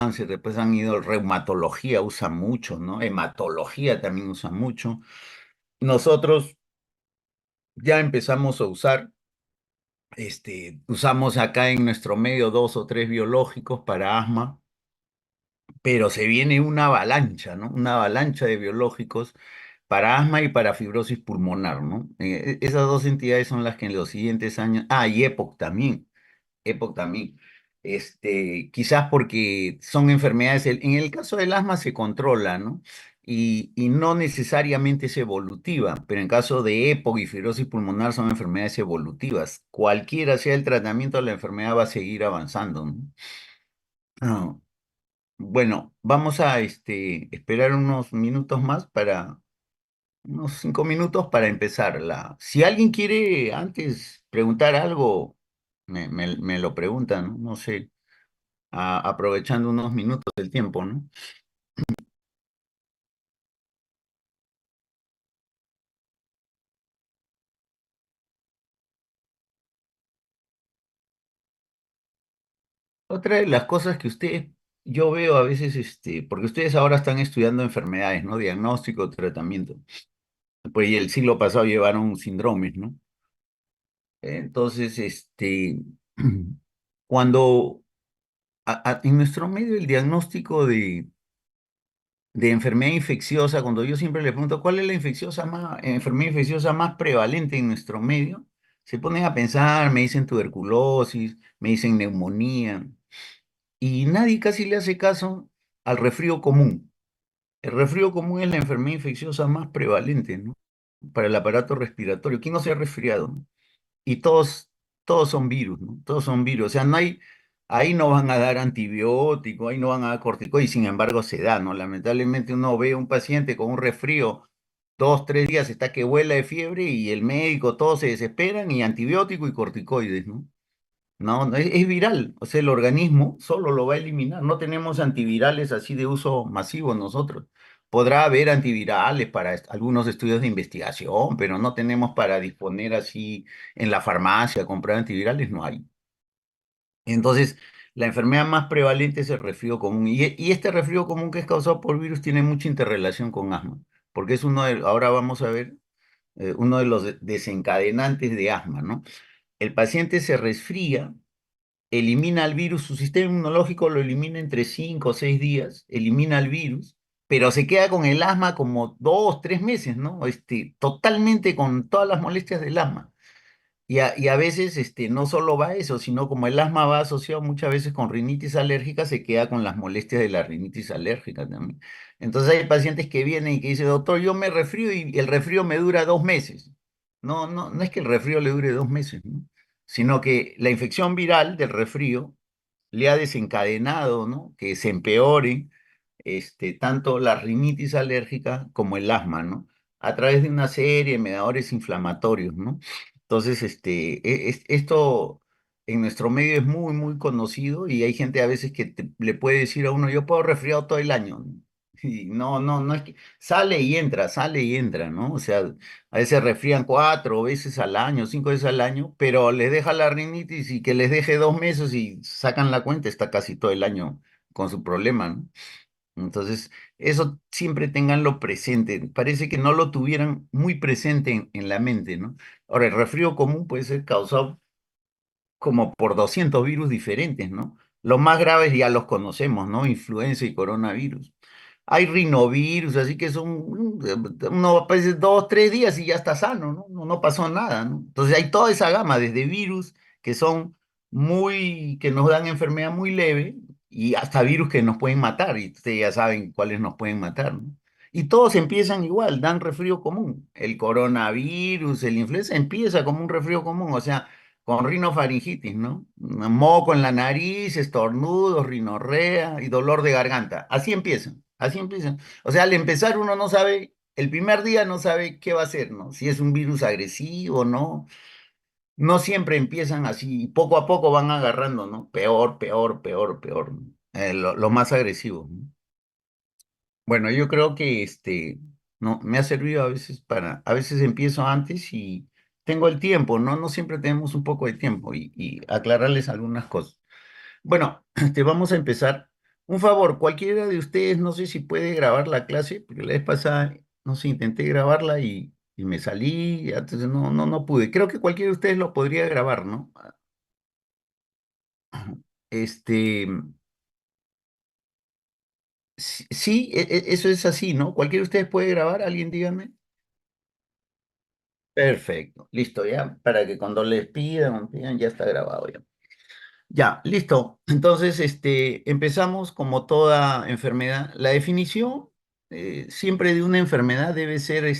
cáncer, después han ido, reumatología usa mucho, ¿no? Hematología también usa mucho. Nosotros ya empezamos a usar, usamos acá en nuestro medio dos o tres biológicos para asma, pero se viene una avalancha, ¿no? Una avalancha de biológicos para asma y para fibrosis pulmonar, ¿no? Esas dos entidades son las que en los siguientes años, y EPOC también. EPOC también. Quizás porque son enfermedades, en el caso del asma se controla, ¿no? Y no necesariamente es evolutiva, pero en caso de EPOC y fibrosis pulmonar son enfermedades evolutivas. Cualquiera sea el tratamiento, la enfermedad va a seguir avanzando, ¿no? Ah, bueno, vamos a esperar unos minutos más unos 5 minutos para empezar. Si alguien quiere antes preguntar algo, me lo preguntan, ¿no? No sé. Aprovechando unos minutos del tiempo, ¿no? Otra de las cosas que yo veo a veces, porque ustedes ahora están estudiando enfermedades, ¿no? Diagnóstico, tratamiento. Pues y el siglo pasado llevaron síndromes, ¿no? Entonces, cuando en nuestro medio el diagnóstico de enfermedad infecciosa, cuando yo siempre le pregunto cuál es la enfermedad infecciosa más prevalente en nuestro medio, se ponen a pensar, me dicen tuberculosis, me dicen neumonía. Y nadie casi le hace caso al resfrío común. El resfrío común es la enfermedad infecciosa más prevalente, ¿no? Para el aparato respiratorio. ¿Quién no se ha resfriado, no? Y todos son virus, ¿no? Todos son virus. O sea, ahí no van a dar antibiótico, ahí no van a dar corticoides, y sin embargo se da, ¿no? Lamentablemente uno ve a un paciente con un resfrío 2, 3 días, está que vuela de fiebre y el médico, todos se desesperan y antibiótico y corticoides, ¿no? No, no, es viral, o sea, el organismo solo lo va a eliminar. No tenemos antivirales así de uso masivo nosotros. Podrá haber antivirales para algunos estudios de investigación, pero no tenemos para disponer así en la farmacia, comprar antivirales, no hay. Entonces, la enfermedad más prevalente es el resfrío común. Y este resfrío común que es causado por virus tiene mucha interrelación con asma, porque ahora vamos a ver, uno de los desencadenantes de asma, ¿no? El paciente se resfría, elimina el virus, su sistema inmunológico lo elimina entre 5 o 6 días, elimina el virus, pero se queda con el asma como 2, 3 meses, ¿no? Totalmente con todas las molestias del asma. Y a veces no solo va eso, sino como el asma va asociado muchas veces con rinitis alérgica, se queda con las molestias de la rinitis alérgica también. Entonces hay pacientes que vienen y que dicen, doctor, yo me resfrío y el resfrío me dura 2 meses. No, no, no es que el resfrío le dure 2 meses, ¿no? Sino que la infección viral del resfrío le ha desencadenado, ¿no? Que se empeore tanto la rinitis alérgica como el asma, ¿no? A través de una serie de mediadores inflamatorios, ¿no? Entonces, esto en nuestro medio es muy, muy conocido y hay gente a veces que le puede decir a uno, yo puedo resfriado todo el año, ¿no? Y no, no, no es que sale y entra, ¿no? O sea, a veces resfrían 4 veces al año, 5 veces al año, pero les deja la rinitis y que les deje 2 meses y sacan la cuenta, está casi todo el año con su problema, ¿no? Entonces, eso siempre tenganlo presente. Parece que no lo tuvieran muy presente en la mente, ¿no? Ahora, el resfrío común puede ser causado como por 200 virus diferentes, ¿no? Los más graves ya los conocemos, ¿no? Influenza y coronavirus. Hay rinovirus, así que uno aparece 2, 3 días y ya está sano, ¿no? No, no pasó nada, ¿no? Entonces hay toda esa gama, desde virus que son que nos dan enfermedad muy leve, y hasta virus que nos pueden matar, y ustedes ya saben cuáles nos pueden matar, ¿no? Y todos empiezan igual, dan resfrío común. El coronavirus, el influenza empieza como un resfrío común, o sea, con rinofaringitis, ¿no? Un moco en la nariz, estornudos, rinorrea y dolor de garganta. Así empiezan, así empiezan. O sea, al empezar uno no sabe, el primer día no sabe qué va a ser, ¿no? Si es un virus agresivo, ¿no? No siempre empiezan así, y poco a poco van agarrando, ¿no? Peor, peor, peor, peor, ¿no? Lo más agresivo, ¿no? Bueno, yo creo que no, me ha servido a veces empiezo antes y tengo el tiempo, ¿no? No siempre tenemos un poco de tiempo y aclararles algunas cosas. Bueno, vamos a empezar. Un favor, cualquiera de ustedes, no sé si puede grabar la clase, porque la vez pasada, no sé, intenté grabarla y me salí, entonces no pude. Creo que cualquiera de ustedes lo podría grabar, ¿no? Este, sí, sí, eso es así, ¿no? Cualquiera de ustedes puede grabar, alguien dígame. Perfecto, listo, ya, para que cuando les pidan, ya está grabado ya. Ya, listo. Entonces, empezamos como toda enfermedad. La definición siempre de una enfermedad debe ser,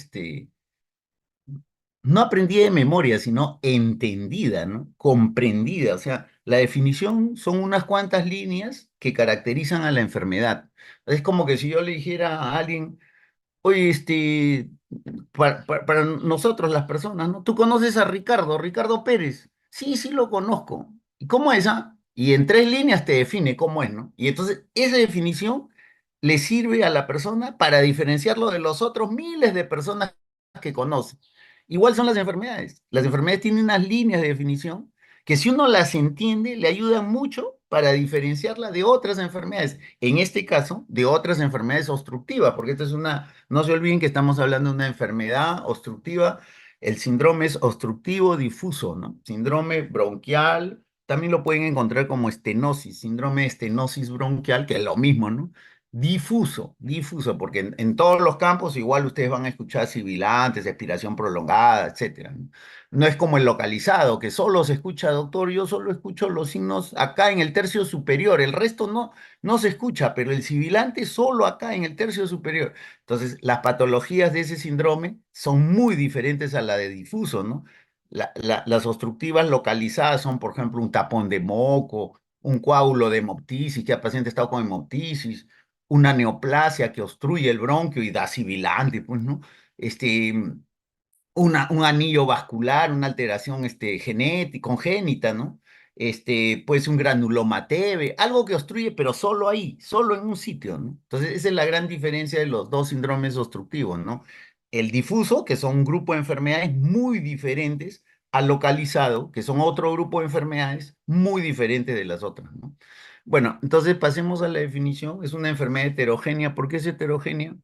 no aprendida de memoria, sino entendida, ¿no? Comprendida. O sea, la definición son unas cuantas líneas que caracterizan a la enfermedad. Es como que si yo le dijera a alguien, oye, para nosotros las personas, ¿no? ¿Tú conoces a Ricardo, Ricardo Pérez? Sí, sí lo conozco. ¿Y cómo es, ah? Y en tres líneas te define cómo es, ¿no? Y entonces esa definición le sirve a la persona para diferenciarlo de los otros miles de personas que conoce. Igual son las enfermedades. Las enfermedades tienen unas líneas de definición que si uno las entiende, le ayudan mucho para diferenciarla de otras enfermedades. En este caso, de otras enfermedades obstructivas, porque esta es una, no se olviden que estamos hablando de una enfermedad obstructiva. El síndrome es obstructivo difuso, ¿no? Síndrome bronquial, también lo pueden encontrar como estenosis, síndrome de estenosis bronquial, que es lo mismo, ¿no? Difuso, porque en todos los campos igual ustedes van a escuchar sibilantes, expiración prolongada, etcétera, ¿no? No es como el localizado, que solo se escucha, doctor, yo solo escucho los signos acá en el tercio superior, el resto no se escucha, pero el sibilante solo acá en el tercio superior. Entonces, las patologías de ese síndrome son muy diferentes a la de difuso, ¿no? Las obstructivas localizadas son, por ejemplo, un tapón de moco, un coágulo de hemoptisis, que el paciente está con hemoptisis, una neoplasia que obstruye el bronquio y da sibilante, pues, ¿no? Este, un anillo vascular, una alteración genética, congénita, ¿no? Pues un granuloma TB, algo que obstruye, pero solo ahí, solo en un sitio, ¿no? Entonces, esa es la gran diferencia de los dos síndromes obstructivos, ¿no? El difuso, que son un grupo de enfermedades muy diferentes, al localizado, que son otro grupo de enfermedades muy diferentes de las otras, ¿no? Bueno, entonces pasemos a la definición. Es una enfermedad heterogénea. ¿Por qué es heterogénea?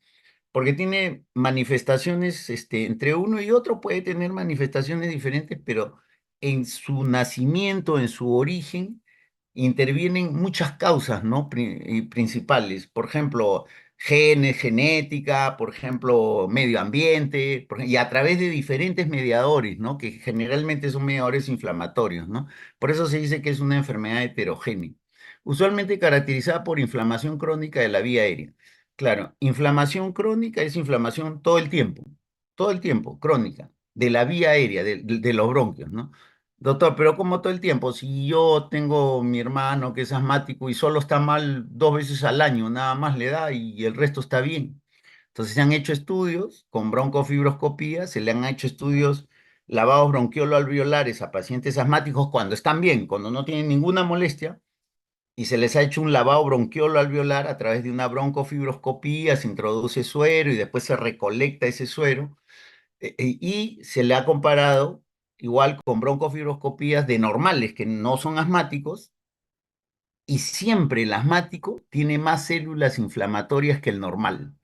Porque tiene manifestaciones, entre uno y otro puede tener manifestaciones diferentes, pero en su nacimiento, en su origen, intervienen muchas causas, ¿no? Y principales. Por ejemplo, genes, genética, por ejemplo, medio ambiente, y a través de diferentes mediadores, ¿no? Que generalmente son mediadores inflamatorios, ¿no? Por eso se dice que es una enfermedad heterogénea. Usualmente caracterizada por inflamación crónica de la vía aérea. Claro, inflamación crónica es inflamación todo el tiempo, crónica, de la vía aérea, de los bronquios, ¿no? Doctor, pero ¿cómo todo el tiempo? Si yo tengo mi hermano que es asmático y solo está mal dos veces al año, nada más le da y el resto está bien. Entonces se han hecho estudios con broncofibroscopía, se le han hecho estudios lavados bronquiolo-alveolares a pacientes asmáticos cuando están bien, cuando no tienen ninguna molestia y se les ha hecho un lavado bronquiolo alveolar a través de una broncofibroscopía, se introduce suero y después se recolecta ese suero y se le ha comparado igual con broncofibroscopías de normales que no son asmáticos y siempre el asmático tiene más células inflamatorias que el normal,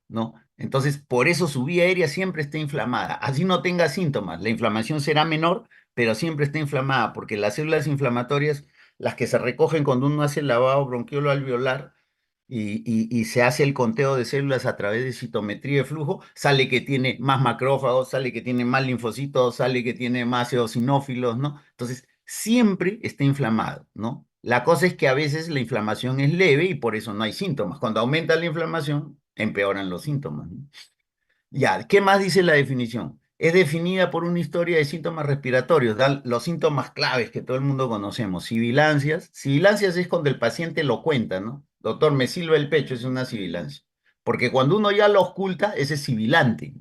¿no? Entonces, por eso su vía aérea siempre está inflamada. Así no tenga síntomas, la inflamación será menor, pero siempre está inflamada, porque las células inflamatorias, las que se recogen cuando uno hace el lavado bronquiolo alveolar y se hace el conteo de células a través de citometría de flujo, sale que tiene más macrófagos, sale que tiene más linfocitos, sale que tiene más eosinófilos, ¿no? Entonces, siempre está inflamado, ¿no? La cosa es que a veces la inflamación es leve y por eso no hay síntomas. Cuando aumenta la inflamación, empeoran los síntomas, ¿no? Ya, ¿qué más dice la definición? Es definida por una historia de síntomas respiratorios, dan los síntomas claves que todo el mundo conocemos. Sibilancias. Sibilancias es cuando el paciente lo cuenta, ¿no? Doctor, me silba el pecho, es una sibilancia. Porque cuando uno ya lo oculta, ese es sibilante.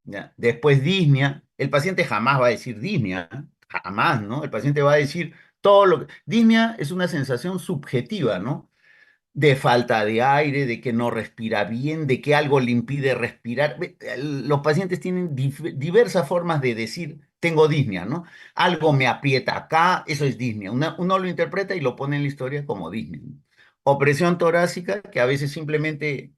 ¿Ya? Después disnea. El paciente jamás va a decir disnea, ¿eh? Jamás, ¿no? El paciente va a decir todo lo que... Disnea es una sensación subjetiva, ¿no? De falta de aire, de que no respira bien, de que algo le impide respirar. Los pacientes tienen diversas formas de decir, tengo disnea, ¿no? Algo me aprieta acá, eso es disnea. Uno lo interpreta y lo pone en la historia como disnea, ¿no? o presión torácica, que a veces simplemente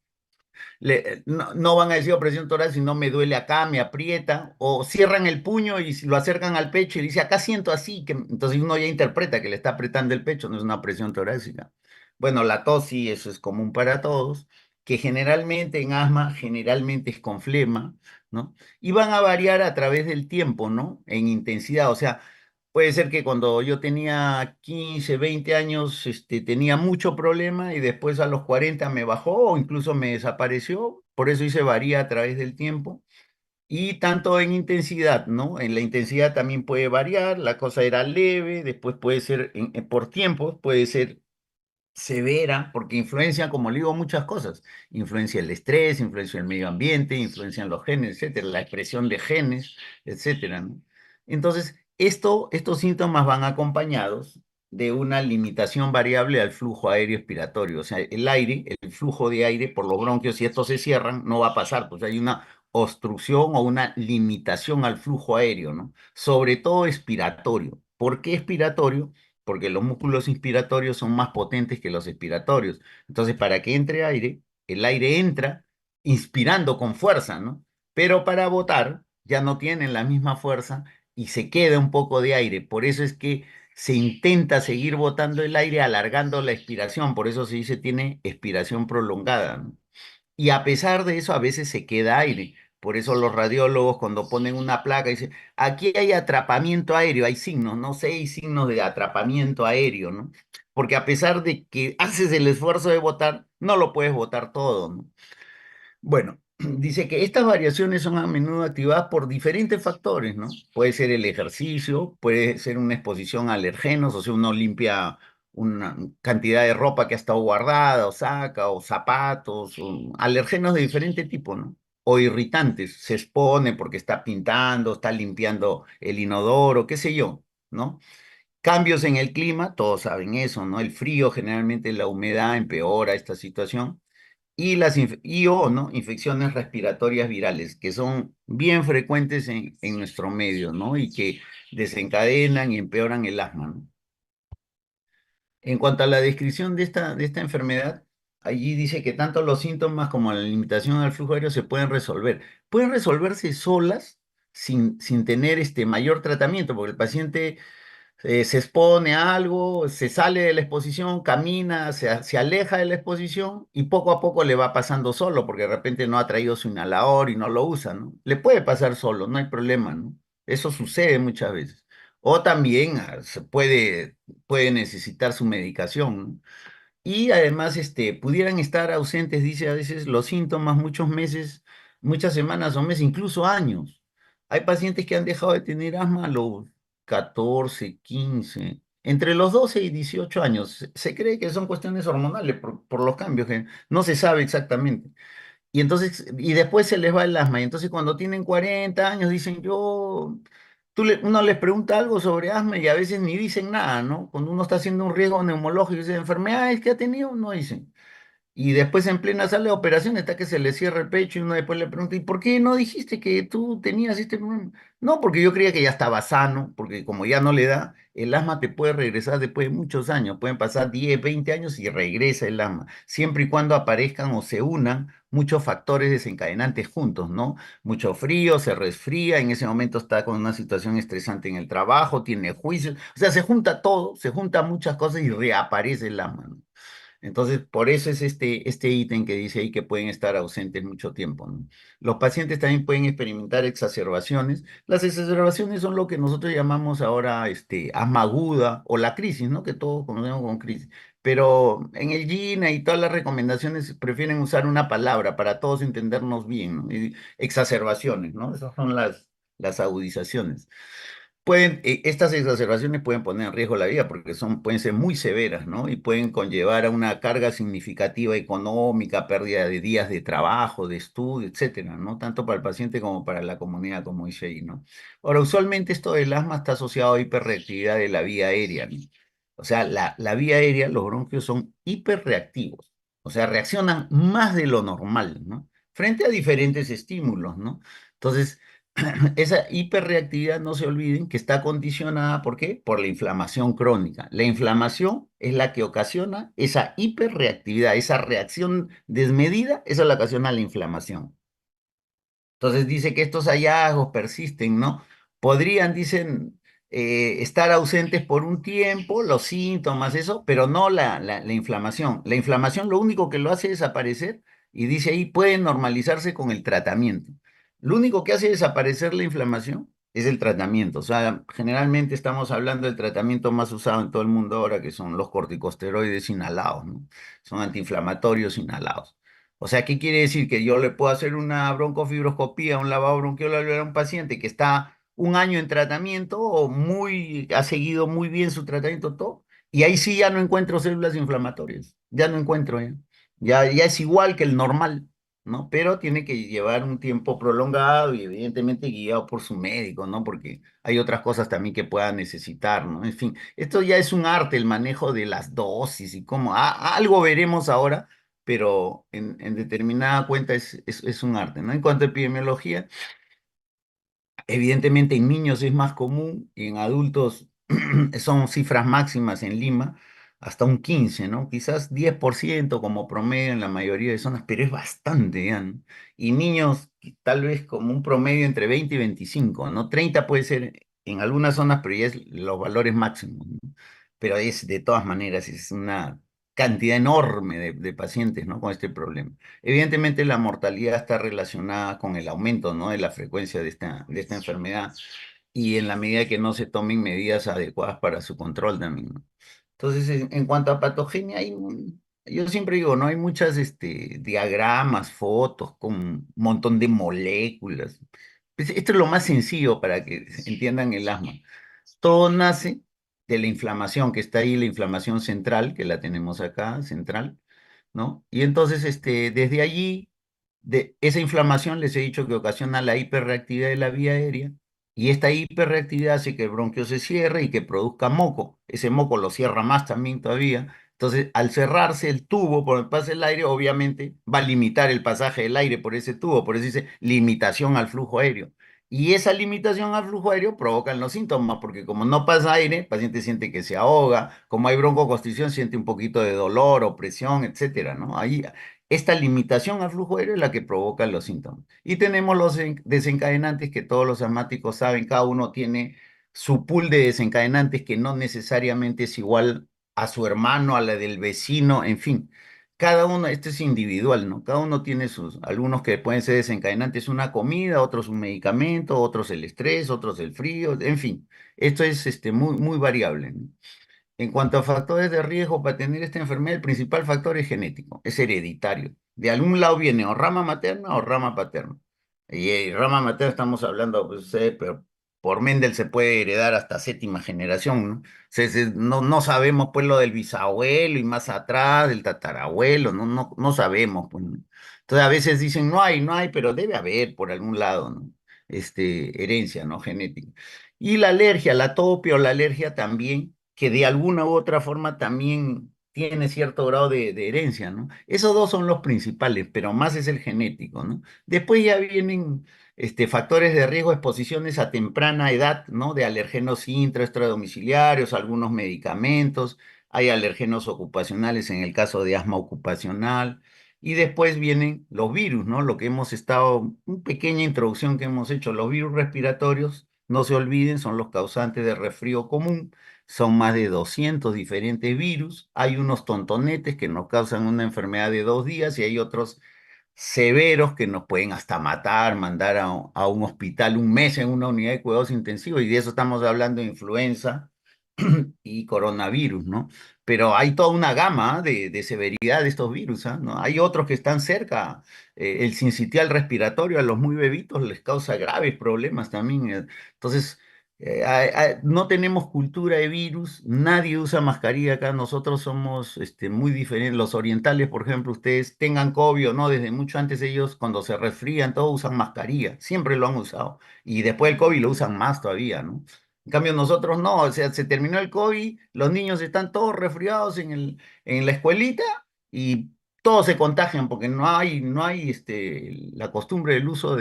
no van a decir opresión torácica, sino me duele acá, me aprieta, o cierran el puño y lo acercan al pecho y dice, acá siento así, que entonces uno ya interpreta que le está apretando el pecho, no es una presión torácica. Bueno, la tos sí, eso es común para todos, que generalmente en asma, generalmente es con flema, ¿no? Y van a variar a través del tiempo, ¿no? En intensidad, o sea, puede ser que cuando yo tenía 15, 20 años, tenía mucho problema y después a los 40 me bajó o incluso me desapareció. Por eso hice varía a través del tiempo. Y tanto en intensidad, ¿no? En la intensidad también puede variar, la cosa era leve, después puede ser por tiempos, puede ser severa, porque influencia, como le digo, muchas cosas. Influencia el estrés, influencia el medio ambiente, influencian los genes, etcétera, la expresión de genes, etcétera, ¿no? Entonces, estos síntomas van acompañados de una limitación variable al flujo aéreo expiratorio. O sea, el aire, el flujo de aire por los bronquios, si estos se cierran, no va a pasar, pues hay una obstrucción o una limitación al flujo aéreo, ¿no? Sobre todo expiratorio. ¿Por qué expiratorio? Porque los músculos inspiratorios son más potentes que los expiratorios. Entonces, para que entre aire, el aire entra inspirando con fuerza, ¿no? Pero para botar ya no tienen la misma fuerza y se queda un poco de aire. Por eso es que se intenta seguir botando el aire alargando la expiración. Por eso se dice tiene expiración prolongada, ¿no? Y a pesar de eso, a veces se queda aire. Por eso los radiólogos cuando ponen una placa dicen, aquí hay atrapamiento aéreo, hay signos, ¿no? 6 signos de atrapamiento aéreo, ¿no? Porque a pesar de que haces el esfuerzo de votar, no lo puedes votar todo, ¿no? Bueno, dice que estas variaciones son a menudo activadas por diferentes factores, ¿no? Puede ser el ejercicio, puede ser una exposición a alergenos, o sea, uno limpia una cantidad de ropa que ha estado guardada, o saca, o zapatos, o alergenos de diferente tipo, ¿no? O irritantes, se expone porque está pintando, está limpiando el inodoro, qué sé yo, ¿no? Cambios en el clima, todos saben eso, ¿no? El frío, generalmente la humedad empeora esta situación y ¿no? Infecciones respiratorias virales, que son bien frecuentes en nuestro medio, ¿no? Y que desencadenan y empeoran el asma, ¿no? En cuanto a la descripción de esta enfermedad, allí dice que tanto los síntomas como la limitación al flujo aéreo se pueden resolver. Pueden resolverse solas sin tener mayor tratamiento, porque el paciente se expone a algo, se sale de la exposición, camina, se aleja de la exposición y poco a poco le va pasando solo, porque de repente no ha traído su inhalador y no lo usa, ¿no? Le puede pasar solo, no hay problema, ¿no? Eso sucede muchas veces. O también puede necesitar su medicación, ¿no? Y además, pudieran estar ausentes, dice a veces, los síntomas muchos meses, muchas semanas o meses, incluso años. Hay pacientes que han dejado de tener asma a los 14, 15, entre los 12 y 18 años. Se cree que son cuestiones hormonales por los cambios, que no se sabe exactamente. Y entonces, y después se les va el asma. Y entonces cuando tienen 40 años dicen, uno les pregunta algo sobre asma y a veces ni dicen nada, ¿no? Cuando uno está haciendo un riesgo neumológico y dice, enfermedades que ha tenido, no dicen. Y después en plena sala de operación está que se le cierra el pecho y uno después le pregunta, ¿y por qué no dijiste que tú tenías este problema? No, porque yo creía que ya estaba sano, porque como ya no le da, el asma te puede regresar después de muchos años, pueden pasar 10, 20 años y regresa el asma, siempre y cuando aparezcan o se unan muchos factores desencadenantes juntos, ¿no? Mucho frío, se resfría, en ese momento está con una situación estresante en el trabajo, tiene juicios, o sea, se junta todo, se juntan muchas cosas y reaparece el asma, ¿no? Entonces, por eso es este ítem que dice ahí que pueden estar ausentes mucho tiempo, ¿no? Los pacientes también pueden experimentar exacerbaciones. Las exacerbaciones son lo que nosotros llamamos ahora asma aguda o la crisis, ¿no? Que todos conocemos como crisis. Pero en el GINA y todas las recomendaciones prefieren usar una palabra para todos entendernos bien, ¿no? Exacerbaciones, ¿no? Esas son las agudizaciones. Estas exacerbaciones pueden poner en riesgo la vida porque pueden ser muy severas, ¿no? Y pueden conllevar a una carga significativa económica, pérdida de días de trabajo, de estudio, etcétera, ¿no? Tanto para el paciente como para la comunidad, como dice ahí, ¿no? Ahora, usualmente esto del asma está asociado a hiperreactividad de la vía aérea, ¿no? O sea, la vía aérea, los bronquios son hiperreactivos, o sea, reaccionan más de lo normal, ¿no? Frente a diferentes estímulos, ¿no? Entonces, Esa hiperreactividad, no se olviden que está condicionada, ¿por qué? Por la inflamación crónica. La inflamación es la que ocasiona esa hiperreactividad, esa reacción desmedida, esa es la que ocasiona la inflamación. Entonces dice que estos hallazgos persisten, ¿no? Podrían, dicen, estar ausentes por un tiempo, los síntomas, eso, pero no la inflamación. La inflamación lo único que lo hace desaparecer, y dice ahí, puede normalizarse con el tratamiento. Lo único que hace desaparecer la inflamación es el tratamiento. O sea, generalmente estamos hablando del tratamiento más usado en todo el mundo ahora, que son los corticosteroides inhalados, ¿no? Son antiinflamatorios inhalados. O sea, ¿qué quiere decir? Que yo le puedo hacer una broncofibroscopía, un lavado bronquial a un paciente que está un año en tratamiento o ha seguido muy bien su tratamiento, todo, y ahí sí ya no encuentro células inflamatorias, ya no encuentro, ya, ya es igual que el normal, ¿no? Pero tiene que llevar un tiempo prolongado y evidentemente guiado por su médico, ¿no? Porque hay otras cosas también que pueda necesitar, ¿no? En fin, esto ya es un arte, el manejo de las dosis y cómo, algo veremos ahora, pero en determinada cuenta es un arte, ¿no? En cuanto a epidemiología, evidentemente en niños es más común y en adultos son cifras máximas en Lima, hasta un 15, ¿no? Quizás 10% como promedio en la mayoría de zonas, pero es bastante, ¿ya? ¿No? Y niños tal vez como un promedio entre 20 y 25, ¿no? 30 puede ser en algunas zonas, pero ya es los valores máximos, ¿no? Pero es de todas maneras, es una cantidad enorme de pacientes, ¿no? Con este problema. Evidentemente la mortalidad está relacionada con el aumento, ¿no? De la frecuencia de esta enfermedad, y en la medida que no se tomen medidas adecuadas para su control también, ¿no? Entonces, en cuanto a patogenia, yo siempre digo, ¿no? Hay muchas diagramas, fotos con un montón de moléculas. Pues esto es lo más sencillo para que entiendan el asma. Todo nace de la inflamación que está ahí, la inflamación central, que la tenemos acá, central, ¿no? Y entonces, desde allí, de esa inflamación les he dicho que ocasiona la hiperreactividad de la vía aérea, y esta hiperreactividad hace que el bronquio se cierre y que produzca moco. Ese moco lo cierra más también todavía. Entonces, al cerrarse el tubo por donde pasa el aire, obviamente va a limitar el pasaje del aire por ese tubo, por eso dice limitación al flujo aéreo. Y esa limitación al flujo aéreo provocan los síntomas, porque como no pasa aire, el paciente siente que se ahoga, como hay broncoconstricción, siente un poquito de dolor, opresión, etcétera, ¿no? Ahí, esta limitación al flujo aéreo es la que provoca los síntomas. Y tenemos los desencadenantes que todos los asmáticos saben, cada uno tiene su pool de desencadenantes que no necesariamente es igual a su hermano, a la del vecino, en fin. Cada uno, esto es individual, ¿no? Cada uno tiene algunos que pueden ser desencadenantes, una comida, otros un medicamento, otros el estrés, otros el frío, en fin. Esto es muy, muy variable, ¿no? En cuanto a factores de riesgo para tener esta enfermedad, el principal factor es genético, es hereditario. De algún lado viene o rama materna o rama paterna. Y rama materna estamos hablando, pues, pero por Mendel se puede heredar hasta séptima generación, ¿no? No sabemos pues lo del bisabuelo y más atrás, del tatarabuelo, no sabemos, pues, ¿no? Entonces a veces dicen no hay, pero debe haber por algún lado, ¿no? Herencia, ¿no? Genética. Y la alergia, la atopia o la alergia también, que de alguna u otra forma también tiene cierto grado de herencia, ¿no? Esos dos son los principales, pero más es el genético, ¿no? Después ya vienen factores de riesgo, exposiciones a temprana edad, ¿no? De alergenos extradomiciliarios, algunos medicamentos, hay alergenos ocupacionales en el caso de asma ocupacional, y después vienen los virus, ¿no? Lo que hemos estado, una pequeña introducción que hemos hecho, los virus respiratorios, no se olviden, son los causantes de resfrío común. Son más de 200 diferentes virus. Hay unos tontonetes que nos causan una enfermedad de 2 días y hay otros severos que nos pueden hasta matar, mandar a un hospital un mes en una unidad de cuidados intensivos. Y de eso estamos hablando de influenza y coronavirus, ¿no? Pero hay toda una gama de severidad de estos virus, ¿ah? ¿No? Hay otros que están cerca. El sincitial respiratorio a los muy bebitos les causa graves problemas también. Entonces, no tenemos cultura de virus, nadie usa mascarilla acá, nosotros somos muy diferentes. Los orientales, por ejemplo, ustedes tengan COVID o no, desde mucho antes ellos cuando se resfrían, todos usan mascarilla, siempre lo han usado. Y después del COVID lo usan más todavía, ¿no? En cambio, nosotros no, o sea, se terminó el COVID, los niños están todos resfriados en la escuelita y todos se contagian porque no hay la costumbre del uso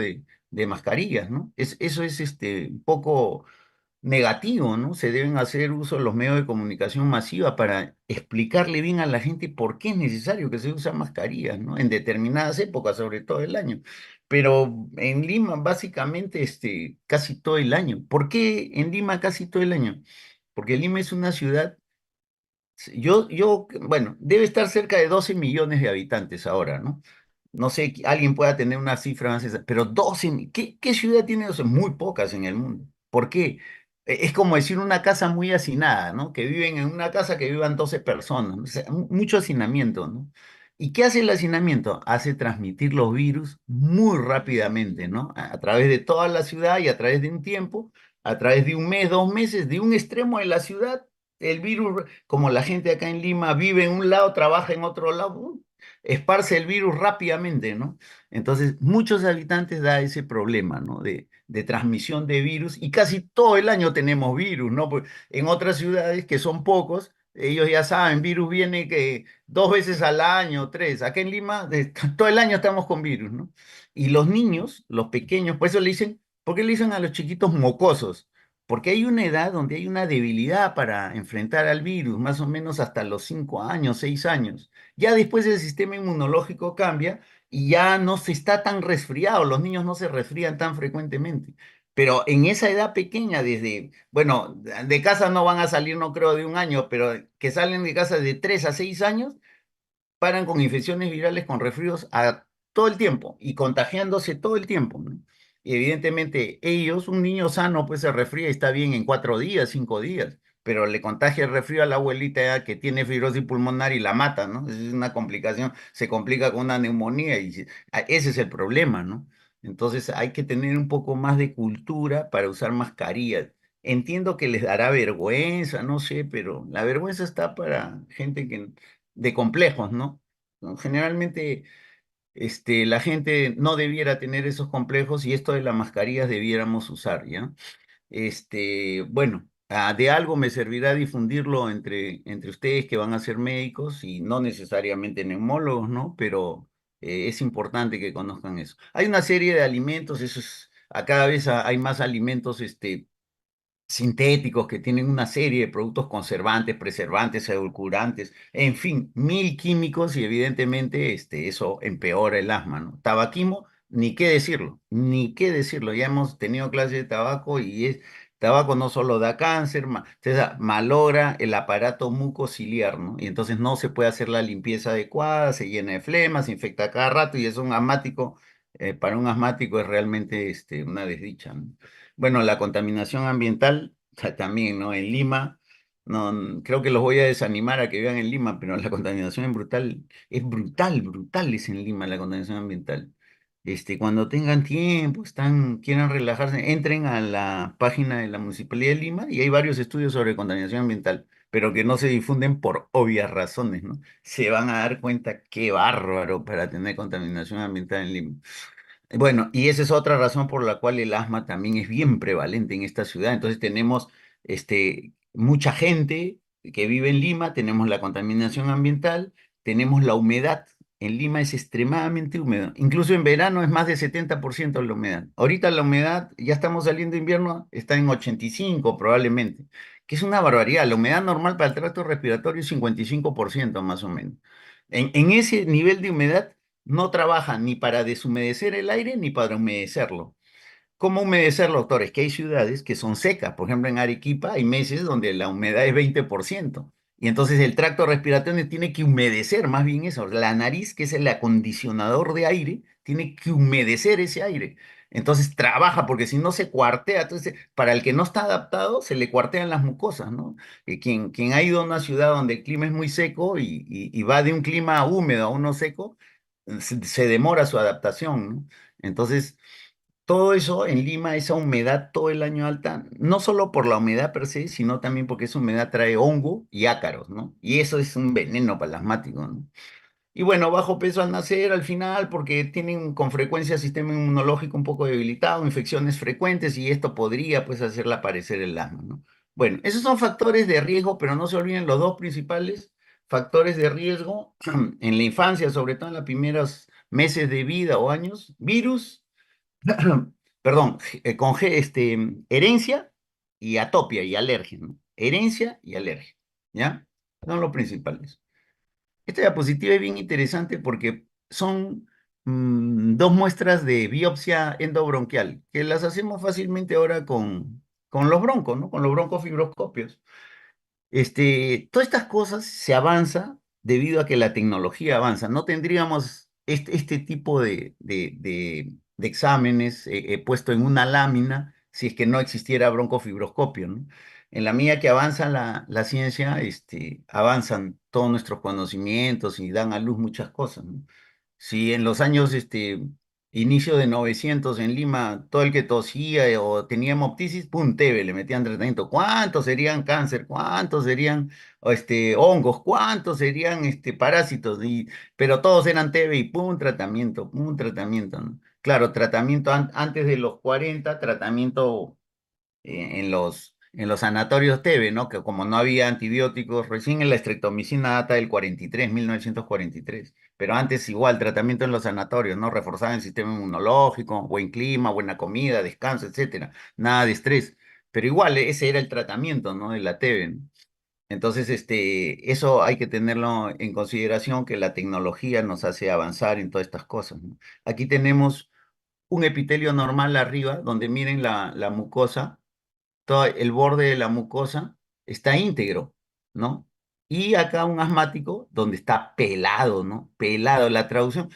de mascarillas, ¿no? Eso es un poco negativo, ¿no? Se deben hacer uso de los medios de comunicación masiva para explicarle bien a la gente por qué es necesario que se usen mascarillas, ¿no? En determinadas épocas, sobre todo el año. Pero en Lima, básicamente, casi todo el año. ¿Por qué en Lima casi todo el año? Porque Lima es una ciudad, bueno, debe estar cerca de 12 millones de habitantes ahora, ¿no? No sé, alguien pueda tener una cifra más exacta, pero 12, ¿qué ciudad tiene 12? Muy pocas en el mundo. ¿Por qué? Es como decir una casa muy hacinada, ¿no? Que viven en una casa que vivan 12 personas, ¿no? O sea, mucho hacinamiento, ¿no? ¿Y qué hace el hacinamiento? Hace transmitir los virus muy rápidamente, ¿no? A través de toda la ciudad y a través de un tiempo, a través de un mes, 2 meses, de un extremo de la ciudad, el virus, como la gente acá en Lima vive en un lado, trabaja en otro lado, esparce el virus rápidamente, ¿no? Entonces, muchos habitantes da ese problema, ¿no? De transmisión de virus y casi todo el año tenemos virus, ¿no? Pues en otras ciudades que son pocos, ellos ya saben, virus viene que 2 veces al año, tres. Acá en Lima, todo el año estamos con virus, ¿no? Y los niños, los pequeños, por eso le dicen, ¿por qué le dicen a los chiquitos mocosos? Porque hay una edad donde hay una debilidad para enfrentar al virus, más o menos hasta los 5 años, 6 años. Ya después el sistema inmunológico cambia y ya no se está tan resfriado, los niños no se resfrían tan frecuentemente. Pero en esa edad pequeña, bueno, de casa no van a salir, no creo, de un año, pero que salen de casa de 3 a 6 años, paran con infecciones virales, con resfríos todo el tiempo y contagiándose todo el tiempo, ¿no? Y evidentemente ellos, un niño sano, pues se resfría y está bien en 4 días, 5 días, pero le contagia el resfrío a la abuelita que tiene fibrosis pulmonar y la mata, ¿no? Esa es una complicación, se complica con una neumonía y ese es el problema, ¿no? Entonces hay que tener un poco más de cultura para usar mascarillas. Entiendo que les dará vergüenza, no sé, pero la vergüenza está para gente de complejos, ¿no? ¿No? Generalmente, la gente no debiera tener esos complejos y esto de las mascarillas debiéramos usar, ¿ya? Bueno, de algo me servirá difundirlo entre ustedes que van a ser médicos y no necesariamente neumólogos, ¿no? Pero es importante que conozcan eso. Hay una serie de alimentos, cada vez hay más alimentos, sintéticos que tienen una serie de productos conservantes, preservantes, edulcorantes, en fin, mil químicos y evidentemente eso empeora el asma, ¿no? Tabaquismo, ni qué decirlo, ni qué decirlo. Ya hemos tenido clases de tabaco y tabaco no solo da cáncer, malogra el aparato mucociliar, ¿no? Y entonces no se puede hacer la limpieza adecuada, se llena de flema, se infecta cada rato y es un asmático, para un asmático es realmente una desdicha, ¿no? Bueno, la contaminación ambiental también, ¿no? En Lima, no, creo que los voy a desanimar a que vivan en Lima, pero la contaminación es brutal, brutal es en Lima la contaminación ambiental. Cuando tengan tiempo, quieran relajarse, entren a la página de la Municipalidad de Lima y hay varios estudios sobre contaminación ambiental, pero que no se difunden por obvias razones, ¿no? Se van a dar cuenta qué bárbaro para tener contaminación ambiental en Lima. Bueno, y esa es otra razón por la cual el asma también es bien prevalente en esta ciudad. Entonces tenemos mucha gente que vive en Lima, tenemos la contaminación ambiental, tenemos la humedad. En Lima es extremadamente húmedo. Incluso en verano es más de 70% la humedad. Ahorita la humedad, ya estamos saliendo de invierno, está en 85 probablemente, que es una barbaridad. La humedad normal para el tracto respiratorio es 55% más o menos. En ese nivel de humedad no trabaja ni para deshumedecer el aire ni para humedecerlo. ¿Cómo humedecerlo, doctor? Es que hay ciudades que son secas. Por ejemplo, en Arequipa hay meses donde la humedad es 20%. Y entonces el tracto respiratorio tiene que humedecer más bien eso. La nariz, que es el acondicionador de aire, tiene que humedecer ese aire. Entonces trabaja, porque si no se cuartea. Entonces, para el que no está adaptado, se le cuartean las mucosas, ¿no? Quien ha ido a una ciudad donde el clima es muy seco y va de un clima húmedo a uno seco, se demora su adaptación, ¿no? Entonces, todo eso en Lima, esa humedad todo el año alta, no solo por la humedad per se, sino también porque esa humedad trae hongo y ácaros, ¿no? Y eso es un veneno para el asmático, ¿no? Y bueno, bajo peso al nacer, al final, porque tienen con frecuencia sistema inmunológico un poco debilitado, infecciones frecuentes, y esto podría, pues, hacerle aparecer el asma, ¿no? Bueno, esos son factores de riesgo, pero no se olviden los dos principales factores de riesgo en la infancia, sobre todo en los primeros meses de vida o años: virus Perdón, con G, herencia y atopia y alergia, ¿no? Herencia y alergia, ¿ya? Son los principales. Esta diapositiva es bien interesante porque son dos muestras de biopsia endobronquial, que las hacemos fácilmente ahora con los broncos, ¿no? Con los broncofibroscopios. Todas estas cosas se avanza debido a que la tecnología avanza. No tendríamos este tipo de exámenes puesto en una lámina si es que no existiera broncofibroscopio, ¿no? En la medida que avanza la ciencia, avanzan todos nuestros conocimientos y dan a luz muchas cosas, ¿no? Si en los años, inicio de 900 en Lima, todo el que tosía o tenía hemoptisis, pum, TB, le metían tratamiento. ¿Cuántos serían cáncer? ¿Cuántos serían, hongos? ¿Cuántos serían, parásitos? Pero todos eran TB y pum, tratamiento, ¿no? Claro, tratamiento antes de los 40, tratamiento en los sanatorios TB, ¿no? Que como no había antibióticos, recién en la estreptomicina data del 43, 1943. Pero antes igual, tratamiento en los sanatorios, ¿no? Reforzaban el sistema inmunológico, buen clima, buena comida, descanso, etcétera. Nada de estrés. Pero igual, ese era el tratamiento, ¿no? De la TB, ¿no? Entonces, eso hay que tenerlo en consideración, que la tecnología nos hace avanzar en todas estas cosas, ¿no? Aquí tenemos un epitelio normal arriba, donde miren la mucosa, todo el borde de la mucosa está íntegro, ¿no? Y acá un asmático donde está pelado, ¿no? Pelado. La traducción,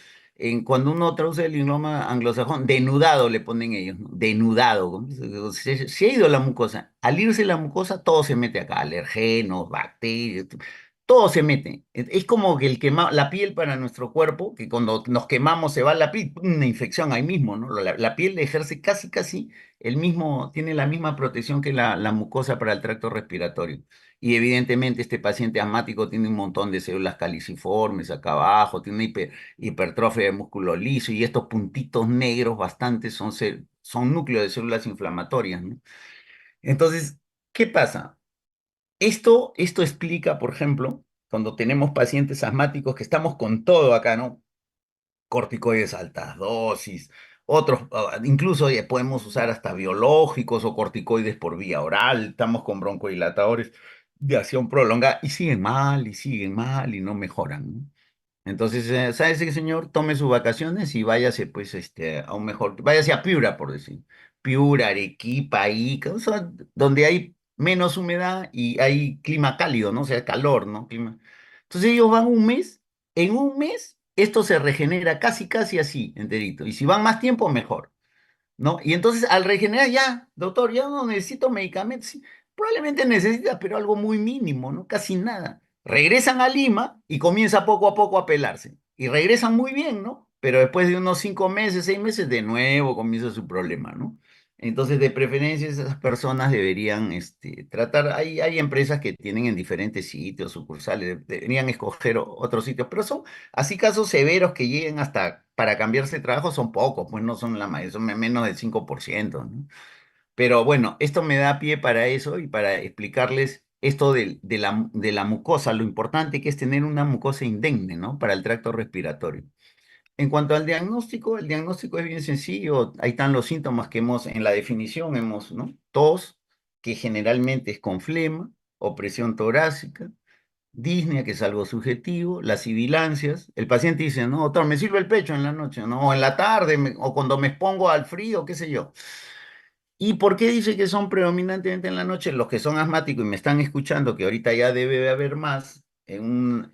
cuando uno traduce el idioma anglosajón, denudado le ponen ellos, ¿no? Denudado. ¿No? Se ha ido la mucosa. Al irse la mucosa, todo se mete acá, alergenos, bacterias, todo se mete. Es como que la piel para nuestro cuerpo, que cuando nos quemamos se va la piel, una infección ahí mismo, ¿no? La piel ejerce casi, casi tiene la misma protección que la mucosa para el tracto respiratorio. Y evidentemente este paciente asmático tiene un montón de células caliciformes acá abajo, tiene una hipertrofia de músculo liso y estos puntitos negros bastantes son núcleos de células inflamatorias, ¿no? Entonces, ¿qué pasa? Esto explica, por ejemplo, cuando tenemos pacientes asmáticos que estamos con todo acá, ¿no? Corticoides altas dosis, otros, incluso podemos usar hasta biológicos o corticoides por vía oral, estamos con broncodilatadores de acción prolongada y siguen mal y no mejoran, ¿no? Entonces, ¿sabes qué, señor? Tome sus vacaciones y váyase, pues, a un mejor, váyase a Piura, por decir. Piura, Arequipa, Ica, o sea, donde hay menos humedad y hay clima cálido, ¿no? O sea, calor, ¿no? Entonces ellos van un mes, en un mes esto se regenera casi, casi así, enterito. Y si van más tiempo, mejor. ¿No? Y entonces al regenerar ya, doctor, ya no necesito medicamentos. Sí, probablemente necesita, pero algo muy mínimo, ¿no? Casi nada. Regresan a Lima y comienza poco a poco a pelarse. Y regresan muy bien, ¿no? Pero después de unos 5 meses, 6 meses, de nuevo comienza su problema, ¿no? Entonces, de preferencia, esas personas deberían tratar. Hay empresas que tienen en diferentes sitios, sucursales, deberían escoger otros sitios, pero son así casos severos que lleguen hasta para cambiarse de trabajo son pocos, pues no son la mayoría, son menos del 5%, ¿no? Pero bueno, esto me da pie para eso y para explicarles esto de la mucosa, lo importante que es tener una mucosa indemne, ¿no? Para el tracto respiratorio. En cuanto al diagnóstico, el diagnóstico es bien sencillo. Ahí están los síntomas que en la definición ¿no? Tos, que generalmente es con flema, opresión torácica, disnea, que es algo subjetivo, las sibilancias. El paciente dice, no, doctor, me sirve el pecho en la noche, ¿no? O en la tarde, o cuando me expongo al frío, qué sé yo. ¿Y por qué dice que son predominantemente en la noche? Los que son asmáticos y me están escuchando, que ahorita ya debe de haber más, en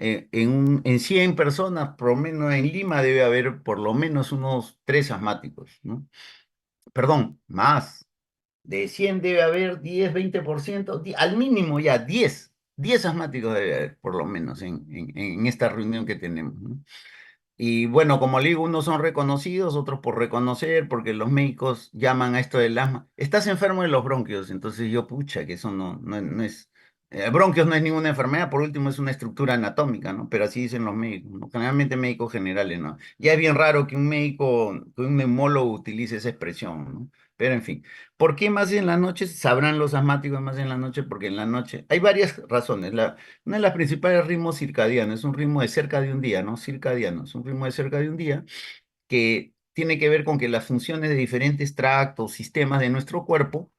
100 personas, por lo menos en Lima, debe haber por lo menos unos 3 asmáticos, ¿no? Perdón, más. De 100 debe haber 10, 20%, al mínimo ya 10 asmáticos debe haber, por lo menos, en esta reunión que tenemos, ¿no? Y bueno, como le digo, unos son reconocidos, otros por reconocer, porque los médicos llaman a esto del asma. Estás enfermo de los bronquios, entonces yo, pucha, que eso no es. Bronquios no es ninguna enfermedad, por último es una estructura anatómica, ¿no? Pero así dicen los médicos, ¿no? Generalmente médicos generales, ¿no? Ya es bien raro que un médico, que un neumólogo utilice esa expresión, ¿no? Pero en fin, ¿por qué más en la noche? Sabrán los asmáticos más en la noche, porque en la noche hay varias razones. Una de las principales ritmos circadianos, es un ritmo de cerca de un día, ¿no? Circadiano, es un ritmo de cerca de un día que tiene que ver con que las funciones de diferentes tractos, sistemas de nuestro cuerpo,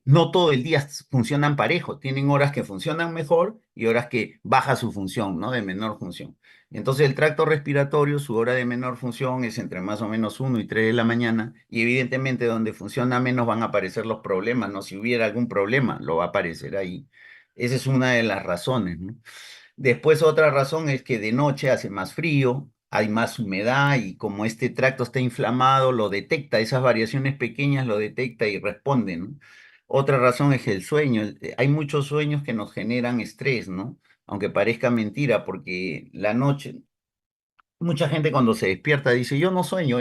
no todo el día funcionan parejo, tienen horas que funcionan mejor y horas que baja su función, ¿no? De menor función. Entonces el tracto respiratorio, su hora de menor función es entre más o menos 1 y 3 de la mañana y evidentemente donde funciona menos van a aparecer los problemas, ¿no? Si hubiera algún problema, lo va a aparecer ahí. Esa es una de las razones, ¿no? Después otra razón es que de noche hace más frío, hay más humedad y como este tracto está inflamado, lo detecta, esas variaciones pequeñas lo detecta y responde, ¿no? Otra razón es el sueño. Hay muchos sueños que nos generan estrés, ¿no? Aunque parezca mentira, porque la noche, mucha gente cuando se despierta dice, yo no sueño,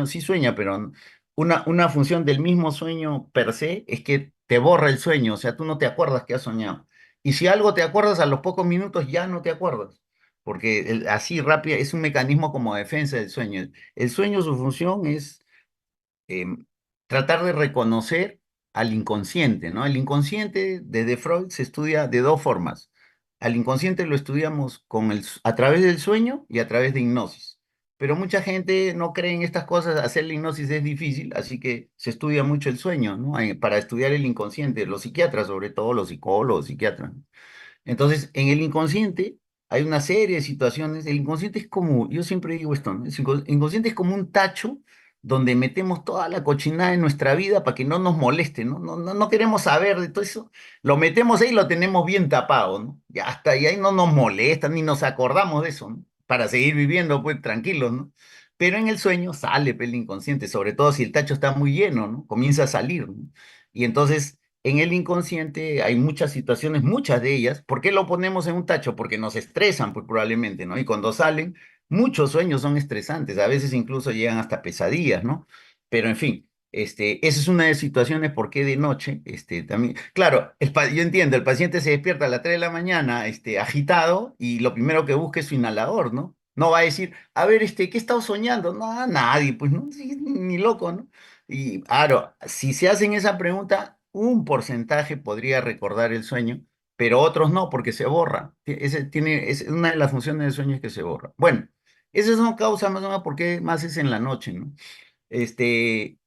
sí sueña, pero una función del mismo sueño per se es que te borra el sueño, o sea, tú no te acuerdas que has soñado. Y si algo te acuerdas, a los pocos minutos ya no te acuerdas, porque así rápido es un mecanismo como defensa del sueño. El sueño, su función es eh, tratar de reconocer al inconsciente, ¿no? El inconsciente, desde Freud, se estudia de dos formas. Al inconsciente lo estudiamos a través del sueño y a través de hipnosis. Pero mucha gente no cree en estas cosas, hacer la hipnosis es difícil, así que se estudia mucho el sueño, ¿no? Para estudiar el inconsciente, los psiquiatras, sobre todo los psicólogos, psiquiatras. Entonces, en el inconsciente hay una serie de situaciones. El inconsciente es como, yo siempre digo esto, ¿no? El inconsciente es como un tacho donde metemos toda la cochinada de nuestra vida para que no nos moleste, ¿no? No queremos saber de todo eso. Lo metemos ahí y lo tenemos bien tapado, ¿no? Ya hasta ahí no nos molesta, ni nos acordamos de eso, ¿no? Para seguir viviendo, pues, tranquilos, ¿no? Pero en el sueño sale pues, el inconsciente, sobre todo si el tacho está muy lleno, ¿no? Comienza a salir, ¿no? Y entonces en el inconsciente hay muchas situaciones, muchas de ellas. ¿Por qué lo ponemos en un tacho? Porque nos estresan, pues probablemente, ¿no? Y cuando salen, muchos sueños son estresantes, a veces incluso llegan hasta pesadillas, ¿no? Pero en fin, esa es una de las situaciones por qué de noche, también, claro, yo entiendo, el paciente se despierta a las 3 de la mañana, agitado, y lo primero que busca es su inhalador, ¿no? No va a decir, a ver, ¿qué he estado soñando? No, nadie, pues, ¿no? Sí, ni loco, ¿no? Y claro, si se hacen esa pregunta, un porcentaje podría recordar el sueño, pero otros no, porque se borra. Es una de las funciones del sueño es que se borra. Bueno, esas son causas más o menos por qué más es en la noche, ¿no?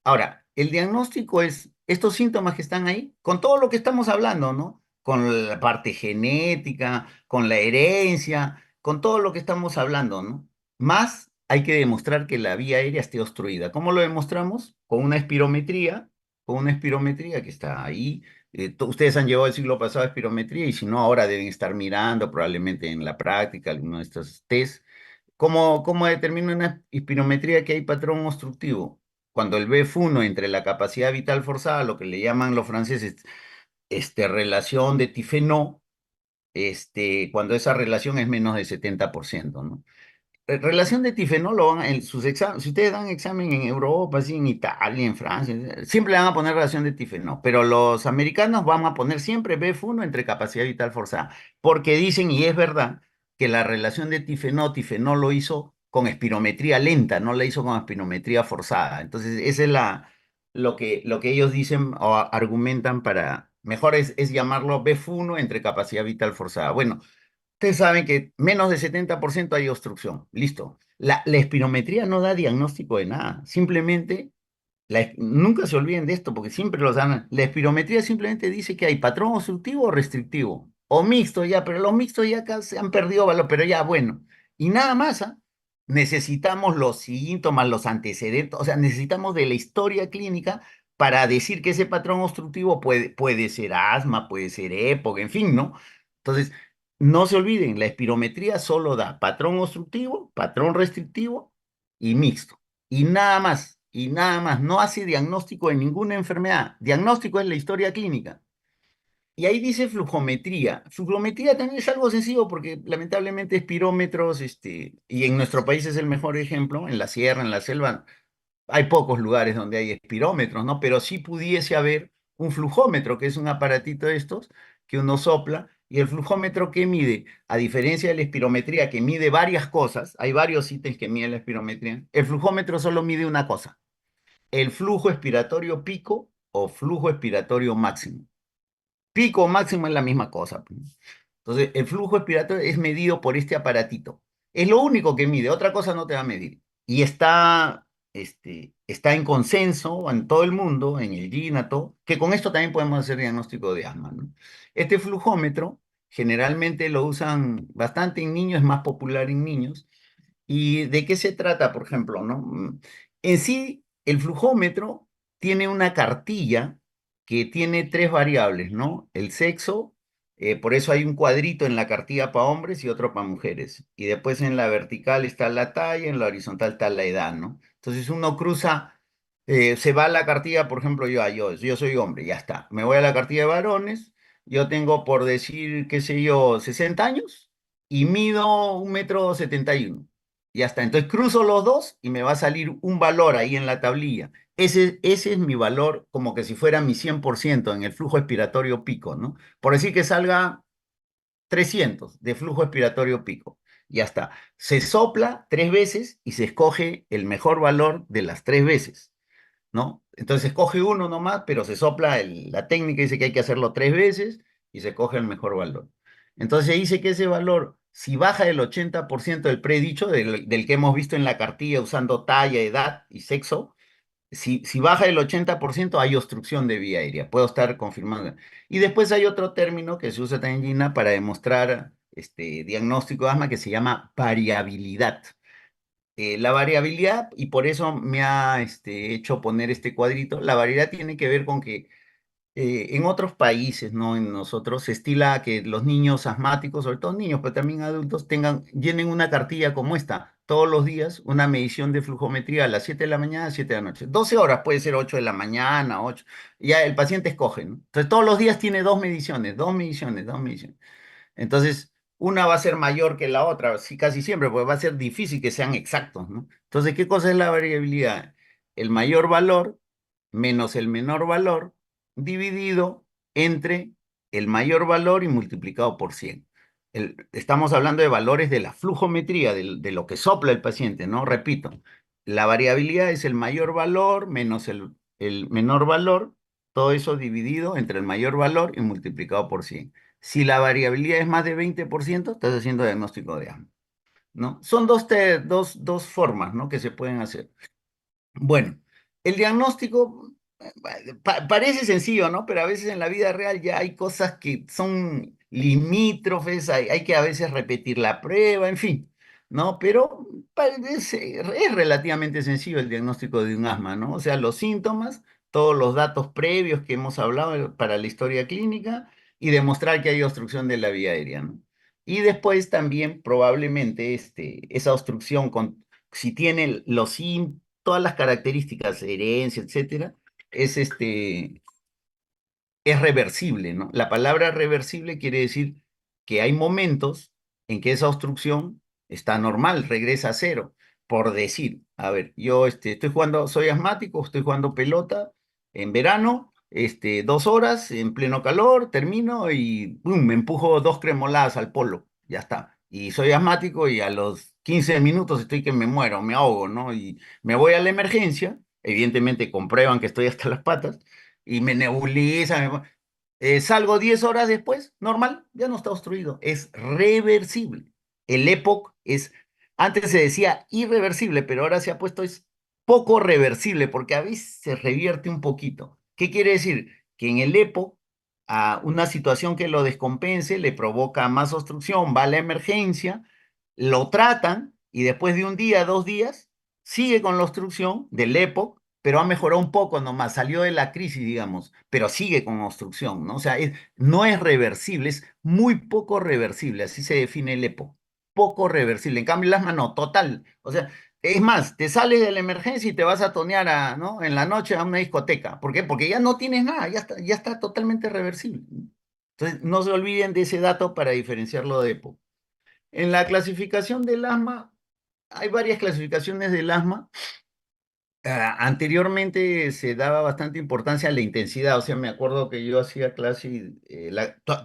Ahora, el diagnóstico es estos síntomas que están ahí, con todo lo que estamos hablando, ¿no? Con la parte genética, con la herencia, con todo lo que estamos hablando, ¿no? Más hay que demostrar que la vía aérea esté obstruida. ¿Cómo lo demostramos? Con una espirometría que está ahí. Ustedes han llevado el siglo pasado espirometría y si no, ahora deben estar mirando probablemente en la práctica alguno de estos test. ¿Cómo determina una espirometría que hay patrón obstructivo? Cuando el BF1 entre la capacidad vital forzada, lo que le llaman los franceses, relación de Tifenot, cuando esa relación es menos de 70%, ¿no? Relación de tifenol lo van en sus exámenes, si ustedes dan examen en Europa, así en Italia, en Francia, siempre le van a poner relación de tifenol, pero los americanos van a poner siempre BF1 entre capacidad vital forzada, porque dicen, y es verdad, que la relación de tifenol lo hizo con espirometría lenta, no la hizo con espirometría forzada. Entonces, esa es lo que ellos dicen o argumentan para, mejor es llamarlo BF1 entre capacidad vital forzada. Bueno, ustedes saben que menos de 70% hay obstrucción. Listo. La espirometría no da diagnóstico de nada. Simplemente, nunca se olviden de esto porque siempre los dan. La espirometría simplemente dice que hay patrón obstructivo o restrictivo. O mixto ya, pero los mixtos ya acá se han perdido valor, pero ya bueno. Y nada más, ¿ah? Necesitamos los síntomas, los antecedentes, o sea, necesitamos de la historia clínica para decir que ese patrón obstructivo puede ser asma, puede ser EPOC, en fin, ¿no? Entonces, no se olviden, la espirometría solo da patrón obstructivo, patrón restrictivo y mixto. Y nada más. No hace diagnóstico de ninguna enfermedad. Diagnóstico es la historia clínica. Y ahí dice flujometría. Flujometría también es algo sencillo porque lamentablemente espirómetros, y en nuestro país es el mejor ejemplo, en la sierra, en la selva, hay pocos lugares donde hay espirómetros, ¿no? Pero sí pudiese haber un flujómetro, que es un aparatito de estos que uno sopla. ¿Y el flujómetro qué mide? A diferencia de la espirometría, que mide varias cosas, hay varios ítems que mide la espirometría, el flujómetro solo mide una cosa, el flujo expiratorio pico o flujo expiratorio máximo. Pico o máximo es la misma cosa, pues. Entonces, el flujo expiratorio es medido por este aparatito. Es lo único que mide, otra cosa no te va a medir. Y está está en consenso en todo el mundo, en el GINATO, que con esto también podemos hacer diagnóstico de asma, ¿no? Este flujómetro generalmente lo usan bastante en niños, es más popular en niños. ¿Y de qué se trata, por ejemplo, no? En sí, el flujómetro tiene una cartilla que tiene tres variables, ¿no? El sexo, por eso hay un cuadrito en la cartilla para hombres y otro para mujeres. Y después en la vertical está la talla, en la horizontal está la edad, ¿no? Entonces uno cruza, se va a la cartilla, por ejemplo, yo soy hombre, ya está. Me voy a la cartilla de varones, yo tengo por decir, qué sé yo, 60 años y mido 1,71 m. Ya está. Entonces cruzo los dos y me va a salir un valor ahí en la tablilla. Ese es mi valor, como que si fuera mi 100% en el flujo expiratorio pico, ¿no? Por decir que salga 300 de flujo expiratorio pico. Ya está. Se sopla 3 veces y se escoge el mejor valor de las 3 veces, ¿no? Entonces escoge uno nomás, pero se sopla, la técnica dice que hay que hacerlo 3 veces y se coge el mejor valor. Entonces dice que ese valor, si baja del 80% del predicho, del que hemos visto en la cartilla usando talla, edad y sexo, si baja del 80% hay obstrucción de vía aérea, puedo estar confirmando. Y después hay otro término que se usa también en GINA para demostrar este diagnóstico de asma que se llama variabilidad. La variabilidad, y por eso me ha hecho poner este cuadrito, la variabilidad tiene que ver con que en otros países, no en nosotros, se estila que los niños asmáticos, sobre todo niños, pero también adultos, llenen una cartilla como esta, todos los días, una medición de flujometría a las 7 de la mañana, 7 de la noche. 12 horas, puede ser 8 de la mañana, 8. Ya el paciente escoge, ¿no? Entonces todos los días tiene dos mediciones, dos mediciones, dos mediciones. Entonces, una va a ser mayor que la otra, sí, casi siempre, porque va a ser difícil que sean exactos, ¿no? Entonces, ¿qué cosa es la variabilidad? El mayor valor menos el menor valor dividido entre el mayor valor y multiplicado por 100. Estamos hablando de valores de la flujometría, de lo que sopla el paciente, ¿no? Repito, la variabilidad es el mayor valor menos el menor valor, todo eso dividido entre el mayor valor y multiplicado por 100. Si la variabilidad es más de 20%, estás haciendo diagnóstico de asma, ¿no? Son dos formas, ¿no?, que se pueden hacer. Bueno, el diagnóstico parece sencillo, ¿no? Pero a veces en la vida real ya hay cosas que son limítrofes, hay que a veces repetir la prueba, en fin, ¿no? Pero es relativamente sencillo el diagnóstico de un asma, ¿no? O sea, los síntomas, todos los datos previos que hemos hablado para la historia clínica y demostrar que hay obstrucción de la vía aérea, ¿no? Y después también probablemente esa obstrucción si tiene todas las características, herencia, etcétera, es es reversible, ¿no? La palabra reversible quiere decir que hay momentos en que esa obstrucción está normal, regresa a cero. Por decir, a ver, yo estoy jugando, soy asmático, estoy jugando pelota en verano, 2 horas en pleno calor, termino y ¡pum!, me empujo 2 cremoladas al polo, ya está. Y soy asmático y a los 15 minutos estoy que me muero, me ahogo, ¿no? Y me voy a la emergencia, evidentemente comprueban que estoy hasta las patas y me nebuliza, salgo 10 horas después, normal, ya no está obstruido, es reversible. El EPOC antes se decía irreversible, pero ahora se ha puesto es poco reversible, porque a veces se revierte un poquito. ¿Qué quiere decir? Que en el EPOC, a una situación que lo descompense le provoca más obstrucción, va a la emergencia, lo tratan y después de un día, 2 días, sigue con la obstrucción del EPOC, pero ha mejorado un poco nomás, salió de la crisis, digamos, pero sigue con obstrucción, ¿no? O sea, no es reversible, es muy poco reversible, así se define el EPOC, poco reversible. En cambio, el asma no, total. O sea, es más, te sales de la emergencia y te vas a tonear ¿no?, en la noche a una discoteca. ¿Por qué? Porque ya no tienes nada, ya está totalmente reversible. Entonces, no se olviden de ese dato para diferenciarlo de EPOC. En la clasificación del asma, hay varias clasificaciones del asma. Anteriormente se daba bastante importancia a la intensidad, o sea, me acuerdo que yo hacía clase,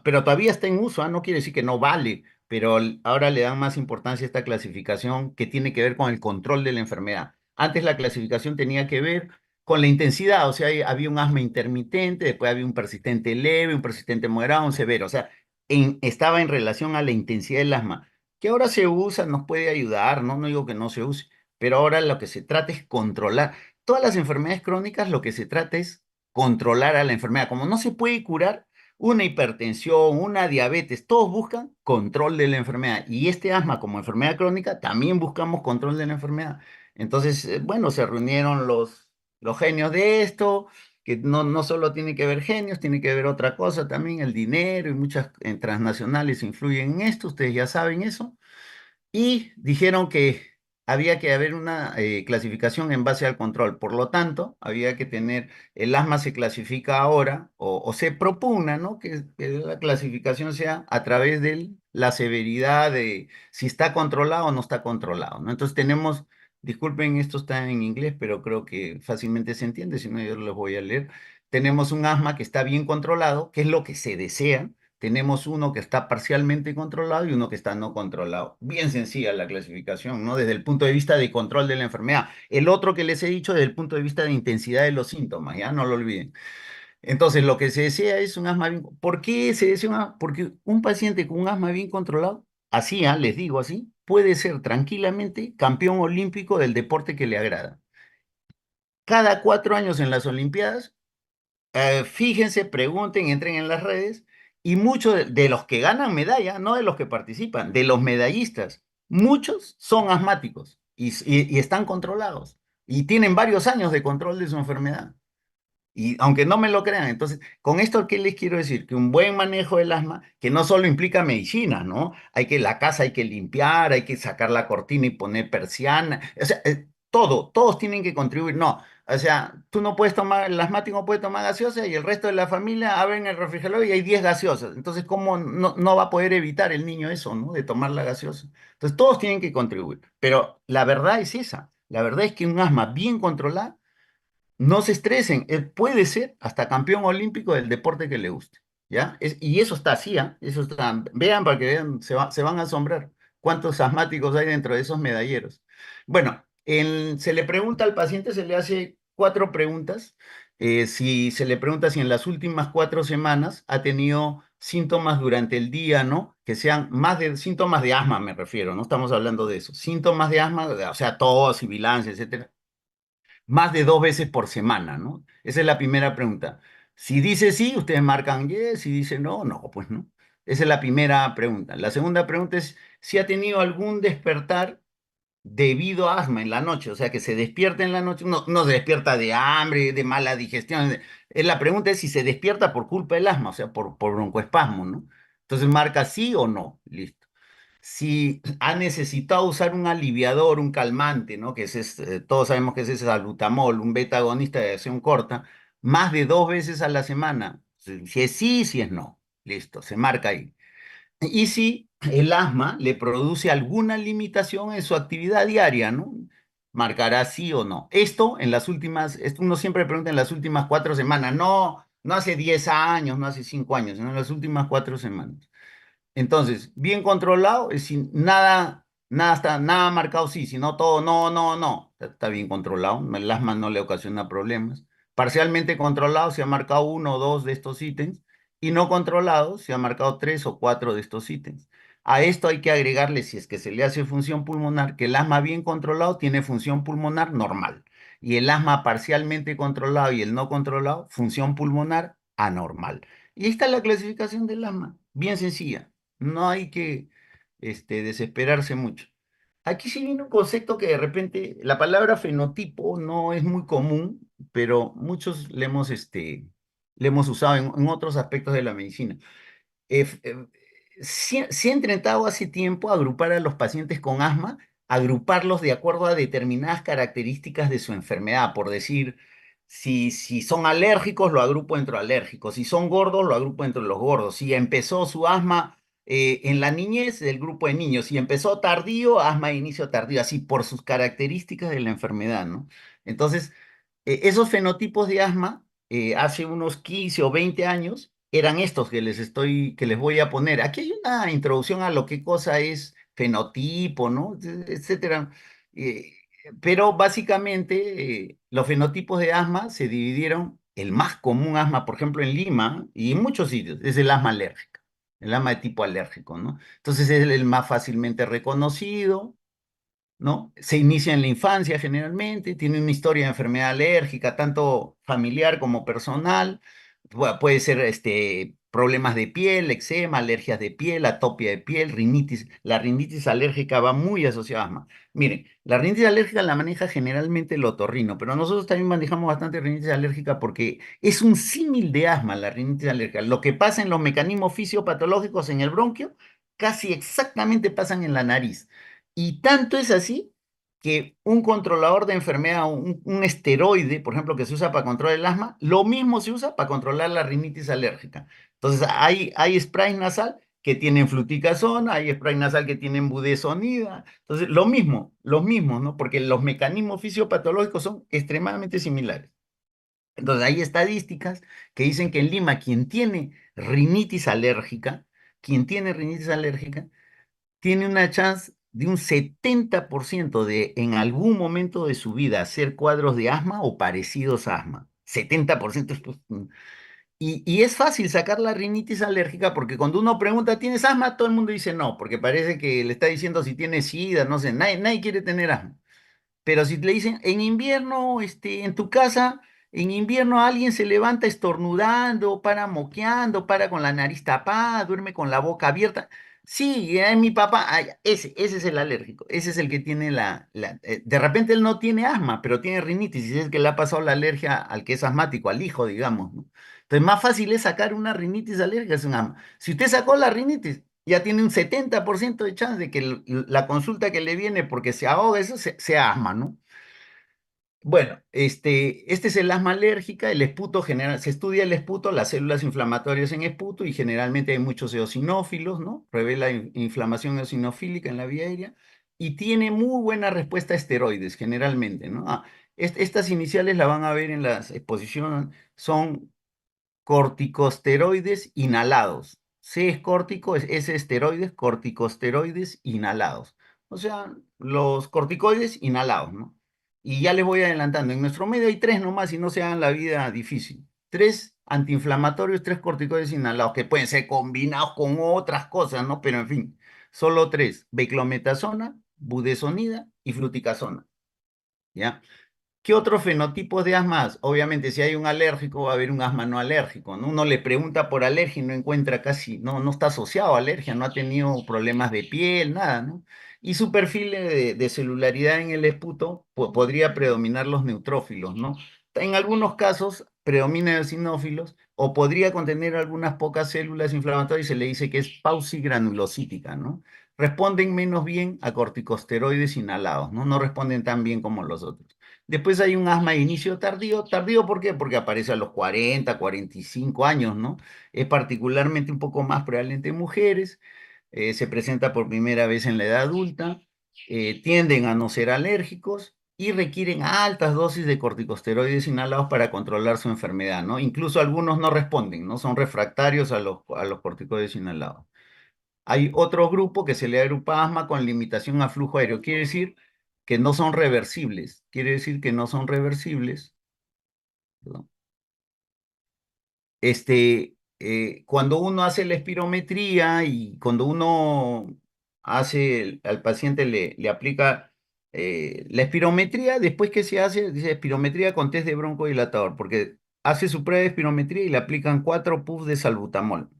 pero todavía está en uso, no quiere decir que no vale, pero ahora le dan más importancia a esta clasificación que tiene que ver con el control de la enfermedad. Antes la clasificación tenía que ver con la intensidad, o sea, había un asma intermitente, después había un persistente leve, un persistente moderado, un severo, o sea, estaba en relación a la intensidad del asma, que ahora se usa, nos puede ayudar, no digo que no se use, pero ahora lo que se trata es controlar. Todas las enfermedades crónicas lo que se trata es controlar a la enfermedad. Como no se puede curar una hipertensión, una diabetes, todos buscan control de la enfermedad. Y este asma como enfermedad crónica también buscamos control de la enfermedad. Entonces, bueno, se reunieron los genios de esto, que no solo tiene que ver genios, tiene que ver otra cosa también, el dinero y muchas transnacionales influyen en esto, ustedes ya saben eso. Y dijeron que había que haber una clasificación en base al control. Por lo tanto, había que tener, el asma se clasifica ahora, o se propugna, ¿no? Que la clasificación sea a través de la severidad de si está controlado o no está controlado, ¿no? Entonces tenemos, disculpen, esto está en inglés, pero creo que fácilmente se entiende, si no yo los voy a leer. Tenemos un asma que está bien controlado, que es lo que se desea. Tenemos uno que está parcialmente controlado y uno que está no controlado. Bien sencilla la clasificación, ¿no? Desde el punto de vista de control de la enfermedad. El otro que les he dicho desde el punto de vista de intensidad de los síntomas, ¿ya? No lo olviden. Entonces, lo que se desea es un asma bien. ¿Por qué se desea un asma? Porque un paciente con un asma bien controlado, así, les digo así, puede ser tranquilamente campeón olímpico del deporte que le agrada. Cada 4 años en las Olimpiadas fíjense, pregunten, entren en las redes y muchos de los que ganan medalla, no de los que participan, de los medallistas, muchos son asmáticos y están controlados y tienen varios años de control de su enfermedad. Y aunque no me lo crean, entonces, con esto, ¿qué les quiero decir? Que un buen manejo del asma, que no solo implica medicina, ¿no? La casa hay que limpiar, hay que sacar la cortina y poner persiana, o sea, todos tienen que contribuir, no, o sea, tú no puedes tomar, el asmático no puede tomar gaseosa y el resto de la familia abren el refrigerador y hay 10 gaseosas, entonces, ¿cómo no va a poder evitar el niño eso, ¿no? De tomar la gaseosa. Entonces, todos tienen que contribuir, pero la verdad es esa, la verdad es que un asma bien controlado no se estresen, él puede ser hasta campeón olímpico del deporte que le guste, ¿ya? Y eso está así, ¿ah? Eso está, vean para que vean, se van a asombrar cuántos asmáticos hay dentro de esos medalleros. Bueno, se le pregunta al paciente, se le hace 4 preguntas. Si se le pregunta si en las últimas 4 semanas ha tenido síntomas durante el día, ¿no? Que sean más de síntomas de asma, me refiero, no estamos hablando de eso. Síntomas de asma, o sea, tos, sibilancia, etcétera, más de 2 veces por semana, ¿no? Esa es la primera pregunta. Si dice sí, ustedes marcan yes, si dice no, no, pues no. Esa es la primera pregunta. La segunda pregunta es si ha tenido algún despertar debido a asma en la noche, o sea, que se despierta en la noche, no se despierta de hambre, de mala digestión. La pregunta es si se despierta por culpa del asma, o sea, por broncoespasmo, ¿no? Entonces marca sí o no, listo. Si ha necesitado usar un aliviador, un calmante, ¿no? Todos sabemos que ese es el salbutamol, un beta agonista de acción corta, más de 2 veces a la semana. Si es sí, si es no. Listo, se marca ahí. Y si el asma le produce alguna limitación en su actividad diaria, ¿no? Marcará sí o no. Esto uno siempre pregunta en las últimas 4 semanas, no hace 10 años, no hace 5 años, sino en las últimas 4 semanas. Entonces, bien controlado, es sin nada marcado sí, sino todo no. Está bien controlado, el asma no le ocasiona problemas. Parcialmente controlado, se ha marcado 1 o 2 de estos ítems, y no controlado, se ha marcado 3 o 4 de estos ítems. A esto hay que agregarle, si es que se le hace función pulmonar, que el asma bien controlado tiene función pulmonar normal, y el asma parcialmente controlado y el no controlado, función pulmonar anormal. Y ahí está la clasificación del asma, bien sencilla. No hay que desesperarse mucho. Aquí sí viene un concepto que de repente la palabra fenotipo no es muy común, pero muchos le hemos usado en otros aspectos de la medicina. Se ha intentado hace tiempo agrupar a los pacientes con asma, agruparlos de acuerdo a determinadas características de su enfermedad. Por decir, si son alérgicos, lo agrupo entre alérgicos. Si son gordos, lo agrupo entre los gordos. Si empezó su asma en la niñez, del grupo de niños. Si empezó tardío, asma de inicio tardío. Así por sus características de la enfermedad, ¿no? Entonces, esos fenotipos de asma, hace unos 15 o 20 años, eran estos que les voy a poner. Aquí hay una introducción a lo que cosa es fenotipo, ¿no? Etcétera. Eh, pero básicamente, los fenotipos de asma se dividieron. El más común asma, por ejemplo, en Lima y en muchos sitios, es el asma alérgica, el asma de tipo alérgico, ¿no? Entonces es el más fácilmente reconocido, ¿no? Se inicia en la infancia generalmente, tiene una historia de enfermedad alérgica, tanto familiar como personal. Puede ser problemas de piel, eczema, alergias de piel, atopia de piel, rinitis. La rinitis alérgica va muy asociada a asma. Miren, la rinitis alérgica la maneja generalmente el otorrino, pero nosotros también manejamos bastante rinitis alérgica porque es un símil de asma la rinitis alérgica. Lo que pasa en los mecanismos fisiopatológicos en el bronquio, casi exactamente pasan en la nariz. Y tanto es así que un controlador de enfermedad, un esteroide, por ejemplo, que se usa para controlar el asma, lo mismo se usa para controlar la rinitis alérgica. Entonces, hay sprays nasal que tienen fluticasona, hay spray nasal que tienen budesonida. Entonces, lo mismo, los mismos, ¿no? Porque los mecanismos fisiopatológicos son extremadamente similares. Entonces, hay estadísticas que dicen que en Lima, quien tiene rinitis alérgica, tiene una chance de un 70% de en algún momento de su vida hacer cuadros de asma o parecidos a asma. 70% es, pues, y es fácil sacar la rinitis alérgica porque cuando uno pregunta, ¿tienes asma? Todo el mundo dice no, porque parece que le está diciendo si tiene sida, no sé, nadie quiere tener asma. Pero si le dicen, en invierno, en tu casa, en invierno alguien se levanta estornudando, para moqueando, para con la nariz tapada, duerme con la boca abierta. Sí, es mi papá. Ese es el alérgico, ese es el que tiene de repente él no tiene asma, pero tiene rinitis, y es que le ha pasado la alergia al que es asmático, al hijo, digamos, ¿no? Entonces, más fácil es sacar una rinitis alérgica que un asma. Si usted sacó la rinitis, ya tiene un 70% de chance de que la consulta que le viene porque se ahoga, eso sea asma, ¿no? Bueno, este es el asma alérgica, el esputo general, se estudia el esputo, las células inflamatorias en esputo y generalmente hay muchos eosinófilos, ¿no? Revela inflamación eosinofílica en la vía aérea y tiene muy buena respuesta a esteroides generalmente, ¿no? Estas iniciales la van a ver en las exposiciones, son corticosteroides inhalados. C es córtico, es esteroides, corticosteroides inhalados. O sea, los corticoides inhalados, ¿no? Y ya les voy adelantando, en nuestro medio hay tres nomás y no se hagan la vida difícil. Tres antiinflamatorios, tres corticoides inhalados, que pueden ser combinados con otras cosas, ¿no? Pero en fin, solo tres, beclometasona, budesonida y fluticasona, ¿ya? ¿Qué otros fenotipos de asmas? Obviamente, si hay un alérgico, va a haber un asma no alérgico, ¿no? Uno le pregunta por alergia y no encuentra casi, no está asociado a alergia, no ha tenido problemas de piel, nada, ¿no? Y su perfil de celularidad en el esputo podría predominar los neutrófilos, ¿no? En algunos casos predomina eosinófilos o podría contener algunas pocas células inflamatorias y se le dice que es pausigranulocítica, ¿no? Responden menos bien a corticosteroides inhalados, ¿no? No responden tan bien como los otros. Después hay un asma de inicio tardío. ¿Tardío por qué? Porque aparece a los 40, 45 años, ¿no? Es particularmente un poco más prevalente en mujeres, se presenta por primera vez en la edad adulta, tienden a no ser alérgicos y requieren altas dosis de corticosteroides inhalados para controlar su enfermedad, ¿no? Incluso algunos no responden, ¿no? Son refractarios a los corticoides inhalados. Hay otro grupo que se le agrupa asma con limitación a flujo aéreo. Quiere decir que no son reversibles. Quiere decir que no son reversibles. Perdón. Cuando uno hace la espirometría y cuando uno al paciente le aplica la espirometría, después que se hace, dice espirometría con test de broncodilatador, porque hace su prueba de espirometría y le aplican 4 puffs de salbutamol.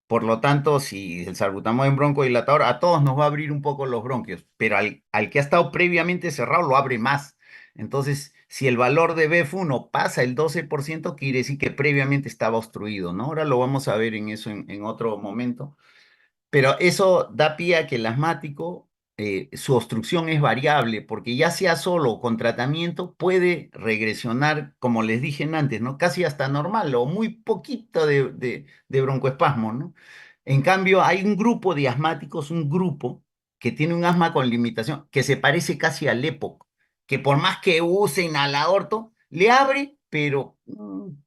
Por lo tanto, si el salbutamol en broncodilatador, a todos nos va a abrir un poco los bronquios, pero al que ha estado previamente cerrado lo abre más. Entonces, si el valor de BF1 pasa el 12%, quiere decir que previamente estaba obstruido, ¿no? Ahora lo vamos a ver en eso en otro momento. Pero eso da pie a que el asmático, su obstrucción es variable, porque ya sea solo o con tratamiento, puede regresionar, como les dije antes, ¿no? Casi hasta normal o muy poquito de broncoespasmo, ¿no? En cambio, hay un grupo de asmáticos, un grupo que tiene un asma con limitación, que se parece casi al EPOC, que por más que use inhalador, le abre, pero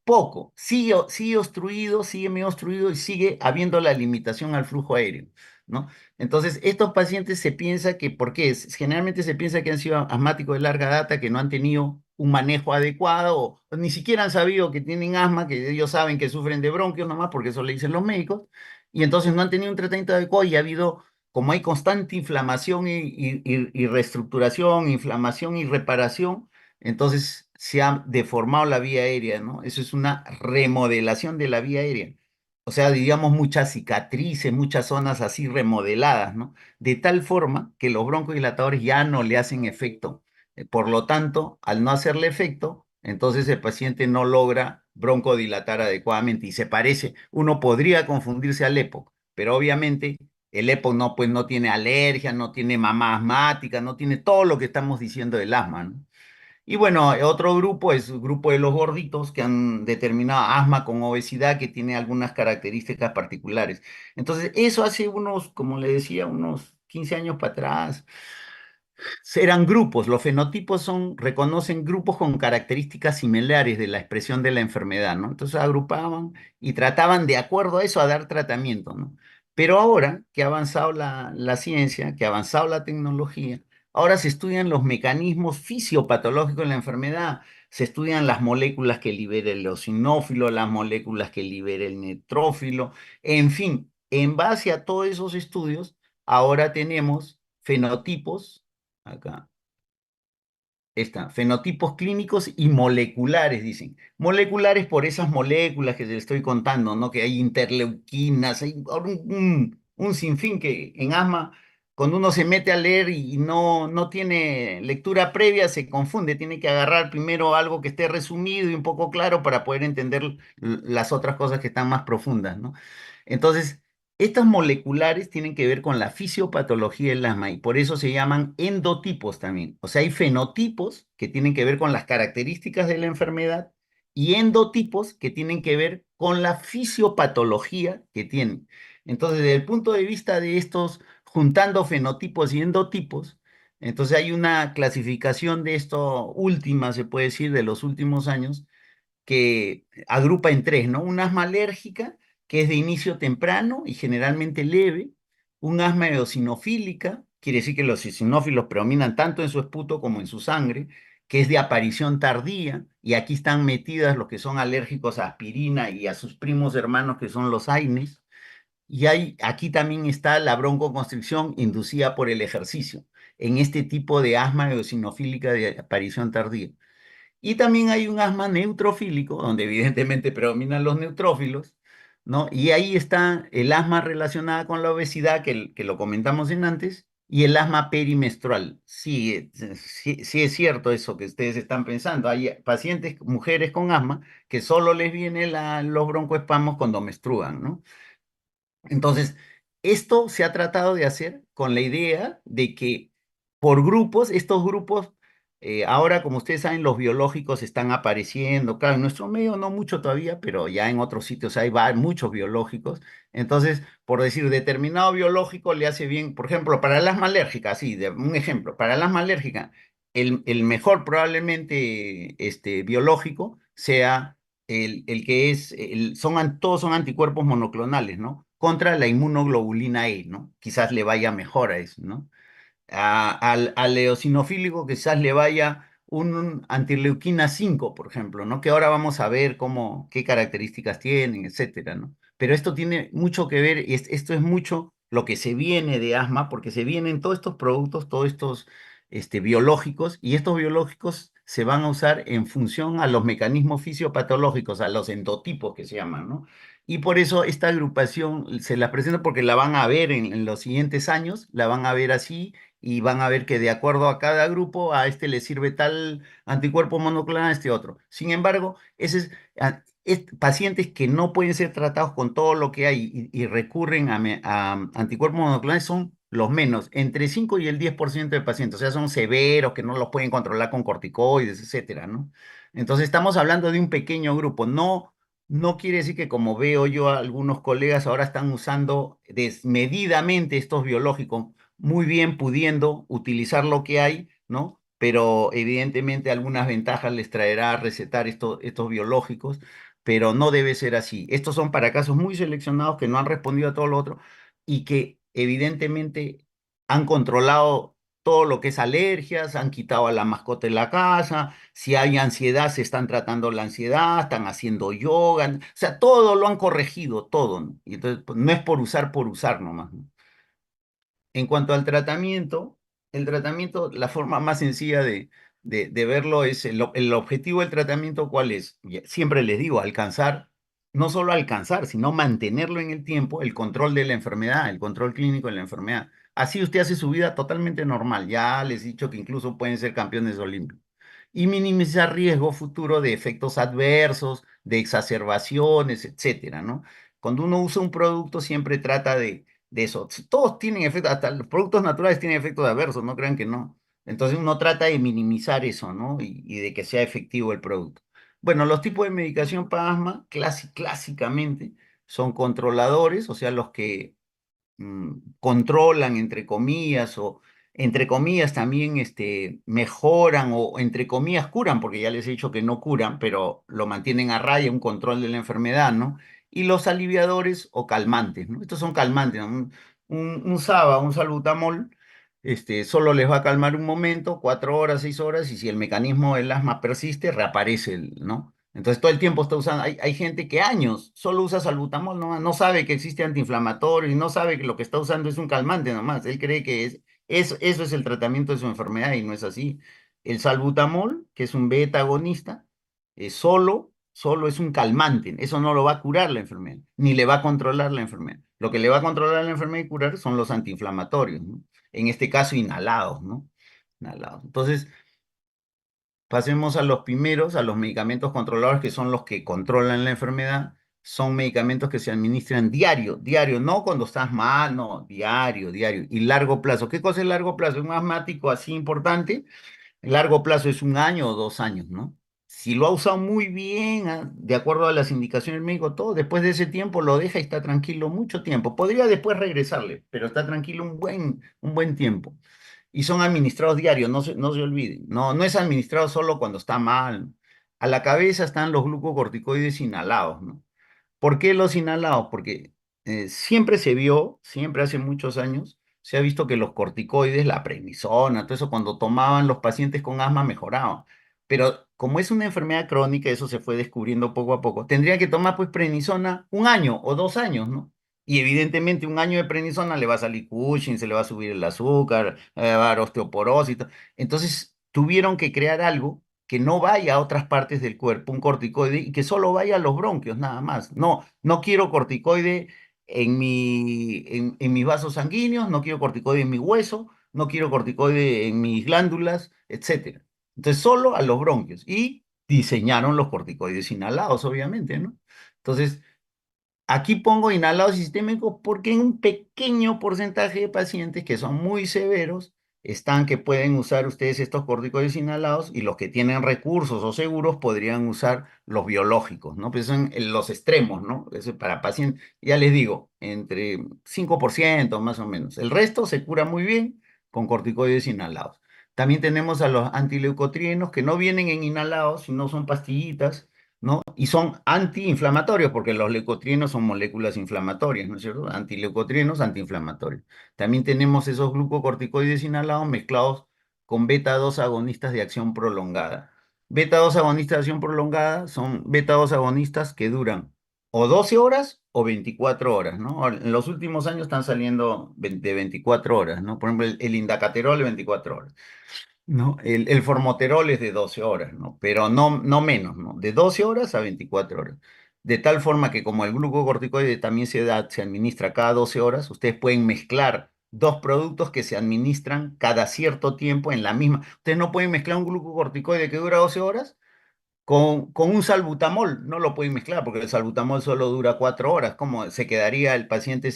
poco. Sigue obstruido, sigue medio obstruido y sigue habiendo la limitación al flujo aéreo, ¿no? Entonces, estos pacientes se piensa que, ¿por qué? Generalmente se piensa que han sido asmáticos de larga data, que no han tenido un manejo adecuado, o ni siquiera han sabido que tienen asma, que ellos saben que sufren de bronquios nomás, porque eso le dicen los médicos, y entonces no han tenido un tratamiento adecuado y ha habido como hay constante inflamación y reestructuración, inflamación y reparación, entonces se ha deformado la vía aérea, ¿no? Eso es una remodelación de la vía aérea. O sea, digamos, muchas cicatrices, muchas zonas así remodeladas, ¿no? De tal forma que los broncodilatadores ya no le hacen efecto. Por lo tanto, al no hacerle efecto, entonces el paciente no logra broncodilatar adecuadamente y se parece, uno podría confundirse al EPOC, pero obviamente el EPOC no, pues no tiene alergia, no tiene mamá asmática, no tiene todo lo que estamos diciendo del asma, ¿no? Y bueno, otro grupo es el grupo de los gorditos que han determinado asma con obesidad que tiene algunas características particulares. Entonces, eso hace unos, como le decía, unos 15 años para atrás, eran grupos, los fenotipos son, reconocen grupos con características similares de la expresión de la enfermedad, ¿no? Entonces agrupaban y trataban de acuerdo a eso a dar tratamiento, ¿no? Pero ahora que ha avanzado la ciencia, que ha avanzado la tecnología, ahora se estudian los mecanismos fisiopatológicos de la enfermedad, se estudian las moléculas que libera el eosinófilo, las moléculas que libera el neutrófilo, en fin, en base a todos esos estudios, ahora tenemos fenotipos. Acá está, fenotipos clínicos y moleculares, dicen. Moleculares por esas moléculas que te estoy contando, ¿no? Que hay interleuquinas, hay un sinfín que en asma, cuando uno se mete a leer y no tiene lectura previa, se confunde. Tiene que agarrar primero algo que esté resumido y un poco claro para poder entender las otras cosas que están más profundas, ¿no? Entonces, estos moleculares tienen que ver con la fisiopatología del asma y por eso se llaman endotipos también. O sea, hay fenotipos que tienen que ver con las características de la enfermedad y endotipos que tienen que ver con la fisiopatología que tienen. Entonces, desde el punto de vista de estos, juntando fenotipos y endotipos, entonces hay una clasificación de esto última, se puede decir, de los últimos años que agrupa en tres, ¿no? Un asma alérgica, que es de inicio temprano y generalmente leve, un asma eosinofílica, quiere decir que los eosinófilos predominan tanto en su esputo como en su sangre, que es de aparición tardía, y aquí están metidas los que son alérgicos a aspirina y a sus primos hermanos que son los AINES, y aquí también está la broncoconstricción inducida por el ejercicio, en este tipo de asma eosinofílica de aparición tardía. Y también hay un asma neutrofílico, donde evidentemente predominan los neutrófilos, ¿no? Y ahí está el asma relacionada con la obesidad, que lo comentamos en antes, y el asma perimenstrual. Sí, sí, sí es cierto eso que ustedes están pensando. Hay pacientes, mujeres con asma, que solo les viene los broncoespasmos cuando menstruan, ¿no? Entonces, esto se ha tratado de hacer con la idea de que por grupos, estos grupos, ahora como ustedes saben, los biológicos están apareciendo, claro, en nuestro medio no mucho todavía, pero ya en otros sitios hay muchos biológicos. Entonces, por decir, determinado biológico le hace bien, por ejemplo, para el asma alérgica, sí, un ejemplo, para el asma alérgica, el mejor probablemente biológico sea el que es, todos son anticuerpos monoclonales, ¿no? Contra la inmunoglobulina E, ¿no? Quizás le vaya mejor a eso, ¿no? Al eosinofílico quizás le vaya un antirleuquina 5, por ejemplo, ¿no? Que ahora vamos a ver qué características tienen, etcétera, ¿no? Pero esto tiene mucho que ver, y esto es mucho lo que se viene de asma, porque se vienen todos estos productos, todos estos biológicos, y estos biológicos se van a usar en función a los mecanismos fisiopatológicos, a los endotipos que se llaman, ¿no? Y por eso esta agrupación se la presento porque la van a ver en los siguientes años, la van a ver así y van a ver que de acuerdo a cada grupo, a este le sirve tal anticuerpo monoclonal, a este otro. Sin embargo, pacientes que no pueden ser tratados con todo lo que hay y recurren a anticuerpos monoclonales son los menos, entre 5 y el 10% de pacientes, o sea, son severos, que no los pueden controlar con corticoides, etcétera, ¿no? Entonces estamos hablando de un pequeño grupo, no quiere decir que como veo yo a algunos colegas ahora están usando desmedidamente estos biológicos, muy bien pudiendo utilizar lo que hay, ¿no? Pero evidentemente algunas ventajas les traerá recetar estos biológicos, pero no debe ser así. Estos son para casos muy seleccionados que no han respondido a todo lo otro y que evidentemente han controlado todo lo que es alergias, han quitado a la mascota de la casa, si hay ansiedad, se están tratando la ansiedad, están haciendo yoga, o sea, todo lo han corregido, todo, ¿no? Y entonces, pues, no es por usar nomás, ¿no? En cuanto al tratamiento, el tratamiento, la forma más sencilla de verlo es el objetivo del tratamiento, ¿cuál es? Siempre les digo, alcanzar, no solo alcanzar, sino mantenerlo en el tiempo, el control de la enfermedad, el control clínico de la enfermedad. Así usted hace su vida totalmente normal. Ya les he dicho que incluso pueden ser campeones olímpicos. Y minimizar riesgo futuro de efectos adversos, de exacerbaciones, etcétera, ¿no? Cuando uno usa un producto, siempre trata de eso. Todos tienen efectos, hasta los productos naturales tienen efectos adversos, no crean que no. Entonces uno trata de minimizar eso, ¿no? Y de que sea efectivo el producto. Bueno, los tipos de medicación para asma, clásicamente, son controladores, o sea, los que controlan, entre comillas, o entre comillas también mejoran o entre comillas curan, porque ya les he dicho que no curan, pero lo mantienen a raya, un control de la enfermedad, ¿no? Y los aliviadores o calmantes, ¿no? Estos son calmantes, ¿no? Un SABA, un salbutamol, solo les va a calmar un momento, 4 horas, 6 horas, y si el mecanismo del asma persiste, reaparece, ¿no? Entonces todo el tiempo está usando, hay gente que años solo usa salbutamol, no sabe que existe antiinflamatorio y no sabe que lo que está usando es un calmante nomás. Él cree que eso es el tratamiento de su enfermedad y no es así. El salbutamol, que es un beta agonista, solo es un calmante. Eso no lo va a curar la enfermedad, ni le va a controlar la enfermedad. Lo que le va a controlar la enfermedad y curar son los antiinflamatorios, ¿no? En este caso, inhalados, ¿no? Inhalados. Entonces, pasemos a los primeros, a los medicamentos controladores, que son los que controlan la enfermedad. Son medicamentos que se administran diario, no cuando estás mal, no, diario, y largo plazo. ¿Qué cosa es largo plazo? Un asmático así importante, largo plazo es 1 año o 2 años, ¿no? Si lo ha usado muy bien, de acuerdo a las indicaciones del médico, todo, después de ese tiempo lo deja y está tranquilo mucho tiempo. Podría después regresarle, pero está tranquilo un buen tiempo y son administrados diarios, no se olviden. No es administrado solo cuando está mal. A la cabeza están los glucocorticoides inhalados, ¿no? ¿Por qué los inhalados? Porque siempre se vio, siempre hace muchos años, se ha visto que los corticoides, la prednisona, todo eso, cuando tomaban los pacientes con asma mejoraban. Pero como es una enfermedad crónica, eso se fue descubriendo poco a poco. Tendría que tomar pues prednisona 1 año o 2 años, ¿no? Y evidentemente 1 año de prednisona le va a salir Cushing, se le va a subir el azúcar, va a dar osteoporosis. Entonces tuvieron que crear algo que no vaya a otras partes del cuerpo, un corticoide, y que solo vaya a los bronquios, nada más. No quiero corticoide en mis vasos sanguíneos, no quiero corticoide en mi hueso, no quiero corticoide en mis glándulas, etcétera. Entonces, solo a los bronquios. Y diseñaron los corticoides inhalados, obviamente, ¿no? Entonces, aquí pongo inhalados sistémicos porque en un pequeño porcentaje de pacientes que son muy severos están que pueden usar ustedes estos corticoides inhalados y los que tienen recursos o seguros podrían usar los biológicos, ¿no? Pues son los extremos, ¿no? Eso para pacientes, ya les digo, entre 5% más o menos. El resto se cura muy bien con corticoides inhalados. También tenemos a los antileucotrienos que no vienen en inhalados, sino son pastillitas, ¿no? Y son antiinflamatorios, porque los leucotrienos son moléculas inflamatorias, ¿no es cierto? Antileucotrienos, antiinflamatorios. También tenemos esos glucocorticoides inhalados mezclados con beta 2 agonistas de acción prolongada. Beta 2 agonistas de acción prolongada son beta 2 agonistas que duran o 12 horas o 24 horas, ¿no? En los últimos años están saliendo de 24 horas, ¿no? Por ejemplo, el indacaterol de 24 horas. ¿No? El formoterol es de 12 horas, ¿no? Pero no menos, ¿no? De 12 horas a 24 horas. De tal forma que como el glucocorticoide también se administra cada 12 horas, ustedes pueden mezclar dos productos que se administran cada cierto tiempo en la misma. Ustedes no pueden mezclar un glucocorticoide que dura 12 horas con un salbutamol. No lo pueden mezclar porque el salbutamol solo dura 4 horas. ¿Cómo se quedaría el paciente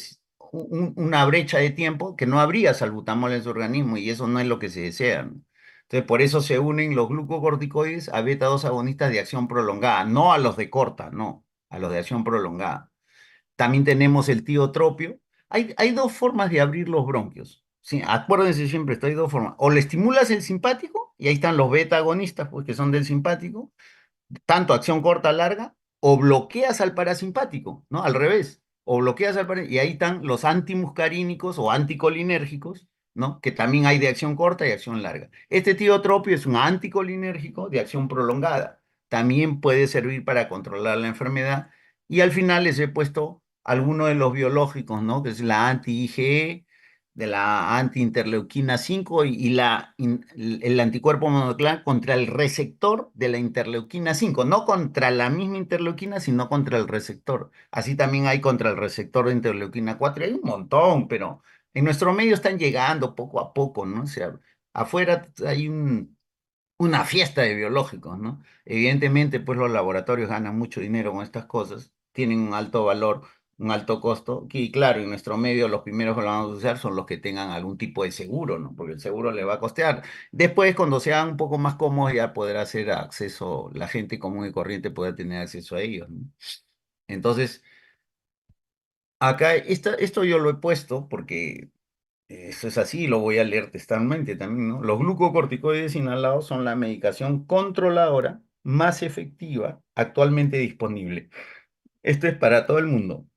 una brecha de tiempo que no habría salbutamol en su organismo y eso no es lo que se desea, ¿no? Entonces, por eso se unen los glucocorticoides a beta 2 agonistas de acción prolongada, no a los de corta, no, a los de acción prolongada. También tenemos el tiotropio. Hay dos formas de abrir los bronquios. Sí, acuérdense siempre, esto hay dos formas. O le estimulas el simpático, y ahí están los beta agonistas, pues, que son del simpático, tanto acción corta larga, o bloqueas al parasimpático, ¿no? Al revés, o bloqueas al parasimpático, y ahí están los antimuscarínicos o anticolinérgicos, ¿no? Que también hay de acción corta y acción larga. Este tiotropio es un anticolinérgico de acción prolongada. También puede servir para controlar la enfermedad. Y al final les he puesto algunos de los biológicos, ¿no? Que es la anti-IgE, de la antiinterleuquina 5 el anticuerpo monoclonal contra el receptor de la interleuquina 5, no contra la misma interleuquina, sino contra el receptor. Así también hay contra el receptor de interleuquina 4, y hay un montón, pero en nuestro medio están llegando poco a poco, ¿no? O sea, afuera hay una fiesta de biológicos, ¿no? Evidentemente, pues los laboratorios ganan mucho dinero con estas cosas, tienen un alto valor, un alto costo, y claro, en nuestro medio los primeros que lo vamos a usar son los que tengan algún tipo de seguro, ¿no? Porque el seguro le va a costear. Después, cuando sean un poco más cómodos, ya podrá hacer acceso, la gente común y corriente podrá tener acceso a ellos, ¿no? Entonces, acá, esto yo lo he puesto porque eso es así, lo voy a leer textualmente también, ¿no? Los glucocorticoides inhalados son la medicación controladora más efectiva actualmente disponible. Esto es para todo el mundo.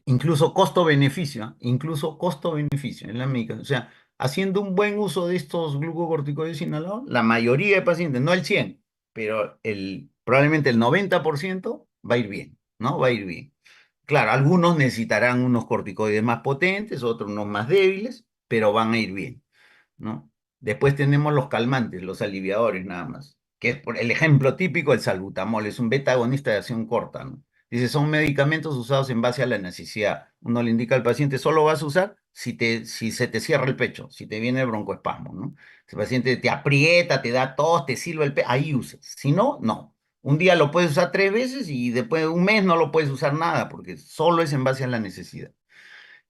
Incluso costo-beneficio, ¿ah? Incluso costo-beneficio en la medicación. O sea, haciendo un buen uso de estos glucocorticoides inhalados, la mayoría de pacientes, no el 100, pero probablemente el 90% va a ir bien, ¿no? Va a ir bien. Claro, algunos necesitarán unos corticoides más potentes, otros unos más débiles, pero van a ir bien, ¿no? Después tenemos los calmantes, los aliviadores nada más, que es el ejemplo típico, el salbutamol, es un beta agonista de acción corta, ¿no? Dice, son medicamentos usados en base a la necesidad. Uno le indica al paciente, solo vas a usar si se te cierra el pecho, si te viene el broncoespasmo, ¿no? Si el paciente te aprieta, te da tos, te silba el pecho, ahí uses. Si no, no. Un día lo puedes usar 3 veces y después de un mes no lo puedes usar nada, porque solo es en base a la necesidad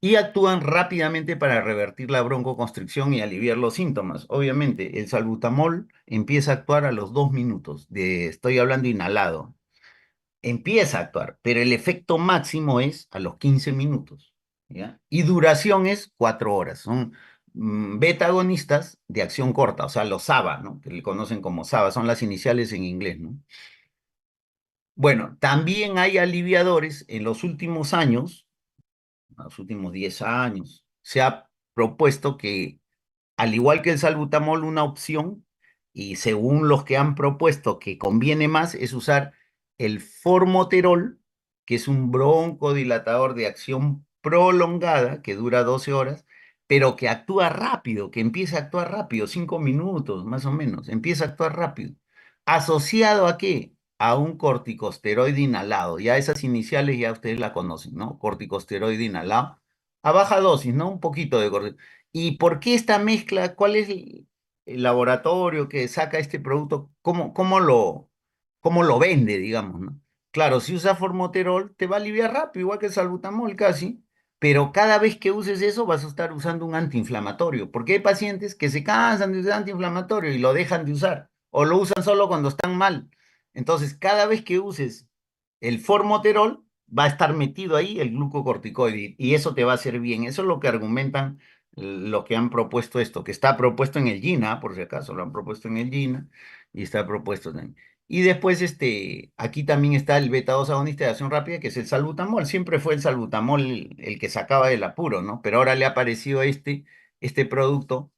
y actúan rápidamente para revertir la broncoconstricción y aliviar los síntomas. Obviamente, el salbutamol empieza a actuar a los 2 minutos, estoy hablando inhalado, empieza a actuar, pero el efecto máximo es a los 15 minutos, ¿ya? Y duración es 4 horas. Son beta agonistas de acción corta, o sea, los SABA, ¿no? Que le conocen como SABA, son las iniciales en inglés, ¿no? Bueno, también hay aliviadores en los últimos años, los últimos 10 años, se ha propuesto que, al igual que el salbutamol, una opción, y según los que han propuesto que conviene más, es usar el formoterol, que es un broncodilatador de acción prolongada, que dura 12 horas, pero que actúa rápido, que empieza a actuar rápido, 5 minutos más o menos, empieza a actuar rápido. ¿Asociado a qué? A un corticosteroide inhalado. Ya esas iniciales ya ustedes la conocen, ¿no? Corticosteroide inhalado. A baja dosis, ¿no? Un poquito de corticosteroide. ¿Y por qué esta mezcla? ¿Cuál es el laboratorio que saca este producto? ¿Cómo lo vende, digamos, ¿no? Claro, si usa formoterol, te va a aliviar rápido, igual que el salbutamol casi, pero cada vez que uses eso vas a estar usando un antiinflamatorio, porque hay pacientes que se cansan de usar antiinflamatorio y lo dejan de usar, o lo usan solo cuando están mal. Entonces, cada vez que uses el formoterol, va a estar metido ahí el glucocorticoide y eso te va a hacer bien. Eso es lo que argumentan lo que han propuesto esto, que está propuesto en el GINA, por si acaso, lo han propuesto en el GINA y está propuesto también. Y después, aquí también está el beta 2 agonista de acción rápida, que es el salbutamol. Siempre fue el salbutamol el que sacaba del apuro, ¿no? Pero ahora le ha aparecido este producto.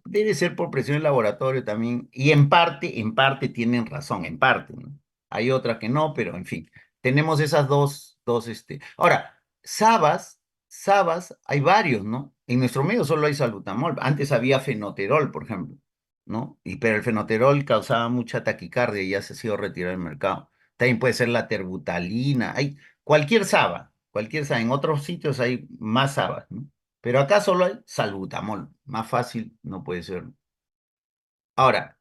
Debe ser por presión del laboratorio también. Y en parte tienen razón, en parte, ¿no? Hay otras que no, pero en fin. Tenemos esas dos. Ahora, Sabas, hay varios, ¿no? En nuestro medio solo hay salbutamol. Antes había fenoterol, por ejemplo, ¿no? Pero el fenoterol causaba mucha taquicardia y ya se ha sido retirado del mercado. También puede ser la terbutalina. Hay cualquier Saba. En otros sitios hay más Sabas, ¿no? Pero acá solo hay salbutamol. Más fácil no puede ser. Ahora,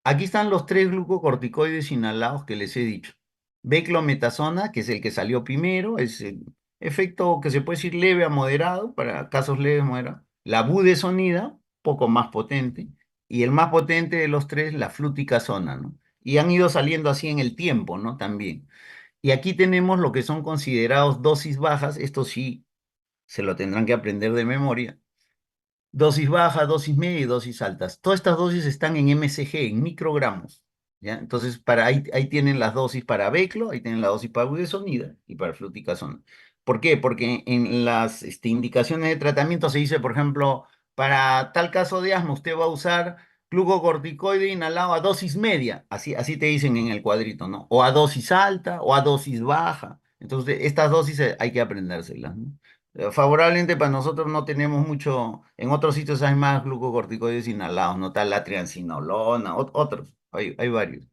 aquí están los tres glucocorticoides inhalados que les he dicho. Beclometasona, que es el que salió primero, es el efecto que se puede decir leve a moderado, para casos leves moderados. La budesonida, poco más potente, y el más potente de los tres, la fluticasona, ¿no? Y han ido saliendo así en el tiempo, ¿no? También. Y aquí tenemos lo que son considerados dosis bajas, esto sí se lo tendrán que aprender de memoria. Dosis baja, dosis media y dosis altas. Todas estas dosis están en mcg, en microgramos. ¿Ya? Entonces, ahí tienen las dosis para beclo, ahí tienen la dosis para budesonida y para fluticasona. ¿Por qué? Porque en las indicaciones de tratamiento se dice, por ejemplo, para tal caso de asma, usted va a usar glucocorticoide inhalado a dosis media. Así te dicen en el cuadrito, ¿no? O a dosis alta o a dosis baja. Entonces, estas dosis hay que aprendérselas, ¿no? Favorablemente para nosotros no tenemos mucho, en otros sitios hay más glucocorticoides inhalados, no tal la triancinolona, otros, hay varios.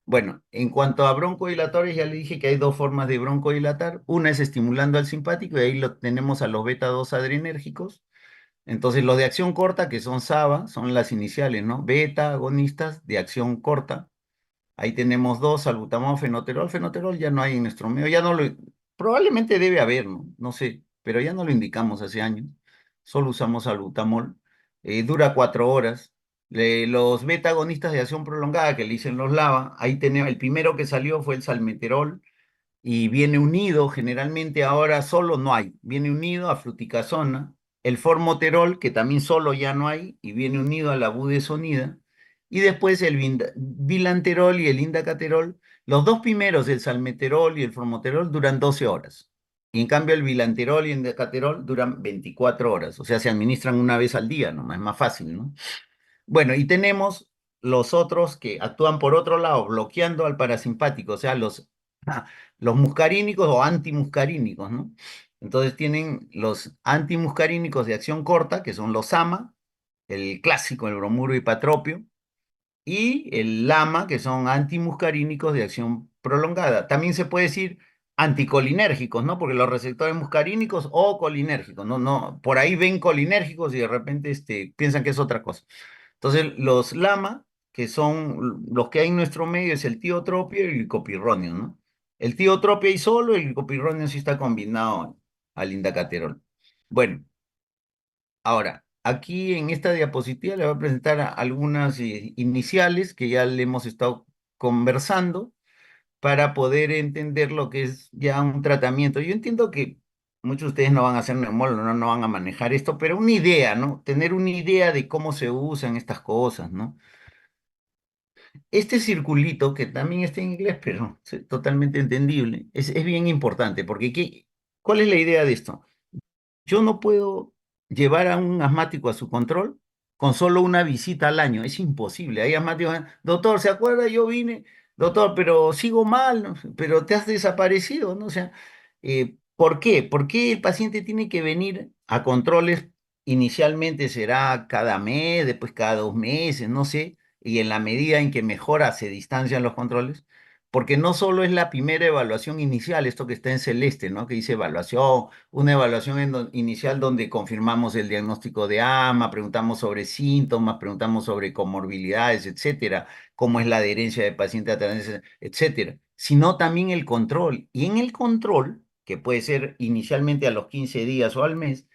Bueno, en cuanto a broncodilatores, ya le dije que hay dos formas de broncodilatar. Una es estimulando al simpático y ahí lo tenemos a los beta 2 adrenérgicos. Entonces, los de acción corta, que son SABA, son las iniciales, ¿no? Beta agonistas de acción corta. Ahí tenemos dos, salbutamol, fenoterol. Fenoterol ya no hay en nuestro medio, ya no lo, probablemente debe haber, ¿no? No sé, pero ya no lo indicamos hace años. Solo usamos salbutamol. Dura 4 horas. Los beta agonistas de acción prolongada que le dicen los LAVA, ahí tenemos, el primero que salió fue el salmeterol y viene unido, generalmente ahora solo no hay, viene unido a fluticasona, el formoterol, que también solo ya no hay, y viene unido a la budesonida, y después el bilanterol y el indacaterol, los dos primeros, el salmeterol y el formoterol, duran 12 horas. Y en cambio el bilanterol y el indacaterol duran 24 horas, o sea, se administran una vez al día, ¿no? Es más fácil, ¿no? Bueno, y tenemos los otros que actúan por otro lado, bloqueando al parasimpático, o sea, los muscarínicos o antimuscarínicos, ¿no? Entonces tienen los antimuscarínicos de acción corta, que son los AMA, el clásico, el bromuro hipatropio, y el LAMA, que son antimuscarínicos de acción prolongada. También se puede decir anticolinérgicos, ¿no? Porque los receptores muscarínicos o colinérgicos, ¿no? No, por ahí ven colinérgicos y de repente piensan que es otra cosa. Entonces, los LAMA, que son los que hay en nuestro medio, es el tiotropio y el licopirronio, ¿no? El tiotropio ahí solo, el licopirronio sí está combinado al indacaterol. Bueno, ahora, aquí en esta diapositiva le voy a presentar algunas iniciales que ya le hemos estado conversando para poder entender lo que es ya un tratamiento. Yo entiendo que muchos de ustedes no van a hacer neumólogos, no van a manejar esto, pero una idea, ¿no? Tener una idea de cómo se usan estas cosas, ¿no? Este circulito, que también está en inglés, pero es totalmente entendible, es bien importante, porque ¿cuál es la idea de esto? Yo no puedo llevar a un asmático a su control con solo una visita al año. Es imposible. Hay asmáticos, doctor, ¿se acuerda? Yo vine, doctor, pero sigo mal, ¿no? Pero te has desaparecido, ¿no? O sea, ¿por qué? ¿Por qué el paciente tiene que venir a controles? Inicialmente será cada mes, después cada 2 meses, no sé, y en la medida en que mejora se distancian los controles. Porque no solo es la primera evaluación inicial, esto que está en celeste, ¿no? Que dice evaluación, una evaluación inicial donde confirmamos el diagnóstico de AMA, preguntamos sobre síntomas, preguntamos sobre comorbilidades, etcétera, cómo es la adherencia del paciente a través, etcétera, sino también el control. Y en el control, que puede ser inicialmente a los 15 días o al mes,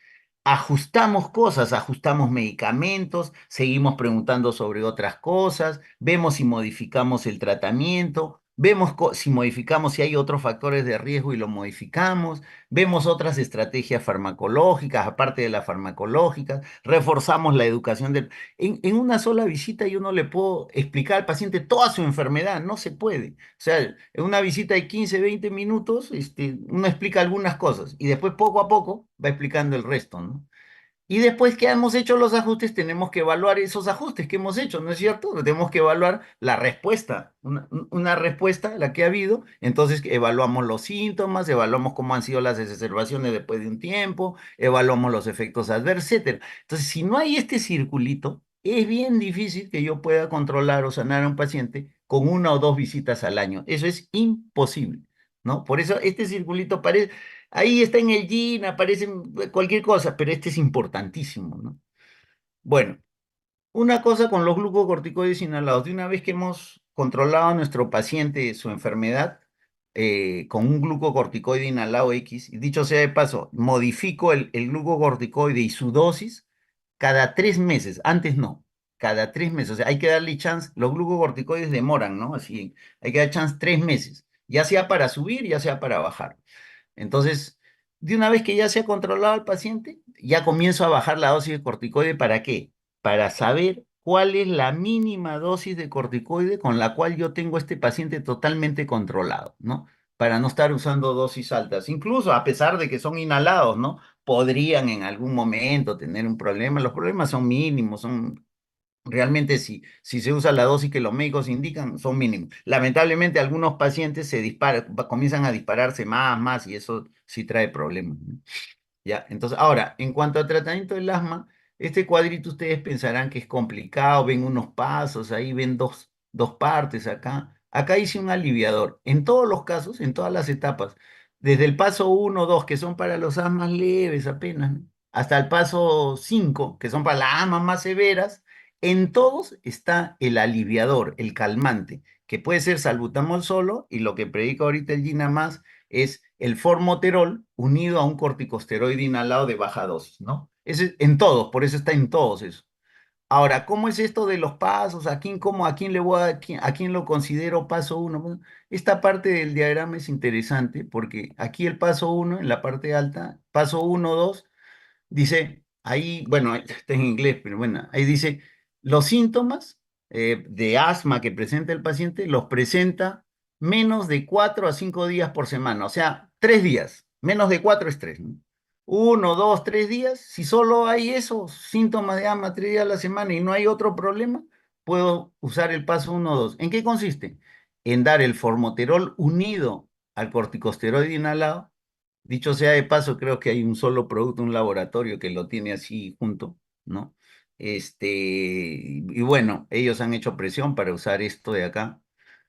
ajustamos cosas, ajustamos medicamentos, seguimos preguntando sobre otras cosas, vemos si modificamos el tratamiento, vemos si modificamos si hay otros factores de riesgo y lo modificamos, vemos otras estrategias farmacológicas, aparte de las farmacológicas, reforzamos la educación del... En una sola visita yo no le puedo explicar al paciente toda su enfermedad, no se puede. O sea, en una visita de 15, 20 minutos, uno explica algunas cosas y después poco a poco va explicando el resto, ¿no? Y después que hemos hecho los ajustes, tenemos que evaluar esos ajustes que hemos hecho, ¿no es cierto? Tenemos que evaluar la respuesta, una respuesta, la que ha habido. Entonces, evaluamos los síntomas, evaluamos cómo han sido las exacerbaciones después de un tiempo, evaluamos los efectos adversos, etcétera. Entonces, si no hay este circulito, es bien difícil que yo pueda controlar o sanar a un paciente con una o dos visitas al año. Eso es imposible, ¿no? Por eso este circulito parece ahí está en el gene, aparece cualquier cosa, pero este es importantísimo, ¿no? Bueno, una cosa con los glucocorticoides inhalados, de una vez que hemos controlado a nuestro paciente su enfermedad con un glucocorticoide inhalado X, y dicho sea de paso, modifico el glucocorticoide y su dosis cada 3 meses, antes no, cada 3 meses, o sea, hay que darle chance, los glucocorticoides demoran, ¿no? Así, hay que dar chance 3 meses, ya sea para subir, ya sea para bajar. Entonces, de una vez que ya se ha controlado al paciente, ya comienzo a bajar la dosis de corticoide. ¿Para qué? Para saber cuál es la mínima dosis de corticoide con la cual yo tengo a este paciente totalmente controlado, ¿no? Para no estar usando dosis altas. Incluso a pesar de que son inhalados, ¿no? Podrían en algún momento tener un problema. Los problemas son mínimos, son realmente, si se usa la dosis que los médicos indican, son mínimos. Lamentablemente, algunos pacientes se disparan, comienzan a dispararse más, y eso sí trae problemas, ¿no? Ya, entonces, ahora, en cuanto al tratamiento del asma, este cuadrito ustedes pensarán que es complicado, ven unos pasos, ahí ven dos partes acá. Acá hice un aliviador. En todos los casos, en todas las etapas, desde el paso uno 2 que son para los asmas leves apenas, ¿no? Hasta el paso 5 que son para las asmas más severas, en todos está el aliviador, el calmante, que puede ser salbutamol solo, y lo que predica ahorita el Gina más es el formoterol unido a un corticosteroide inhalado de baja dosis, ¿no? Ese, en todos, por eso está en todos eso. Ahora, ¿cómo es esto de los pasos? ¿A quién le voy a quién lo considero paso uno? Bueno, esta parte del diagrama es interesante porque aquí el paso uno, en la parte alta, paso uno, dos, dice, ahí, bueno, está en inglés, pero bueno, ahí dice, los síntomas de asma que presenta el paciente los presenta menos de 4 a 5 días por semana, o sea, 3 días, menos de 4 es 3, ¿no? 1, 2, 3 días, si solo hay esos síntomas de asma 3 días a la semana y no hay otro problema, puedo usar el paso uno, dos. ¿En qué consiste? En dar el formoterol unido al corticosteroide inhalado. Dicho sea de paso, creo que hay un solo producto, un laboratorio que lo tiene así junto, ¿no? Y bueno, ellos han hecho presión para usar esto de acá.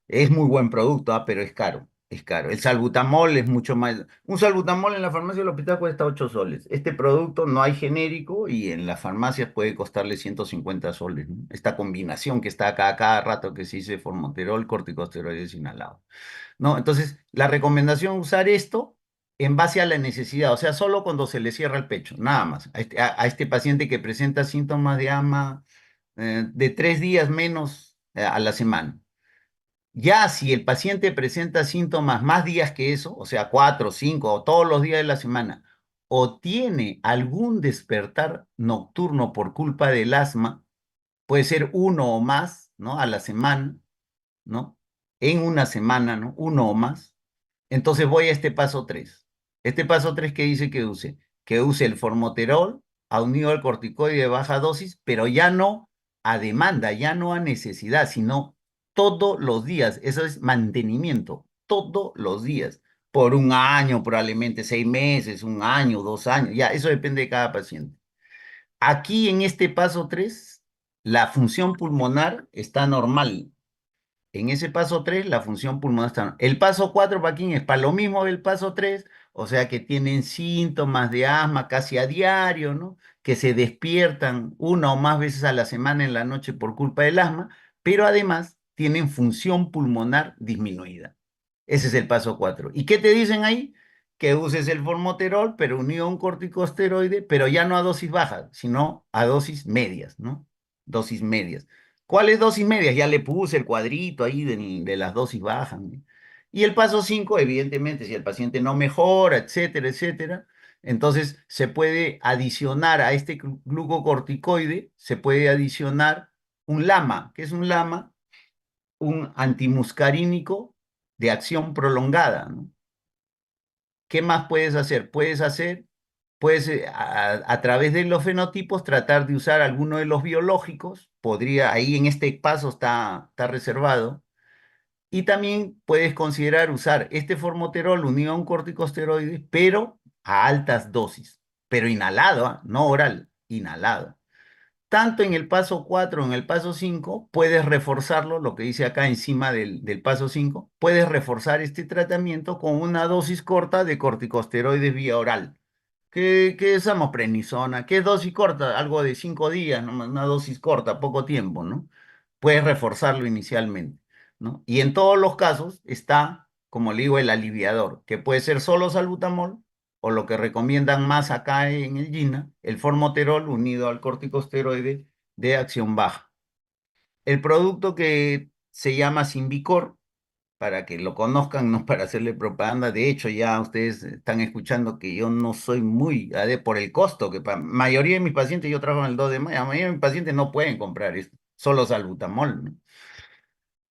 Es muy buen producto, pero es caro, es caro. El salbutamol es mucho más. Un salbutamol en la farmacia del hospital cuesta 8 soles. Este producto no hay genérico y en las farmacias puede costarle 150 soles, ¿no? Esta combinación que está acá a cada rato que se dice formoterol, corticosteroides inhalados. ¿No? Entonces, la recomendación es usar esto en base a la necesidad, o sea, solo cuando se le cierra el pecho, nada más. A este paciente que presenta síntomas de asma de 3 días menos a la semana. Ya si el paciente presenta síntomas más días que eso, o sea, 4, 5 o todos los días de la semana, o tiene algún despertar nocturno por culpa del asma, puede ser uno o más, ¿no? A la semana, ¿no? En una semana, ¿no? Uno o más. Entonces voy a este paso 3. Este paso 3 que dice que use el formoterol unido al corticoide de baja dosis, pero ya no a demanda, ya no a necesidad, sino todos los días. Eso es mantenimiento, todos los días. Por un año, probablemente 6 meses, un año, 2 años, ya, eso depende de cada paciente. Aquí en este paso 3 la función pulmonar está normal. En ese paso 3 la función pulmonar está. El paso 4 Paquín, es para lo mismo del paso 3, o sea que tienen síntomas de asma casi a diario, ¿no? Que se despiertan una o más veces a la semana en la noche por culpa del asma, pero además tienen función pulmonar disminuida. Ese es el paso 4. ¿Y qué te dicen ahí? Que uses el formoterol, pero unido a un corticosteroide, pero ya no a dosis bajas, sino a dosis medias, ¿no? Dosis medias. ¿Cuáles dosis medias? Ya le puse el cuadrito ahí de las dosis bajas, ¿no? Y el paso 5, evidentemente, si el paciente no mejora, etcétera, etcétera, entonces se puede adicionar a este glucocorticoide, se puede adicionar un LAMA. ¿Qué es un LAMA? Un antimuscarínico de acción prolongada, ¿no? ¿Qué más puedes hacer? Puedes a través de los fenotipos tratar de usar alguno de los biológicos, podría, ahí en este paso está reservado, y también puedes considerar usar este formoterol unido a un corticosteroide, pero a altas dosis, pero inhalado, ¿ah? No oral, inhalado. Tanto en el paso 4 o en el paso 5 puedes reforzarlo, lo que dice acá encima del paso 5 puedes reforzar este tratamiento con una dosis corta de corticosteroides vía oral. ¿Qué usamos? Prednisona. ¿Qué es dosis corta? Algo de 5 días, ¿no? Una dosis corta, poco tiempo, ¿no? Puedes reforzarlo inicialmente, ¿no? Y en todos los casos está, como le digo, el aliviador, que puede ser solo salbutamol o lo que recomiendan más acá en el GINA, el formoterol unido al corticosteroide de acción baja. El producto que se llama Symbicort, para que lo conozcan, no para hacerle propaganda. De hecho, ya ustedes están escuchando que yo no soy muy, por el costo, que mayoría de mis pacientes, yo trabajo en el 2 de mayo, la mayoría de mis pacientes no pueden comprar esto, solo salbutamol, ¿no?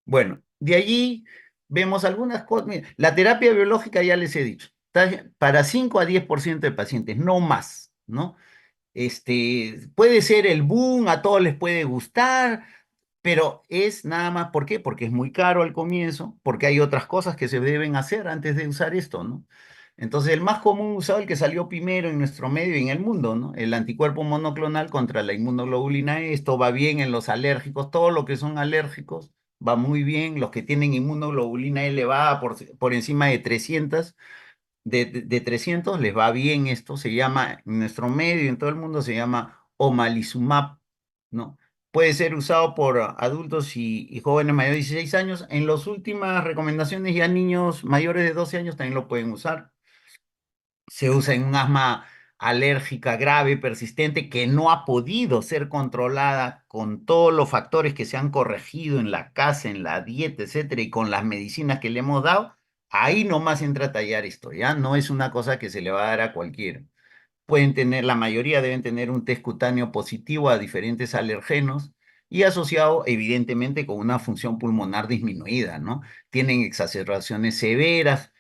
Bueno, de allí vemos algunas cosas. Mira, la terapia biológica ya les he dicho, está para 5 a 10% de pacientes, no más, ¿no? Puede ser el boom, a todos les puede gustar, pero es nada más, ¿por qué? Porque es muy caro al comienzo, porque hay otras cosas que se deben hacer antes de usar esto, ¿no? Entonces, el más común usado, el que salió primero en nuestro medio y en el mundo, ¿no? El anticuerpo monoclonal contra la inmunoglobulina E. Esto va bien en los alérgicos, todo lo que son alérgicos va muy bien. Los que tienen inmunoglobulina elevada por encima de 300, de 300 les va bien esto. Se llama, en nuestro medio, en todo el mundo se llama omalizumab, ¿no? Puede ser usado por adultos y jóvenes mayores de 16 años. En las últimas recomendaciones, ya niños mayores de 12 años también lo pueden usar. Se usa en un asma alérgica grave, persistente, que no ha podido ser controlada con todos los factores que se han corregido en la casa, en la dieta, etcétera, y con las medicinas que le hemos dado. Ahí nomás entra a tallar esto, ¿ya? No es una cosa que se le va a dar a cualquiera. Pueden tener, la mayoría deben tener un test cutáneo positivo a diferentes alergenos y asociado evidentemente con una función pulmonar disminuida, ¿no? Tienen exacerbaciones severas.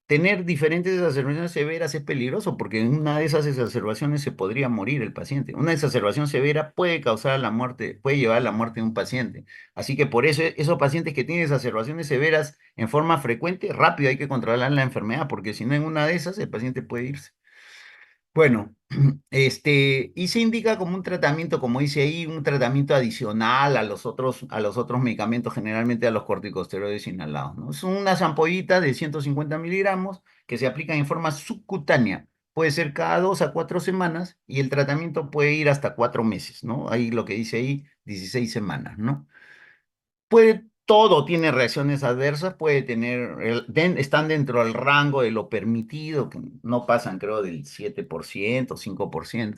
Tener diferentes exacerbaciones severas es peligroso porque en una de esas exacerbaciones se podría morir el paciente. Una exacerbación severa puede causar la muerte, puede llevar a la muerte de un paciente. Así que por eso esos pacientes que tienen exacerbaciones severas en forma frecuente, rápido hay que controlar la enfermedad porque si no en una de esas el paciente puede irse. Bueno, y se indica como un tratamiento, como dice ahí, un tratamiento adicional a los otros medicamentos, generalmente a los corticosteroides inhalados, ¿no? Son unas ampollitas de 150 miligramos que se aplican en forma subcutánea. Puede ser cada 2 a 4 semanas y el tratamiento puede ir hasta 4 meses, ¿no? Ahí lo que dice ahí, 16 semanas, ¿no? Todo tiene reacciones adversas, puede tener, están dentro del rango de lo permitido, que no pasan, creo, del 7%, 5%.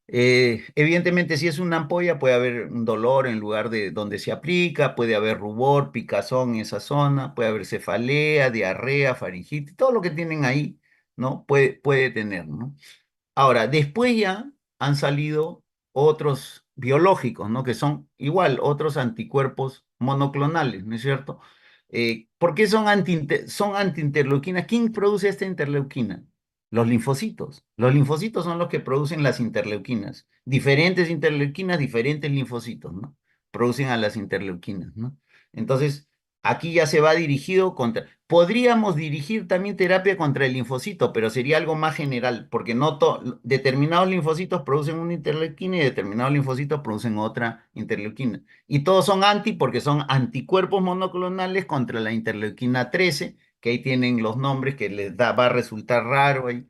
Evidentemente, si es una ampolla, puede haber un dolor en lugar de donde se aplica, puede haber rubor, picazón en esa zona, puede haber cefalea, diarrea, faringitis, todo lo que tienen ahí, ¿no? Puede tener, ¿no? Ahora, después ya han salido otros biológicos, ¿no? Que son igual, otros anticuerpos monoclonales, ¿no es cierto? ¿Por qué son antiinterleuquinas? ¿Quién produce esta interleuquina? Los linfocitos. Los linfocitos son los que producen las interleuquinas. Diferentes interleuquinas, diferentes linfocitos, ¿no? Producen a las interleuquinas, ¿no? Entonces, aquí ya se va dirigido contra. Podríamos dirigir también terapia contra el linfocito, pero sería algo más general, porque no determinados linfocitos producen una interleuquina y determinados linfocitos producen otra interleuquina. Y todos son porque son anticuerpos monoclonales contra la interleuquina 13, que ahí tienen los nombres que va a resultar raro ahí.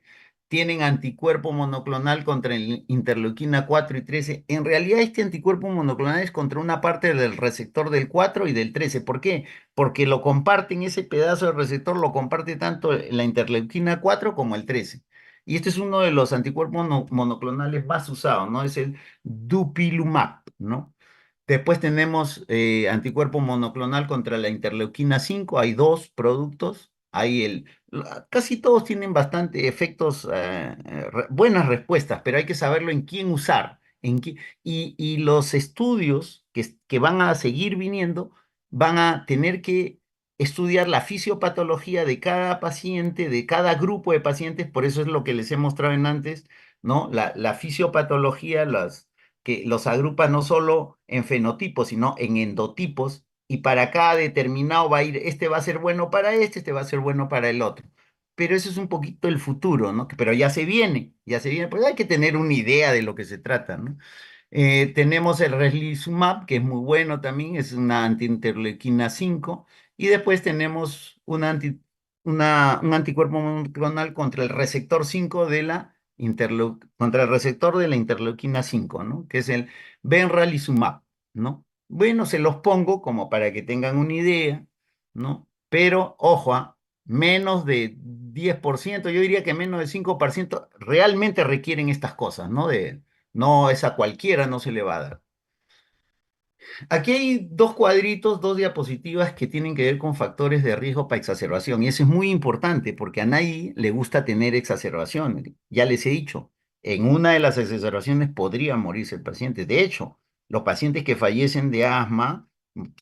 Tienen anticuerpo monoclonal contra el interleuquina 4 y 13. En realidad, este anticuerpo monoclonal es contra una parte del receptor del 4 y del 13. ¿Por qué? Porque lo comparten, ese pedazo de receptor lo comparte tanto la interleuquina 4 como el 13. Y este es uno de los anticuerpos monoclonales más usados, ¿no? Es el dupilumab, ¿no? Después tenemos anticuerpo monoclonal contra la interleuquina 5. Hay dos productos. Casi todos tienen bastante efectos, buenas respuestas, pero hay que saberlo en quién usar. Y los estudios que van a seguir viniendo van a tener que estudiar la fisiopatología de cada paciente, de cada grupo de pacientes. Por eso es lo que les he mostrado en antes, ¿no? La fisiopatología, que los agrupa no solo en fenotipos, sino en endotipos, y para cada determinado va a ir, este va a ser bueno para este va a ser bueno para el otro. Pero eso es un poquito el futuro, ¿no? Pero ya se viene, pues hay que tener una idea de lo que se trata, ¿no? Tenemos el Reslizumab, que es muy bueno también, es una antiinterleuquina 5, y después tenemos un anticuerpo monoclonal contra el receptor 5 contra el receptor de la interleuquina 5, ¿no? Que es el Benralizumab, ¿no? Bueno, se los pongo como para que tengan una idea, ¿no? Pero, ojo, menos de 10%, yo diría que menos de 5% realmente requieren estas cosas, ¿no? No, es a cualquiera no se le va a dar. Aquí hay dos cuadritos, dos diapositivas que tienen que ver con factores de riesgo para exacerbación. Y eso es muy importante porque a nadie le gusta tener exacerbaciones. Ya les he dicho, en una de las exacerbaciones podría morirse el paciente. De hecho, los pacientes que fallecen de asma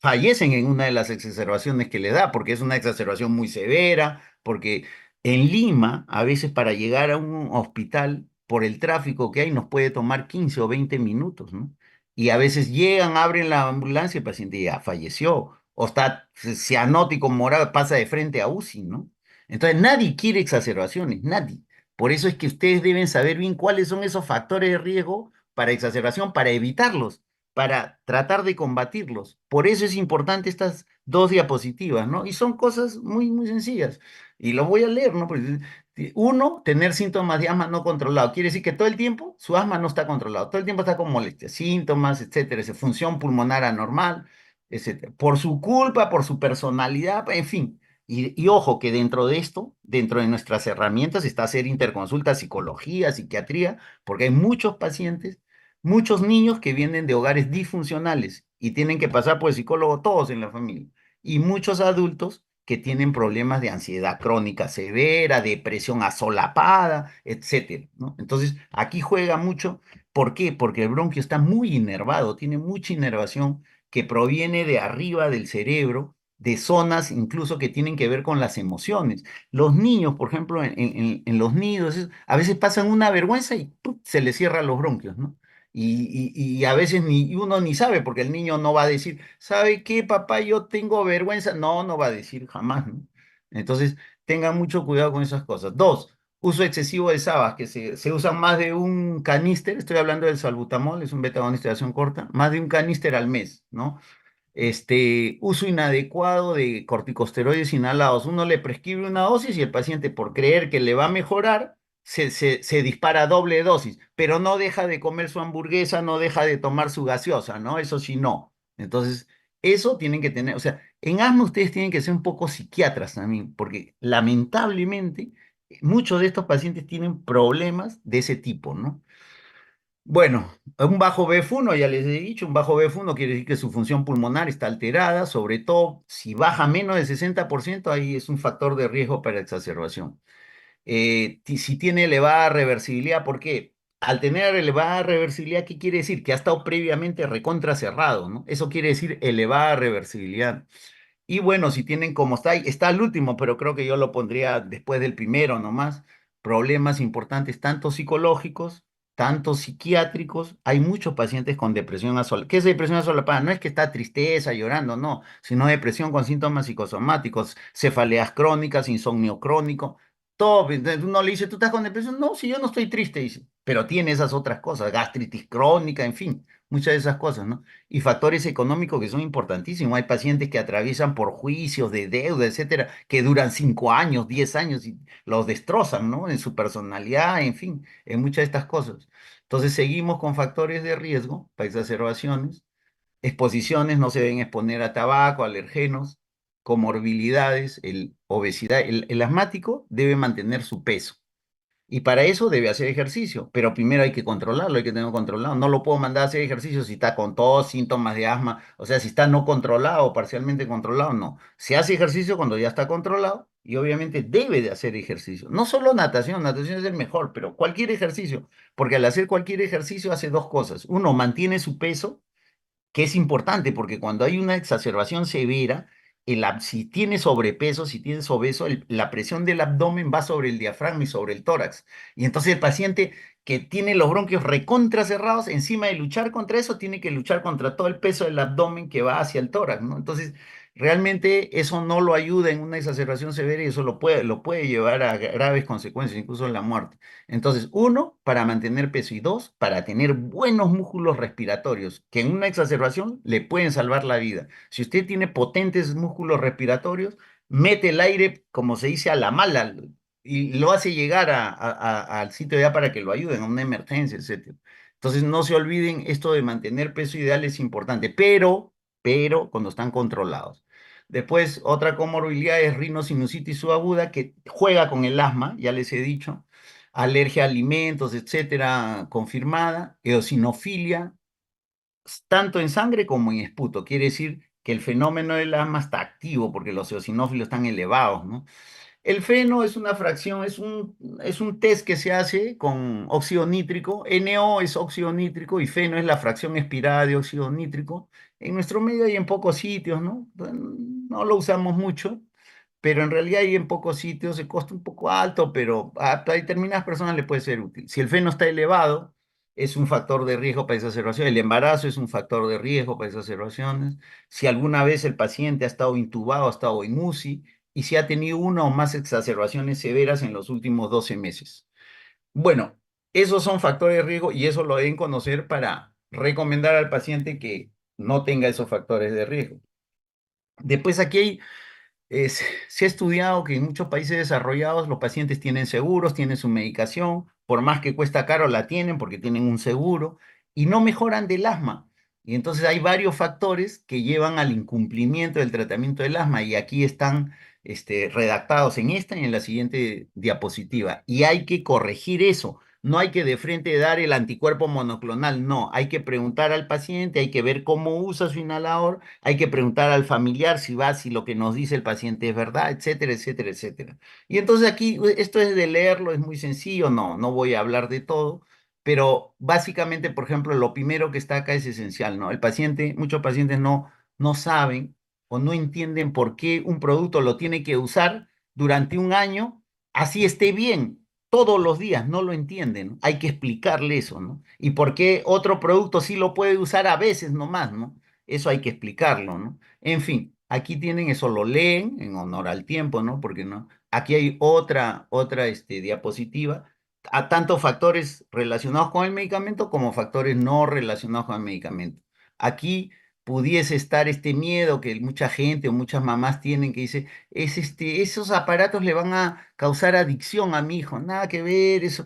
fallecen en una de las exacerbaciones que le da porque es una exacerbación muy severa, porque en Lima, a veces para llegar a un hospital, por el tráfico que hay, nos puede tomar 15 o 20 minutos, ¿no? Y a veces llegan, abren la ambulancia y el paciente ya falleció, o está cianótico morado, pasa de frente a UCI, ¿no? Entonces, nadie quiere exacerbaciones, nadie. Por eso es que ustedes deben saber bien cuáles son esos factores de riesgo para exacerbación, para evitarlos, para tratar de combatirlos. Por eso es importante estas dos diapositivas, ¿no? Y son cosas muy, muy sencillas. Y lo voy a leer, ¿no? Porque, uno, tener síntomas de asma no controlado. Quiere decir que todo el tiempo su asma no está controlado. Todo el tiempo está con molestias, síntomas, etcétera. Esa función pulmonar anormal, etcétera. Por su culpa, por su personalidad, en fin. Y ojo que dentro de esto, dentro de nuestras herramientas está hacer interconsulta, psicología, psiquiatría, porque hay muchos pacientes, muchos niños que vienen de hogares disfuncionales y tienen que pasar por el psicólogo todos en la familia. Y muchos adultos que tienen problemas de ansiedad crónica severa, depresión asolapada, etcétera, ¿no? Entonces, aquí juega mucho. ¿Por qué? Porque el bronquio está muy inervado, tiene mucha inervación que proviene de arriba del cerebro, de zonas incluso que tienen que ver con las emociones. Los niños, por ejemplo, en los nidos, a veces pasan una vergüenza y ¡pum! Se les cierran los bronquios, ¿no? Y a veces ni uno ni sabe, porque el niño no va a decir, ¿sabe qué, papá? Yo tengo vergüenza. No, no va a decir jamás, ¿no? Entonces, tengan mucho cuidado con esas cosas. Dos, uso excesivo de sabas, que se usan más de un caníster, estoy hablando del salbutamol, es un beta-agonista de acción corta, más de un caníster al mes, ¿no? Uso inadecuado de corticosteroides inhalados. Uno le prescribe una dosis y el paciente, por creer que le va a mejorar, se dispara doble dosis, pero no deja de comer su hamburguesa, no deja de tomar su gaseosa, ¿no? Eso sí, no. Entonces, eso tienen que tener, o sea, en asma ustedes tienen que ser un poco psiquiatras también, porque lamentablemente muchos de estos pacientes tienen problemas de ese tipo, ¿no? Bueno, un bajo BF1, ya les he dicho, un bajo BF1 quiere decir que su función pulmonar está alterada, sobre todo si baja menos del 60%, ahí es un factor de riesgo para exacerbación. Si tiene elevada reversibilidad, ¿por qué? Al tener elevada reversibilidad, ¿qué quiere decir? Que ha estado previamente recontra cerrado, ¿no? Eso quiere decir elevada reversibilidad. Y bueno, si tienen como está ahí, está el último, pero creo que yo lo pondría después del primero nomás. Problemas importantes, tanto psicológicos, tanto psiquiátricos. Hay muchos pacientes con depresión asolapada. ¿Qué es depresión asolapada? No es que está tristeza, llorando, no, sino depresión con síntomas psicosomáticos, cefaleas crónicas, insomnio crónico. Todo, entonces uno le dice, ¿tú estás con depresión? No, si yo no estoy triste, dice, pero tiene esas otras cosas, gastritis crónica, en fin, muchas de esas cosas, ¿no? Y factores económicos que son importantísimos. Hay pacientes que atraviesan por juicios de deuda, etcétera, que duran 5 años, 10 años y los destrozan, ¿no? En su personalidad, en fin, en muchas de estas cosas. Entonces seguimos con factores de riesgo para exacerbaciones. Exposiciones, no se deben exponer a tabaco, alergenos, comorbilidades, obesidad. El asmático debe mantener su peso. Y para eso debe hacer ejercicio, pero primero hay que controlarlo, hay que tenerlo controlado. No lo puedo mandar a hacer ejercicio si está con tos, síntomas de asma, o sea, si está no controlado o parcialmente controlado, no. Se hace ejercicio cuando ya está controlado y obviamente debe de hacer ejercicio. No solo natación, natación es el mejor, pero cualquier ejercicio, porque al hacer cualquier ejercicio hace dos cosas. Uno, mantiene su peso, que es importante porque cuando hay una exacerbación severa, si tienes sobrepeso, si tienes obeso, la presión del abdomen va sobre el diafragma y sobre el tórax. Y entonces el paciente que tiene los bronquios recontra cerrados, encima de luchar contra eso, tiene que luchar contra todo el peso del abdomen que va hacia el tórax, ¿no? Entonces, realmente eso no lo ayuda en una exacerbación severa y eso lo puede llevar a graves consecuencias, incluso la muerte. Entonces, uno, para mantener peso y dos, para tener buenos músculos respiratorios, que en una exacerbación le pueden salvar la vida. Si usted tiene potentes músculos respiratorios, mete el aire, como se dice, a la mala y lo hace llegar al sitio ya para que lo ayuden a una emergencia, etcétera. Entonces, no se olviden, esto de mantener peso ideal es importante, pero cuando están controlados. Después, otra comorbilidad es rinosinusitis subaguda, que juega con el asma, ya les he dicho alergia a alimentos, etcétera, confirmada, eosinofilia, tanto en sangre como en esputo. Quiere decir que el fenómeno del asma está activo porque los eosinófilos están elevados, ¿no? El feno es una fracción, es un test que se hace con óxido nítrico. NO es óxido nítrico y feno es la fracción expirada de óxido nítrico. En nuestro medio hay en pocos sitios, ¿no? No lo usamos mucho, pero en realidad hay en pocos sitios, el costo un poco alto, pero a determinadas personas le puede ser útil. Si el feno está elevado, es un factor de riesgo para exacerbaciones. El embarazo es un factor de riesgo para exacerbaciones. Si alguna vez el paciente ha estado intubado, ha estado en UCI, y si ha tenido una o más exacerbaciones severas en los últimos 12 meses. Bueno, esos son factores de riesgo y eso lo deben conocer para recomendar al paciente que no tenga esos factores de riesgo. Después aquí hay se ha estudiado que en muchos países desarrollados los pacientes tienen seguros, tienen su medicación, por más que cuesta caro la tienen porque tienen un seguro y no mejoran del asma. Y entonces hay varios factores que llevan al incumplimiento del tratamiento del asma y aquí están redactados en esta y en la siguiente diapositiva. Y hay que corregir eso. No hay que de frente dar el anticuerpo monoclonal, no, hay que preguntar al paciente, hay que ver cómo usa su inhalador, hay que preguntar al familiar si va, si lo que nos dice el paciente es verdad, etcétera, etcétera, etcétera. Y entonces aquí, esto es de leerlo, es muy sencillo, no voy a hablar de todo, pero básicamente, por ejemplo, lo primero que está acá es esencial, ¿no? El paciente, muchos pacientes no saben o no entienden por qué un producto lo tiene que usar durante un año, así esté bien. Todos los días no lo entienden, hay que explicarle eso, ¿no? Y por qué otro producto sí lo puede usar a veces nomás, ¿no? Eso hay que explicarlo, ¿no? En fin, aquí tienen eso, lo leen en honor al tiempo, ¿no? Porque no. Aquí hay otra diapositiva, a tanto factores relacionados con el medicamento como factores no relacionados con el medicamento. Aquí pudiese estar este miedo que mucha gente o muchas mamás tienen que dice, esos aparatos le van a causar adicción a mi hijo, nada que ver, eso,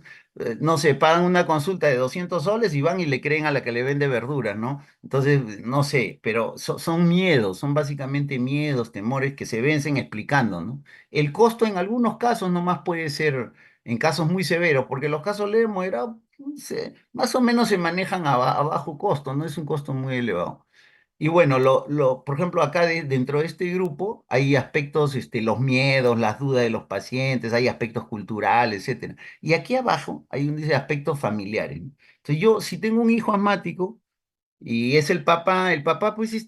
no sé, pagan una consulta de 200 soles y van y le creen a la que le vende verduras, ¿no? Entonces, no sé, pero son miedos, son básicamente miedos, temores que se vencen explicando, ¿no? El costo en algunos casos nomás puede ser, en casos muy severos, porque los casos leves moderados, más o menos se manejan a bajo costo, no es un costo muy elevado. Y bueno, por ejemplo, acá dentro de este grupo hay aspectos, los miedos, las dudas de los pacientes, hay aspectos culturales, etcétera. Y aquí abajo hay un dice aspectos familiares, ¿no? Entonces yo, si tengo un hijo asmático y es el papá pues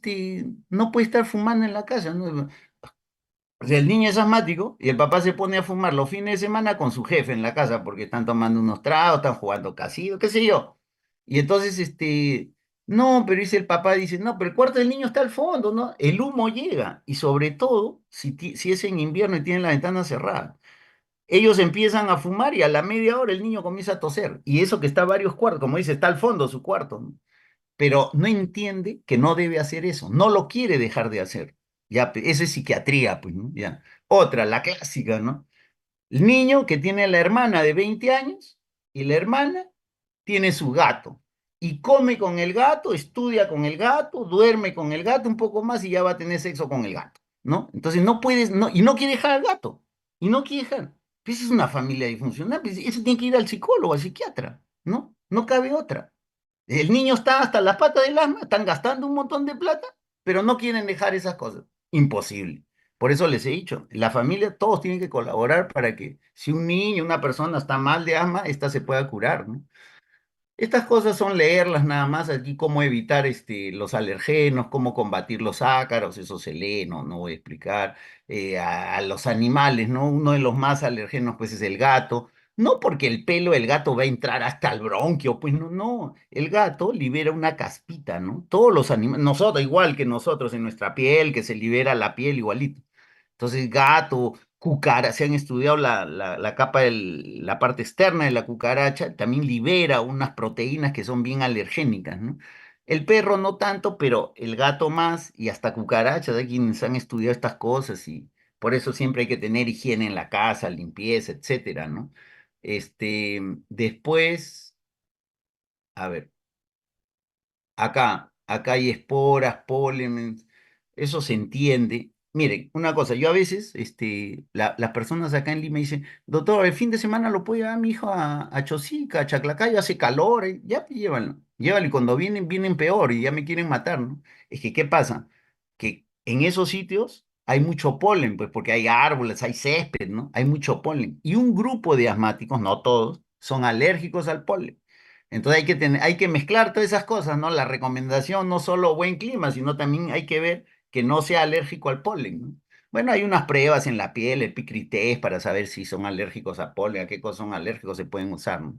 no puede estar fumando en la casa, ¿no? O sea, el niño es asmático y el papá se pone a fumar los fines de semana con su jefe en la casa porque están tomando unos tragos, están jugando casido, qué sé yo. Y entonces, no, pero dice el papá, dice, no, pero el cuarto del niño está al fondo, ¿no? El humo llega y sobre todo, si es en invierno y tienen la ventana cerrada, ellos empiezan a fumar y a la media hora el niño comienza a toser. Y eso que está a varios cuartos, como dice, está al fondo su cuarto, ¿no? Pero no entiende que no debe hacer eso, no lo quiere dejar de hacer. Ya, eso es psiquiatría, pues, ¿no? Ya. Otra, la clásica, ¿no? El niño que tiene a la hermana de 20 años y la hermana tiene su gato y come con el gato, estudia con el gato, duerme con el gato un poco más y ya va a tener sexo con el gato, ¿no? Entonces no puedes, no, y no quiere dejar al gato, y no quiere dejar. Pues es una familia disfuncional, pues eso tiene que ir al psicólogo, al psiquiatra, ¿no? No cabe otra. El niño está hasta las patas del asma, están gastando un montón de plata, pero no quieren dejar esas cosas. Imposible. Por eso les he dicho, la familia, todos tienen que colaborar para que si un niño, una persona está mal de asma, esta se pueda curar, ¿no? Estas cosas son leerlas nada más, aquí cómo evitar los alergenos, cómo combatir los ácaros, eso se lee, no voy a explicar. A los animales, ¿no? Uno de los más alergenos pues es el gato, no porque el pelo del gato va a entrar hasta el bronquio, pues no, el gato libera una caspita, ¿no? Todos los animales, nosotros igual que nosotros en nuestra piel, que se libera la piel igualito. Entonces, gato, cucaracha, se han estudiado la capa, la parte externa de la cucaracha, también libera unas proteínas que son bien alergénicas, ¿no? El perro no tanto, pero el gato más y hasta cucarachas, hay quienes han estudiado estas cosas y por eso siempre hay que tener higiene en la casa, limpieza, etcétera, ¿no? Después, a ver. Acá hay esporas, pólenes, eso se entiende. Miren, una cosa, yo a veces, las personas acá en Lima dicen, doctor, el fin de semana lo puede llevar mi hijo a Chosica, a Chaclacayo, hace calor, ya pues, llévalo, y cuando vienen peor y ya me quieren matar, ¿no? Es que, ¿qué pasa? Que en esos sitios hay mucho polen, pues porque hay árboles, hay césped, ¿no? Hay mucho polen. Y un grupo de asmáticos, no todos, son alérgicos al polen. Entonces hay que mezclar todas esas cosas, ¿no? La recomendación no solo buen clima, sino también hay que ver que no sea alérgico al polen, ¿no? Bueno, hay unas pruebas en la piel, el PICRI test, para saber si son alérgicos a polen, a qué cosas son alérgicos, se pueden usar, ¿no?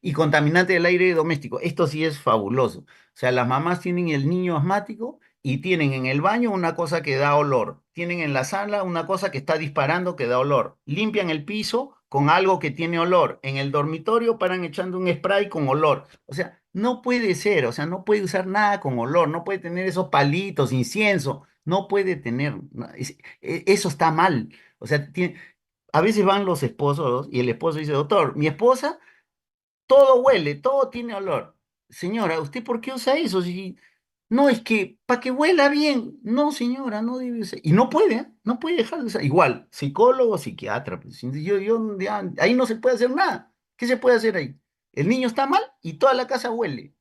Y contaminante del aire doméstico, esto sí es fabuloso. O sea, las mamás tienen el niño asmático y tienen en el baño una cosa que da olor, tienen en la sala una cosa que está disparando que da olor, limpian el piso con algo que tiene olor, en el dormitorio paran echando un spray con olor, o sea, no puede ser, o sea, no puede usar nada con olor, no puede tener esos palitos, incienso, no puede tener, no, eso está mal, o sea, a veces van los esposos y el esposo dice, doctor, mi esposa todo huele, todo tiene olor. Señora, ¿usted por qué usa eso? Si no, es que para que huela bien. No, señora, no debe usar. Y no puede, ¿eh? No puede dejar de usar. Igual, psicólogo, psiquiatra. Pues, ahí no se puede hacer nada. ¿Qué se puede hacer ahí? El niño está mal y toda la casa huele.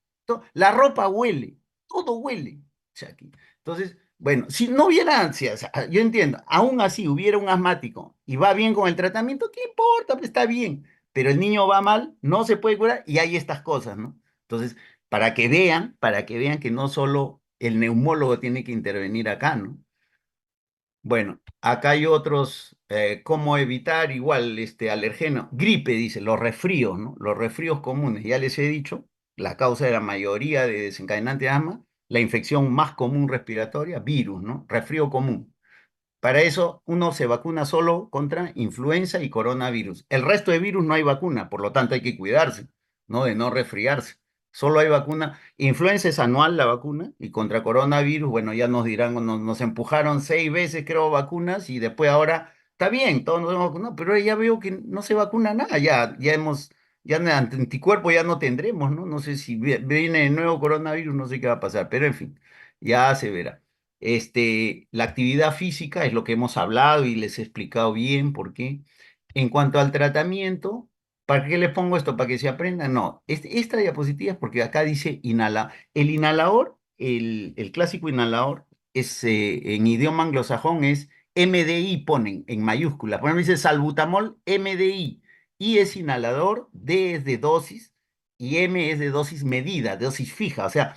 La ropa huele. Todo huele. O sea, entonces, bueno, si no hubiera ansia, o sea, yo entiendo, aún así hubiera un asmático y va bien con el tratamiento, ¿qué importa? Pues está bien, pero el niño va mal, no se puede curar y hay estas cosas, ¿no? Entonces, para que vean que no solo el neumólogo tiene que intervenir acá, ¿no? Bueno, acá hay otros, cómo evitar igual este alergeno. Gripe, dice, los resfríos, ¿no? Los resfríos comunes, ya les he dicho, la causa de la mayoría de desencadenantes de asma, la infección más común respiratoria, virus, ¿no? Resfrío común. Para eso uno se vacuna solo contra influenza y coronavirus. El resto de virus no hay vacuna, por lo tanto hay que cuidarse, ¿no? De no resfriarse. Solo hay vacuna. Influenza es anual la vacuna y contra coronavirus, bueno, ya nos dirán, nos empujaron 6 veces, creo, vacunas y después ahora está bien, todos nos hemos vacunado, pero ya veo que no se vacuna nada, ya anticuerpos ya no tendremos, ¿no? No sé si viene el nuevo coronavirus, no sé qué va a pasar, pero en fin, ya se verá. La actividad física es lo que hemos hablado y les he explicado bien por qué. En cuanto al tratamiento, ¿para qué les pongo esto? ¿Para que se aprendan? No, esta diapositiva es porque acá dice inhala. El inhalador, el clásico inhalador, es, en idioma anglosajón es MDI, ponen en mayúscula. Por ejemplo, dice salbutamol MDI. I es inhalador, D es de dosis y M es de dosis medida, dosis fija. O sea,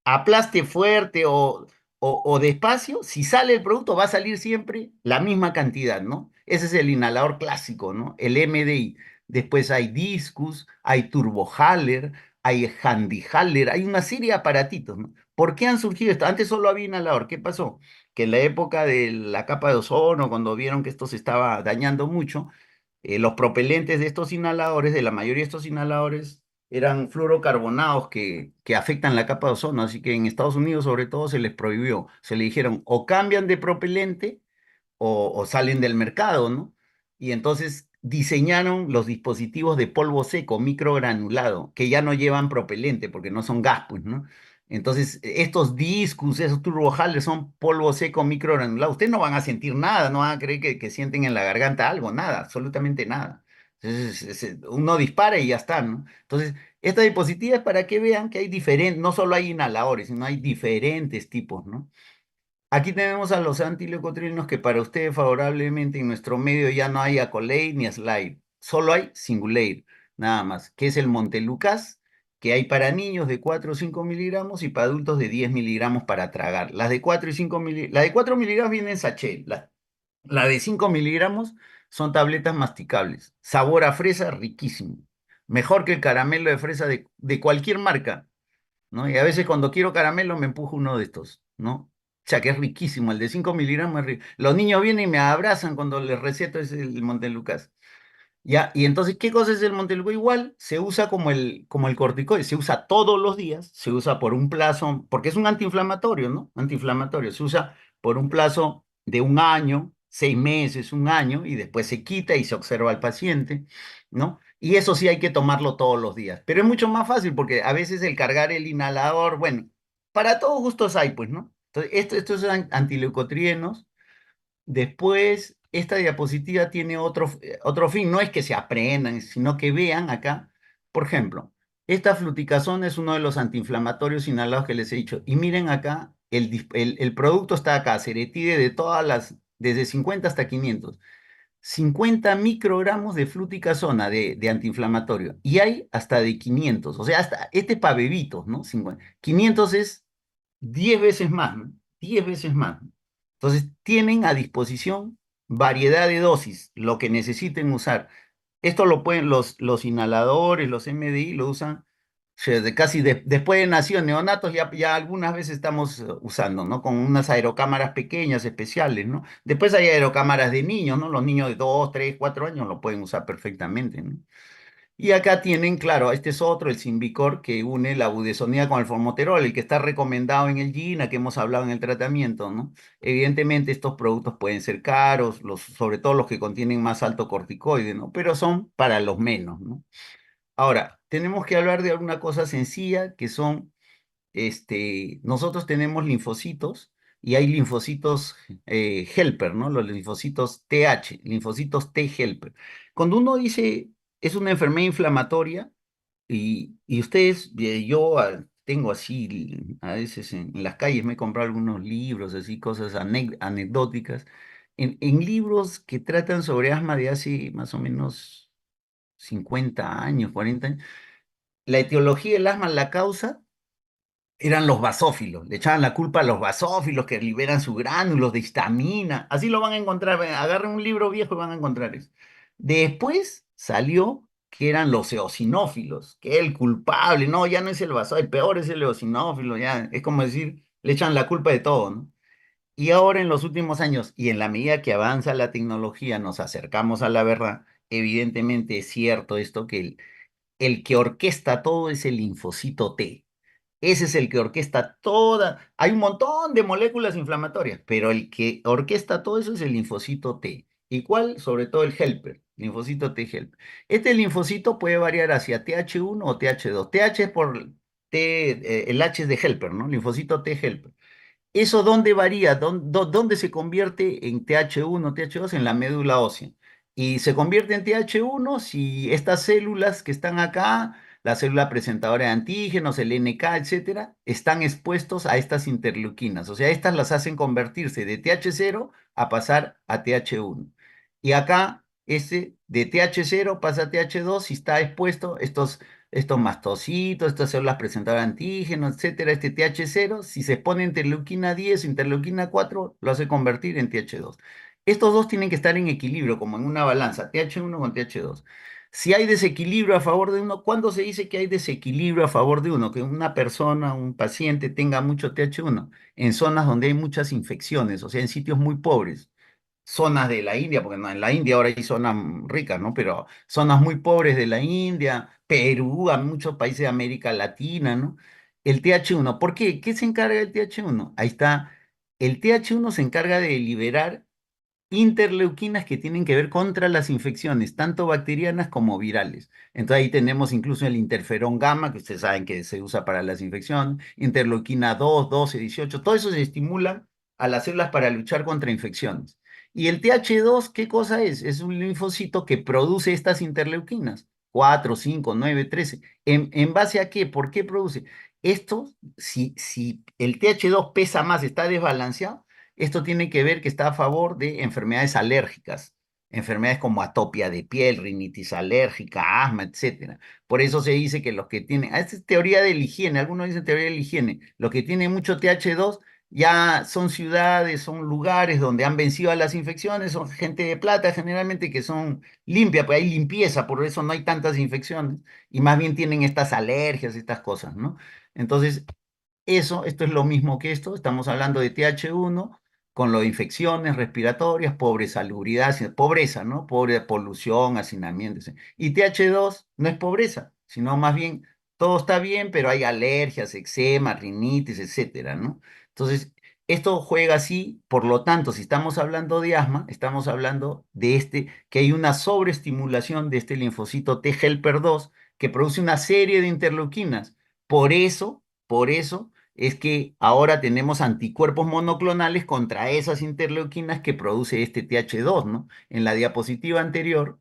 aplaste fuerte o despacio, si sale el producto va a salir siempre la misma cantidad, ¿no? Ese es el inhalador clásico, ¿no? El MDI. Después hay Discus, hay Turbohaler, hay Handyhaler, hay una serie de aparatitos, ¿no? ¿Por qué han surgido esto? Antes solo había inhalador. ¿Qué pasó? Que en la época de la capa de ozono, cuando vieron que esto se estaba dañando mucho, los propelentes de estos inhaladores, de la mayoría de estos inhaladores, eran fluorocarbonados que afectan la capa de ozono, así que en Estados Unidos sobre todo se les prohibió, se le dijeron o cambian de propelente o salen del mercado, ¿no? Y entonces diseñaron los dispositivos de polvo seco, microgranulado, que ya no llevan propelente porque no son gas, pues, ¿no? Entonces, estos discos, esos turbojales son polvo seco microgranulado. Ustedes no van a sentir nada, no van a creer que sienten en la garganta algo, nada, absolutamente nada. Entonces, uno dispara y ya está, ¿no? Entonces, esta diapositiva es para que vean que hay diferentes, no solo hay inhaladores, sino hay diferentes tipos, ¿no? Aquí tenemos a los antileucotrienos que para ustedes favorablemente en nuestro medio ya no hay Accolade ni Slide, solo hay Singulair, nada más, que es el Montelukast, que hay para niños de 4 o 5 miligramos y para adultos de 10 miligramos para tragar. Las de 4 y 5 miligramos, la de 4 miligramos viene en sachet, la de 5 miligramos son tabletas masticables, sabor a fresa riquísimo, mejor que el caramelo de fresa de cualquier marca. ¿No? Y a veces cuando quiero caramelo me empujo uno de estos, ¿no? O sea, que es riquísimo, el de 5 miligramos es rico. Los niños vienen y me abrazan cuando les receto ese el Montelucas. Ya, y entonces, ¿qué cosa es el Montelukast? Igual se usa como el corticoide, se usa todos los días, se usa por un plazo, porque es un antiinflamatorio, ¿no? Antiinflamatorio, se usa por un plazo de un año, 6 meses, un año, y después se quita y se observa al paciente, ¿no? Y eso sí hay que tomarlo todos los días, pero es mucho más fácil porque a veces el cargar el inhalador, bueno, para todos gustos hay, pues, ¿no? Entonces, estos son antileucotrienos. Después, esta diapositiva tiene otro fin, no es que se aprendan, sino que vean acá, por ejemplo, esta fluticasona es uno de los antiinflamatorios inhalados que les he dicho, y miren acá, el producto está acá, ceretide de todas desde 50 hasta 500, 50 microgramos de fluticasona de antiinflamatorio, y hay hasta de 500, o sea, hasta, este es para bebitos, ¿no? 50. 500 es 10 veces más, ¿no? 10 veces más. Entonces, tienen a disposición variedad de dosis, lo que necesiten usar. Esto lo pueden, los inhaladores, los MDI, lo usan sea, después de nacido neonatos ya algunas veces estamos usando, ¿no? Con unas aerocámaras pequeñas especiales, ¿no? Después hay aerocámaras de niños, ¿no? Los niños de 2, 3, 4 años lo pueden usar perfectamente, ¿no? Y acá tienen, claro, este es otro, el Symbicort, que une la budesonida con el formoterol, el que está recomendado en el GINA, que hemos hablado en el tratamiento, ¿no? Evidentemente estos productos pueden ser caros, sobre todo los que contienen más alto corticoide, ¿no? Pero son para los menos, ¿no? Ahora, tenemos que hablar de alguna cosa sencilla, que son, nosotros tenemos linfocitos y hay linfocitos helper, ¿no? Los linfocitos TH, linfocitos T helper. Cuando uno dice es una enfermedad inflamatoria y ustedes, yo tengo así, a veces en las calles me he comprado algunos libros, así, cosas anecdóticas, en libros que tratan sobre asma de hace más o menos 50 años, 40 años. La etiología del asma, la causa, eran los basófilos. Le echaban la culpa a los basófilos que liberan sus gránulos de histamina. Así lo van a encontrar. Agarren un libro viejo y van a encontrar eso. Después salió que eran los eosinófilos, que el culpable, no, ya no es el basófilo, el peor es el eosinófilo, ya es como decir, le echan la culpa de todo, ¿no? Y ahora en los últimos años, y en la medida que avanza la tecnología, nos acercamos a la verdad, evidentemente es cierto esto que el que orquesta todo es el linfocito T. Ese es el que orquesta toda. Hay un montón de moléculas inflamatorias, pero el que orquesta todo eso es el linfocito T. ¿Y cuál? Sobre todo el helper, linfocito T helper. Este linfocito puede variar hacia TH1 o TH2. TH es por T, el H es de helper, ¿no? Linfocito T helper. ¿Eso dónde varía? ¿Dónde se convierte en TH1, TH2? En la médula ósea. Y se convierte en TH1 si estas células que están acá, la célula presentadora de antígenos, el NK, etcétera, están expuestos a estas interleuquinas. O sea, estas las hacen convertirse de TH0 a pasar a TH1. Y acá, ese de TH0 pasa a TH2 si está expuesto estos mastocitos, estas células presentadoras de antígenos, etcétera, este TH0, si se pone interleuquina 10 o interleuquina 4, lo hace convertir en TH2. Estos dos tienen que estar en equilibrio, como en una balanza, TH1 con TH2. Si hay desequilibrio a favor de uno, ¿cuándo se dice que hay desequilibrio a favor de uno? Que una persona, un paciente tenga mucho TH1 en zonas donde hay muchas infecciones, o sea, en sitios muy pobres zonas de la India, porque en la India ahora hay zonas ricas, ¿no? Pero zonas muy pobres de la India, Perú, a muchos países de América Latina, ¿no? El TH1, ¿por qué? ¿Qué se encarga el TH1? Ahí está. El TH1 se encarga de liberar interleuquinas que tienen que ver contra las infecciones, tanto bacterianas como virales. Entonces ahí tenemos incluso el interferón gamma, que ustedes saben que se usa para las infecciones, interleuquina 2, 12, 18, todo eso se estimula a las células para luchar contra infecciones. Y el TH2, ¿qué cosa es? Es un linfocito que produce estas interleuquinas, 4, 5, 9, 13. ¿En base a qué? ¿Por qué produce? Esto, si el TH2 pesa más, está desbalanceado, esto tiene que ver que está a favor de enfermedades alérgicas, enfermedades como atopia de piel, rinitis alérgica, asma, etcétera. Por eso se dice que los que tienen, esta es teoría de la higiene, algunos dicen teoría de la higiene, los que tienen mucho TH2 ya son ciudades, son lugares donde han vencido a las infecciones, son gente de plata generalmente que son limpias, pues hay limpieza, por eso no hay tantas infecciones, y más bien tienen estas alergias, estas cosas, ¿no? Entonces, esto es lo mismo que esto, estamos hablando de TH1 con lo de infecciones respiratorias, pobre salubridad, pobreza, ¿no? Pobre polución, hacinamiento. Y TH2 no es pobreza, sino más bien todo está bien, pero hay alergias, eczema, rinitis, etcétera, ¿no? Entonces, esto juega así, por lo tanto, si estamos hablando de asma, estamos hablando de que hay una sobreestimulación de este linfocito T helper 2 que produce una serie de interleuquinas. Por eso es que ahora tenemos anticuerpos monoclonales contra esas interleuquinas que produce este TH2, ¿no? En la diapositiva anterior,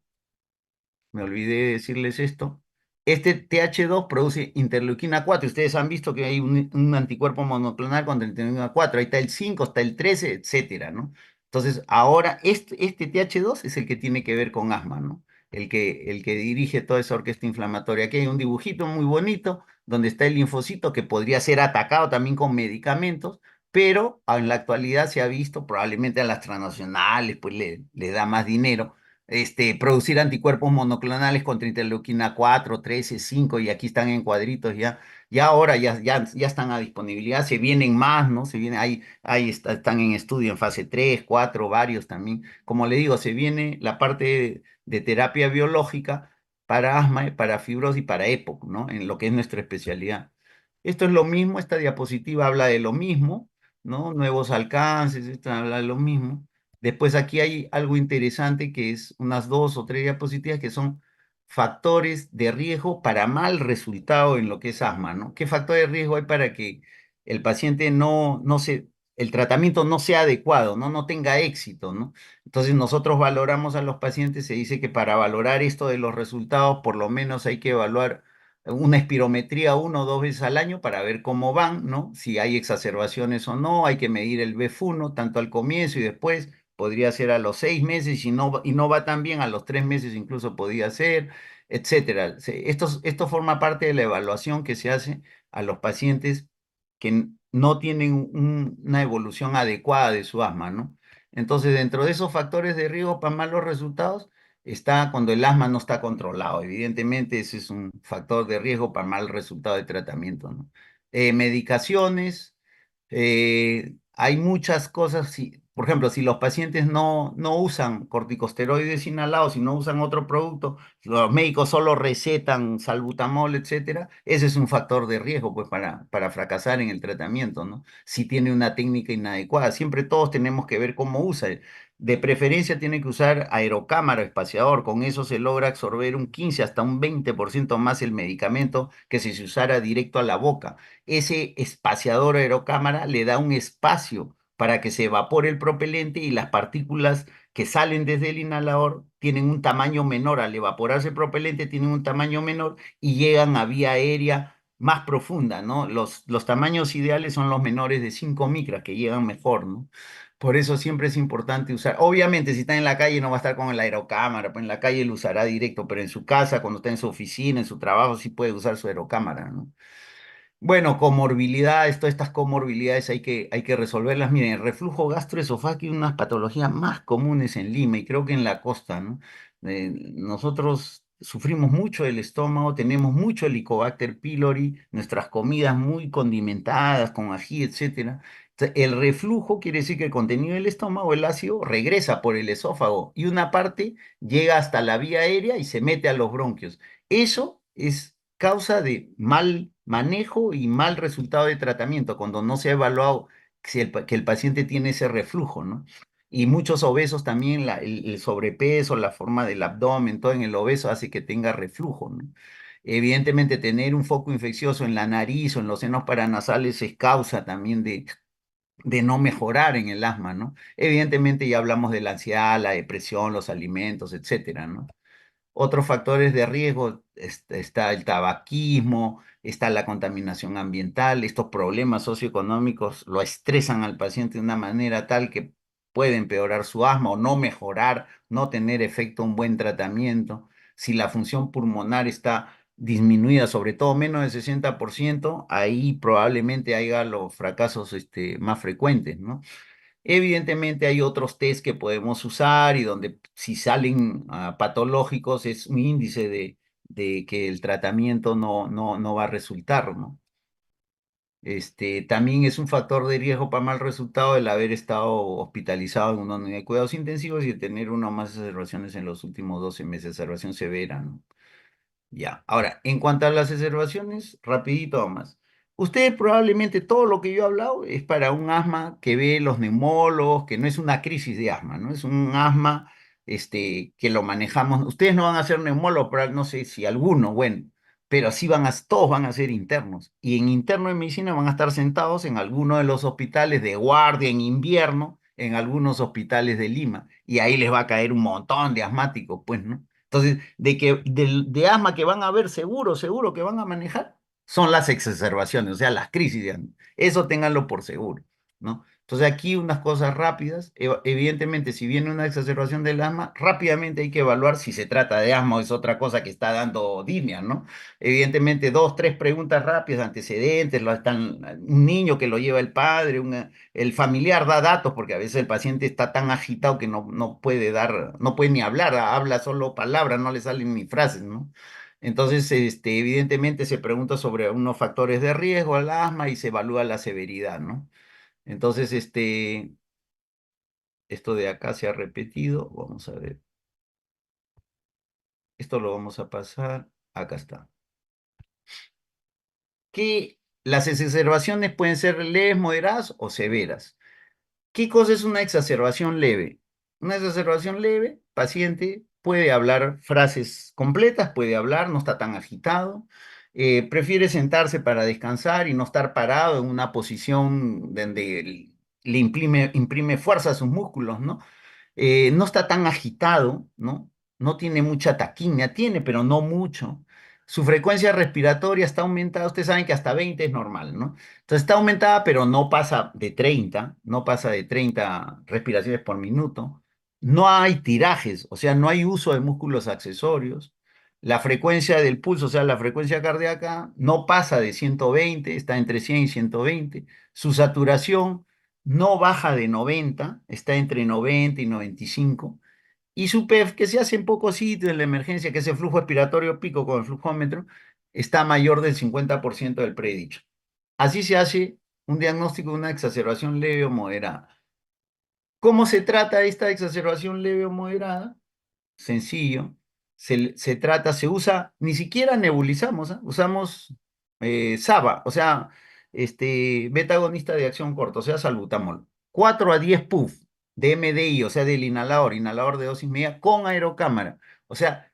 me olvidé de decirles esto, este TH2 produce interleuquina 4. Ustedes han visto que hay un anticuerpo monoclonal contra interleuquina 4. Ahí está el 5, está el 13, etcétera, ¿no? Entonces, ahora este TH2 es el que tiene que ver con asma, ¿no? El que dirige toda esa orquesta inflamatoria. Aquí hay un dibujito muy bonito donde está el linfocito que podría ser atacado también con medicamentos, pero en la actualidad se ha visto, probablemente a las transnacionales, pues le da más dinero, producir anticuerpos monoclonales contra interleuquina 4, 13, 5, y aquí están en cuadritos ya. Ya ahora ya están a disponibilidad, se vienen más, ¿no? Se viene, están en estudio en fase 3, 4, varios también. Como le digo, se viene la parte de terapia biológica para asma, para fibrosis y para EPOC, ¿no? En lo que es nuestra especialidad. Esto es lo mismo, esta diapositiva habla de lo mismo, ¿no? Nuevos alcances, esto habla de lo mismo. Después aquí hay algo interesante que es unas dos o tres diapositivas que son factores de riesgo para mal resultado en lo que es asma, ¿no? ¿Qué factores de riesgo hay para que el paciente el tratamiento no sea adecuado, ¿no? No tenga éxito, ¿no? Entonces nosotros valoramos a los pacientes, se dice que para valorar esto de los resultados, por lo menos hay que evaluar una espirometría 1 o 2 veces al año para ver cómo van, ¿no? Si hay exacerbaciones o no, hay que medir el BF1 tanto al comienzo y después, podría ser a los 6 meses y no va tan bien, a los 3 meses incluso podría ser, etcétera. Esto forma parte de la evaluación que se hace a los pacientes que no tienen una evolución adecuada de su asma, ¿no? Entonces, dentro de esos factores de riesgo para malos resultados, está cuando el asma no está controlado. Evidentemente, ese es un factor de riesgo para mal resultado de tratamiento, ¿no? Medicaciones, hay muchas cosas, por ejemplo, si los pacientes no usan corticosteroides inhalados y no usan otro producto, los médicos solo recetan salbutamol, etcétera, ese es un factor de riesgo pues, para fracasar en el tratamiento, ¿no? Si tiene una técnica inadecuada. Siempre todos tenemos que ver cómo usa. De preferencia tiene que usar aerocámara o espaciador, con eso se logra absorber un 15 hasta un 20% más el medicamento que si se usara directo a la boca. Ese espaciador o aerocámara le da un espacio para que se evapore el propelente y las partículas que salen desde el inhalador tienen un tamaño menor. Al evaporarse el propelente tienen un tamaño menor y llegan a vía aérea más profunda, ¿no? Los tamaños ideales son los menores de 5 micras, que llegan mejor, ¿no? Por eso siempre es importante usar. Obviamente, si está en la calle no va a estar con el aerocámara, pues en la calle lo usará directo, pero en su casa, cuando está en su oficina, en su trabajo, sí puede usar su aerocámara, ¿no? Bueno, comorbilidades, todas estas comorbilidades hay que resolverlas. Miren, el reflujo gastroesofágico es una de las patologías más comunes en Lima y creo que en la costa, ¿no? Nosotros sufrimos mucho del estómago, tenemos mucho Helicobacter pylori, nuestras comidas muy condimentadas, con ají, etcétera. El reflujo quiere decir que el contenido del estómago, el ácido, regresa por el esófago y una parte llega hasta la vía aérea y se mete a los bronquios. Eso es causa de mal manejo y mal resultado de tratamiento, cuando no se ha evaluado que el paciente tiene ese reflujo, ¿no? Y muchos obesos también, el sobrepeso, la forma del abdomen, todo en el obeso hace que tenga reflujo, ¿no? Evidentemente, tener un foco infeccioso en la nariz o en los senos paranasales es causa también de no mejorar en el asma, ¿no? Evidentemente, ya hablamos de la ansiedad, la depresión, los alimentos, etcétera, ¿no? Otros factores de riesgo, está el tabaquismo, está la contaminación ambiental, estos problemas socioeconómicos lo estresan al paciente de una manera tal que puede empeorar su asma o no mejorar, no tener efecto un buen tratamiento. Si la función pulmonar está disminuida, sobre todo menos del 60%, ahí probablemente haya los fracasos más frecuentes, ¿no? Evidentemente hay otros test que podemos usar y donde si salen patológicos es un índice de que el tratamiento no va a resultar, ¿no? También es un factor de riesgo para mal resultado el haber estado hospitalizado en una unidad de cuidados intensivos y el tener una o más observaciones en los últimos 12 meses, observación severa, ¿no? Ya, ahora, en cuanto a las observaciones, rapidito más. Ustedes probablemente todo lo que yo he hablado es para un asma que ve los neumólogos, que no es una crisis de asma, ¿no? Es un asma que lo manejamos. Ustedes no van a ser neumólogos, pero no sé si alguno, bueno, pero sí todos van a ser internos. Y en interno de medicina van a estar sentados en alguno de los hospitales de guardia en invierno, en algunos hospitales de Lima. Y ahí les va a caer un montón de asmáticos, pues, ¿no? Entonces, de asma que van a ver seguro que van a manejar, son las exacerbaciones, o sea, las crisis de asma. Eso ténganlo por seguro, ¿no? Entonces aquí unas cosas rápidas, evidentemente si viene una exacerbación del asma, rápidamente hay que evaluar si se trata de asma o es otra cosa que está dando disnea, ¿no? Evidentemente dos, tres preguntas rápidas, antecedentes, un niño que lo lleva el padre, el familiar da datos, porque a veces el paciente está tan agitado que no puede dar, no puede ni hablar, habla solo palabras, no le salen ni frases, ¿no? Entonces, evidentemente se pregunta sobre unos factores de riesgo al asma y se evalúa la severidad, ¿no? Entonces, esto de acá se ha repetido. Vamos a ver. Esto lo vamos a pasar. Acá está. Que las exacerbaciones pueden ser leves, moderadas o severas. ¿Qué cosa es una exacerbación leve? Una exacerbación leve, paciente puede hablar frases completas, puede hablar, no está tan agitado, prefiere sentarse para descansar y no estar parado en una posición donde le imprime fuerza a sus músculos, ¿no? No está tan agitado, ¿no? No tiene mucha taquimia, tiene, pero no mucho. Su frecuencia respiratoria está aumentada, ustedes saben que hasta 20 es normal, ¿no? Entonces está aumentada, pero no pasa de 30, no pasa de 30 respiraciones por minuto. No hay tirajes, o sea, no hay uso de músculos accesorios. La frecuencia del pulso, o sea, la frecuencia cardíaca, no pasa de 120, está entre 100 y 120. Su saturación no baja de 90, está entre 90 y 95. Y su PEF, que se hace en pocos sitios en la emergencia, que es el flujo expiratorio pico con el flujómetro, está mayor del 50% del predicho. Así se hace un diagnóstico de una exacerbación leve o moderada. ¿Cómo se trata esta exacerbación leve o moderada? Sencillo. Se usa, ni siquiera nebulizamos, ¿ah? Usamos SABA, o sea, beta agonista de acción corta, o sea, salbutamol. 4 a 10 puff de MDI, o sea, del inhalador de dosis media con aerocámara. O sea,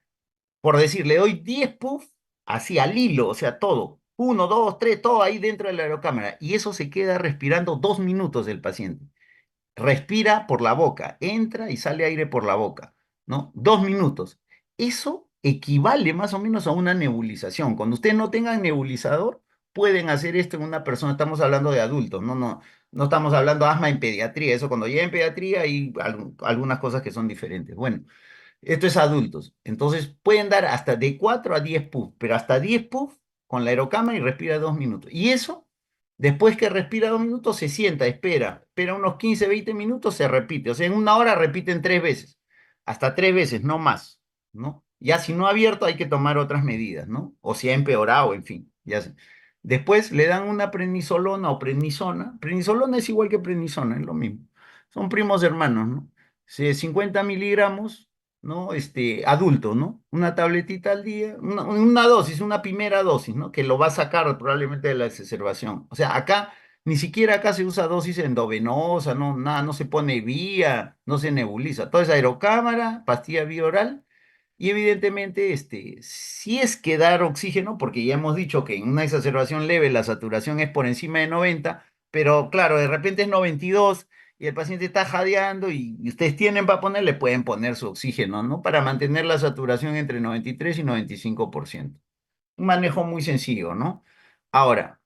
por decir, le doy 10 puff así al hilo, o sea, todo. Uno, dos, tres, todo ahí dentro de la aerocámara. Y eso se queda respirando 2 minutos del paciente. Respira por la boca, entra y sale aire por la boca, ¿no? 2 minutos. Eso equivale más o menos a una nebulización. Cuando ustedes no tengan nebulizador, pueden hacer esto en una persona. Estamos hablando de adultos, no estamos hablando de asma en pediatría. Eso cuando llega en pediatría hay algunas cosas que son diferentes. Bueno, esto es adultos. Entonces pueden dar hasta de 4 a 10 puffs, pero hasta 10 puffs con la aerocámara y respira 2 minutos. Y eso, después que respira 2 minutos, se sienta, espera unos 15, 20 minutos, se repite. O sea, en una hora repiten 3 veces, hasta 3 veces, no más, ¿no? Ya si no ha abierto hay que tomar otras medidas, ¿no? O si ha empeorado, en fin, ya sé. Después le dan una prednisolona o prednisona. Prednisolona es igual que prednisona, es lo mismo. Son primos hermanos, ¿no? 50 miligramos, ¿no? Adulto, ¿no? Una tabletita al día, una dosis, una primera dosis, ¿no? Que lo va a sacar probablemente de la exacerbación. O sea, acá, ni siquiera acá se usa dosis endovenosa, no, nada, no se pone vía, no se nebuliza. Todo es aerocámara, pastilla vía oral. Y evidentemente, si es que dar oxígeno, porque ya hemos dicho que en una exacerbación leve la saturación es por encima de 90, pero claro, de repente es 92 y el paciente está jadeando y ustedes tienen para ponerle, pueden poner su oxígeno, ¿no? Para mantener la saturación entre 93 y 95%. Un manejo muy sencillo, ¿no? Ahora,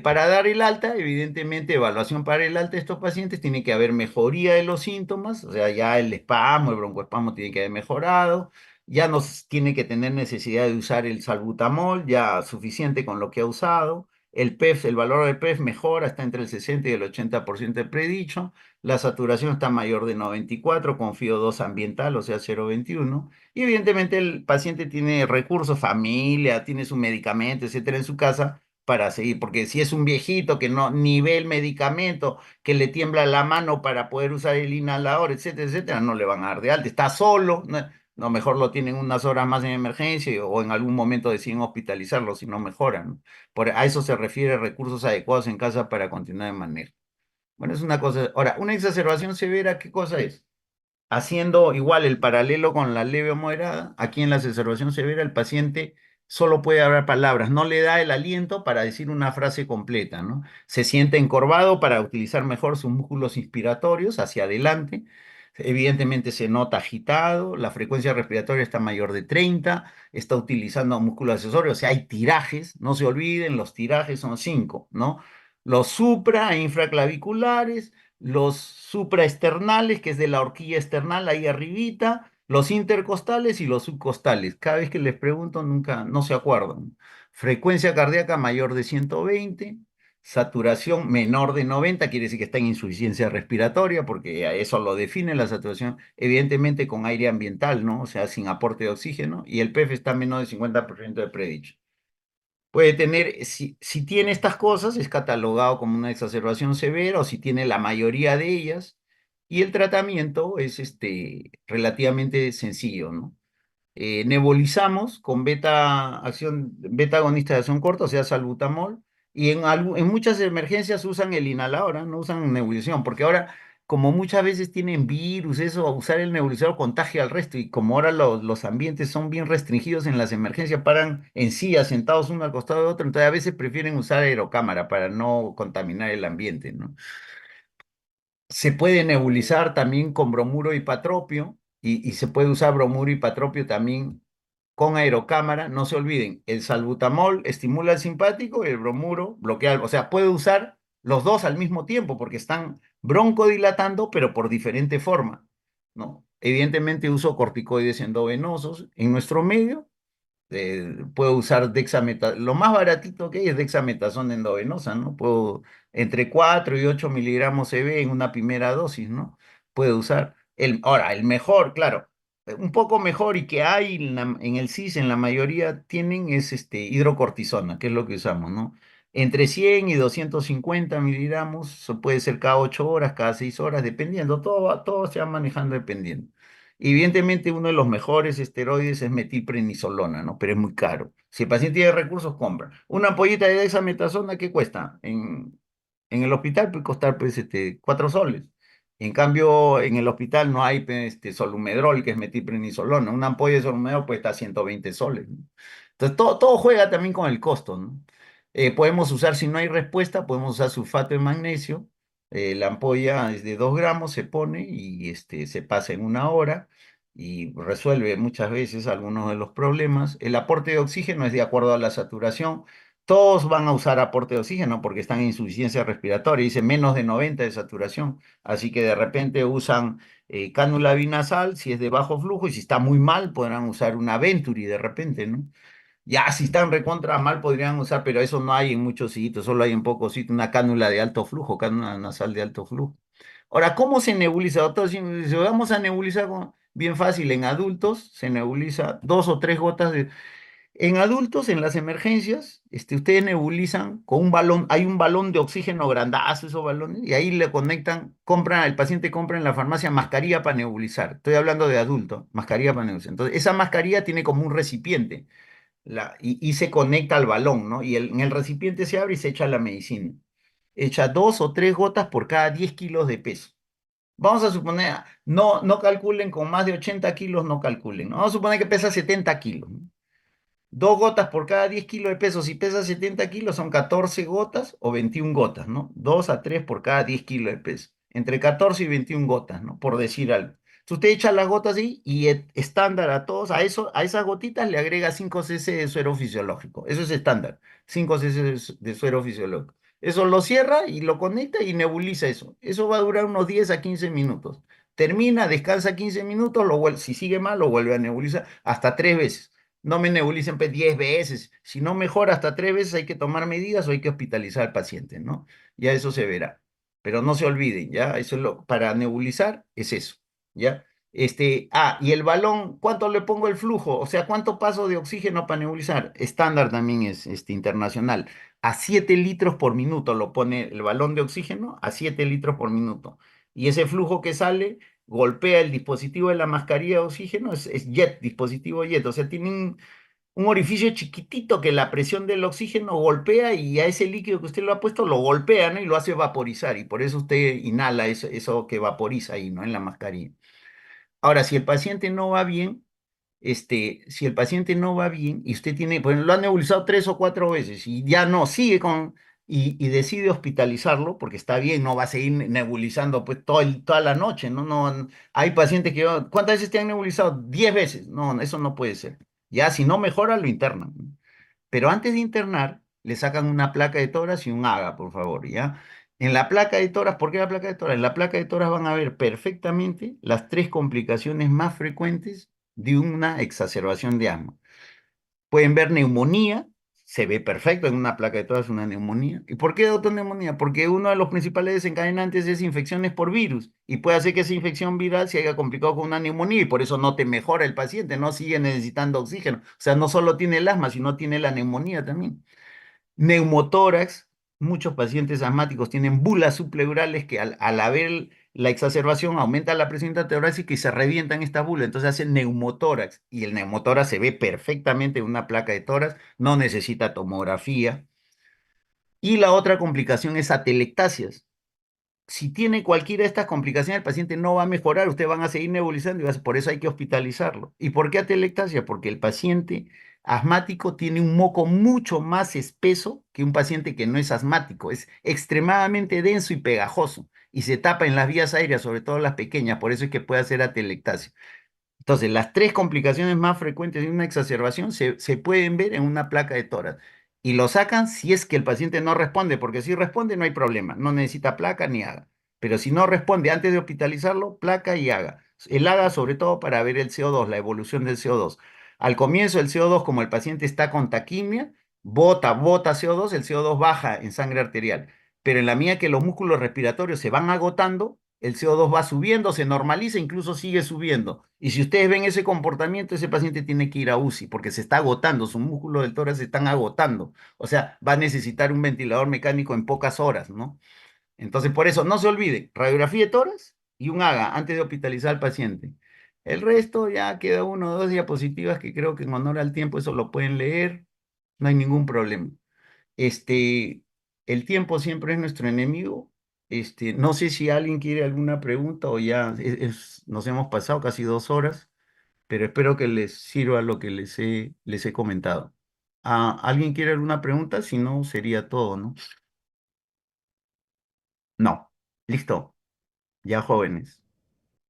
para dar el alta, evidentemente, evaluación para el alta de estos pacientes, tiene que haber mejoría de los síntomas, o sea, ya el espasmo, el broncoespasmo tiene que haber mejorado, ya no tiene que tener necesidad de usar el salbutamol, ya suficiente con lo que ha usado. El PEF, el valor del PEF mejora, está entre el 60 y el 80% del predicho. La saturación está mayor de 94 con FIO2 ambiental, o sea, 0,21. Y evidentemente el paciente tiene recursos, familia, tiene su medicamento, etcétera, en su casa para seguir, porque si es un viejito que no ni ve el medicamento, que le tiembla la mano para poder usar el inhalador, etcétera, etcétera, no le van a dar de alta. Está solo, no, mejor lo tienen unas horas más en emergencia o en algún momento deciden hospitalizarlo si no mejoran, ¿no? A eso se refiere recursos adecuados en casa para continuar de manejo. Bueno, es una cosa. Ahora, una exacerbación severa, ¿qué cosa es? Haciendo igual el paralelo con la leve o moderada, aquí en la exacerbación severa el paciente solo puede hablar palabras, no le da el aliento para decir una frase completa, ¿no? Se siente encorvado para utilizar mejor sus músculos inspiratorios hacia adelante. Evidentemente se nota agitado, la frecuencia respiratoria está mayor de 30, está utilizando músculos accesorios, o sea, hay tirajes, no se olviden, los tirajes son 5, ¿no? los supra e infraclaviculares, los supraesternales, que es de la horquilla esternal ahí arribita, los intercostales y los subcostales. Cada vez que les pregunto, nunca, no se acuerdan. Frecuencia cardíaca mayor de 120, saturación menor de 90, quiere decir que está en insuficiencia respiratoria, porque a eso lo define la saturación, evidentemente con aire ambiental, ¿no? O sea, sin aporte de oxígeno, y el PEF está menos del 50% de predicho. Puede tener, si tiene estas cosas, es catalogado como una exacerbación severa o si tiene la mayoría de ellas, y el tratamiento es relativamente sencillo, ¿no? Nebulizamos con beta agonista de acción corta, o sea, salbutamol, y en muchas emergencias usan el inhalador, ¿ah? No usan nebulización, porque ahora, como muchas veces tienen virus, eso, usar el nebulizador contagia al resto, y como ahora los ambientes son bien restringidos en las emergencias, paran en sillas, sentados uno al costado de otro, entonces a veces prefieren usar aerocámara para no contaminar el ambiente, ¿no? Se puede nebulizar también con bromuro y patropio y se puede usar bromuro y patropio también con aerocámara. No se olviden, el salbutamol estimula el simpático y el bromuro bloquea, o sea, puede usar los dos al mismo tiempo porque están broncodilatando, pero por diferente forma, ¿no? Evidentemente uso corticoides endovenosos en nuestro medio, puedo usar dexametasona, lo más baratito que hay es dexametasona endovenosa, ¿no? Puedo, entre 4 y 8 miligramos se en una primera dosis, ¿no? Puedo usar. Ahora, el mejor, claro, un poco mejor y que hay en el CIS, en la mayoría tienen, es hidrocortisona, que es lo que usamos, ¿no? Entre 100 y 250 miligramos, eso puede ser cada 8 horas, cada 6 horas, dependiendo, todo se va manejando dependiendo. Evidentemente, uno de los mejores esteroides es metilprednisolona, ¿no? Pero es muy caro. Si el paciente tiene recursos, compra. Una ampolleta de dexametasona, ¿qué cuesta? En el hospital puede costar, pues, 4 soles. En cambio, en el hospital no hay, pues, solumedrol, que es metilprednisolona. Una ampolla de solumedrol puede estar 120 soles, ¿no? Entonces, todo juega también con el costo, ¿no? Podemos usar, si no hay respuesta, podemos usar sulfato de magnesio. La ampolla es de 2 gramos, se pone y se pasa en una hora y resuelve muchas veces algunos de los problemas. El aporte de oxígeno es de acuerdo a la saturación. Todos van a usar aporte de oxígeno porque están en insuficiencia respiratoria, dice menos de 90 de saturación. Así que de repente usan cánula binasal si es de bajo flujo y si está muy mal podrán usar una Venturi de repente, ¿no? Ya, si están recontra mal podrían usar, pero eso no hay en muchos sitios, solo hay en pocos sitios, una cánula de alto flujo, cánula nasal de alto flujo. Ahora, ¿cómo se nebuliza, doctor? Si vamos a nebulizar bien fácil, en adultos se nebuliza 2 o 3 gotas de... En adultos, en las emergencias, ustedes nebulizan con un balón, hay un balón de oxígeno grandazo, esos balones, y ahí le conectan, el paciente compra en la farmacia mascarilla para nebulizar. Estoy hablando de adulto, mascarilla para nebulizar. Entonces, esa mascarilla tiene como un recipiente y se conecta al balón, ¿no? Y en el recipiente se abre y se echa la medicina. Echa 2 o 3 gotas por cada 10 kilos de peso. Vamos a suponer, no calculen con más de 80 kilos, no calculen, ¿no? Vamos a suponer que pesa 70 kilos, ¿no? 2 gotas por cada 10 kilos de peso. Si pesa 70 kilos, son 14 gotas o 21 gotas, ¿no? 2 a 3 por cada 10 kilos de peso. Entre 14 y 21 gotas, ¿no? Por decir algo. Entonces usted echa las gotas ahí y estándar a todos, a esas gotitas le agrega 5 cc de suero fisiológico. Eso es estándar. 5 cc de suero fisiológico. Eso lo cierra y lo conecta y nebuliza eso. Eso va a durar unos 10 a 15 minutos. Termina, descansa 15 minutos, si sigue mal, lo vuelve a nebulizar hasta 3 veces. No me nebulicen pues, 10 veces. Si no mejora hasta 3 veces, hay que tomar medidas o hay que hospitalizar al paciente, ¿no? Ya eso se verá. Pero no se olviden, ¿ya? Eso es para nebulizar es eso, ¿ya? Y el balón, ¿cuánto le pongo el flujo? O sea, ¿cuánto paso de oxígeno para nebulizar? Estándar también es internacional. A 7 litros por minuto lo pone el balón de oxígeno, a 7 litros por minuto. Y ese flujo que sale golpea el dispositivo de la mascarilla de oxígeno, es jet, dispositivo jet, o sea, tiene un orificio chiquitito que la presión del oxígeno golpea y a ese líquido que usted lo ha puesto lo golpea, ¿no? Y lo hace vaporizar, y por eso usted inhala eso que vaporiza ahí, ¿no? En la mascarilla. Ahora, si el paciente no va bien, si el paciente no va bien y usted tiene, pues lo han nebulizado 3 o 4 veces y ya no, sigue y decide hospitalizarlo porque está bien, no va a seguir nebulizando pues toda la noche, ¿no? No, hay pacientes que, ¿cuántas veces te han nebulizado? 10 veces. No, eso no puede ser. Ya, si no mejora, lo internan, ¿no? Pero antes de internar, le sacan una placa de toras y un AGA, por favor, ¿ya? En la placa de toras, ¿por qué la placa de toras? En la placa de toras van a ver perfectamente las tres complicaciones más frecuentes de una exacerbación de asma. Pueden ver neumonía, se ve perfecto en una placa de todas una neumonía. ¿Y por qué neumonía? Porque uno de los principales desencadenantes es infecciones por virus y puede hacer que esa infección viral se haya complicado con una neumonía y por eso no te mejora el paciente, no sigue necesitando oxígeno. O sea, no solo tiene el asma, sino tiene la neumonía también. Neumotórax, muchos pacientes asmáticos tienen bulas subpleurales que al haber la exacerbación aumenta la presión intratorácica y se revientan estas bulas, entonces hacen neumotórax y el neumotórax se ve perfectamente en una placa de tórax, no necesita tomografía. Y la otra complicación es atelectasias. Si tiene cualquiera de estas complicaciones, el paciente no va a mejorar, ustedes van a seguir nebulizando y por eso hay que hospitalizarlo. ¿Y por qué atelectasia? Porque el paciente asmático tiene un moco mucho más espeso que un paciente que no es asmático. Es extremadamente denso y pegajoso y se tapa en las vías aéreas, sobre todo las pequeñas, por eso es que puede hacer atelectasia. Entonces, las tres complicaciones más frecuentes de una exacerbación se pueden ver en una placa de tórax y lo sacan si es que el paciente no responde, porque si responde no hay problema, no necesita placa ni haga. Pero si no responde antes de hospitalizarlo, placa y haga. El haga sobre todo para ver el CO2, la evolución del CO2. Al comienzo el CO2, como el paciente está con taquimia, bota CO2, el CO2 baja en sangre arterial. Pero en la medida que los músculos respiratorios se van agotando, el CO2 va subiendo, se normaliza, incluso sigue subiendo. Y si ustedes ven ese comportamiento, ese paciente tiene que ir a UCI porque se está agotando, sus músculos del tórax se están agotando. O sea, va a necesitar un ventilador mecánico en pocas horas, ¿no? Entonces, por eso, no se olvide, radiografía de tórax y un AGA antes de hospitalizar al paciente. El resto ya queda uno o dos diapositivas que creo que en honor al tiempo eso lo pueden leer, no hay ningún problema. Este, el tiempo siempre es nuestro enemigo. No sé si alguien quiere alguna pregunta o ya nos hemos pasado casi 2 horas, pero espero que les sirva lo que les he comentado. ¿Alguien quiere alguna pregunta? Si no, sería todo, ¿no? No. Listo. Ya jóvenes.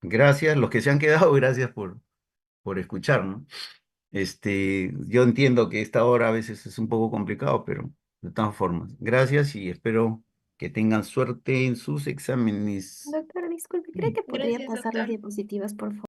Gracias. Los que se han quedado, gracias por escuchar, ¿no? Yo entiendo que esta hora a veces es un poco complicado, pero de todas formas, gracias y espero que tengan suerte en sus exámenes. Doctor, disculpe, ¿cree que podría Gracias, pasar las doctor. diapositivas, por favor?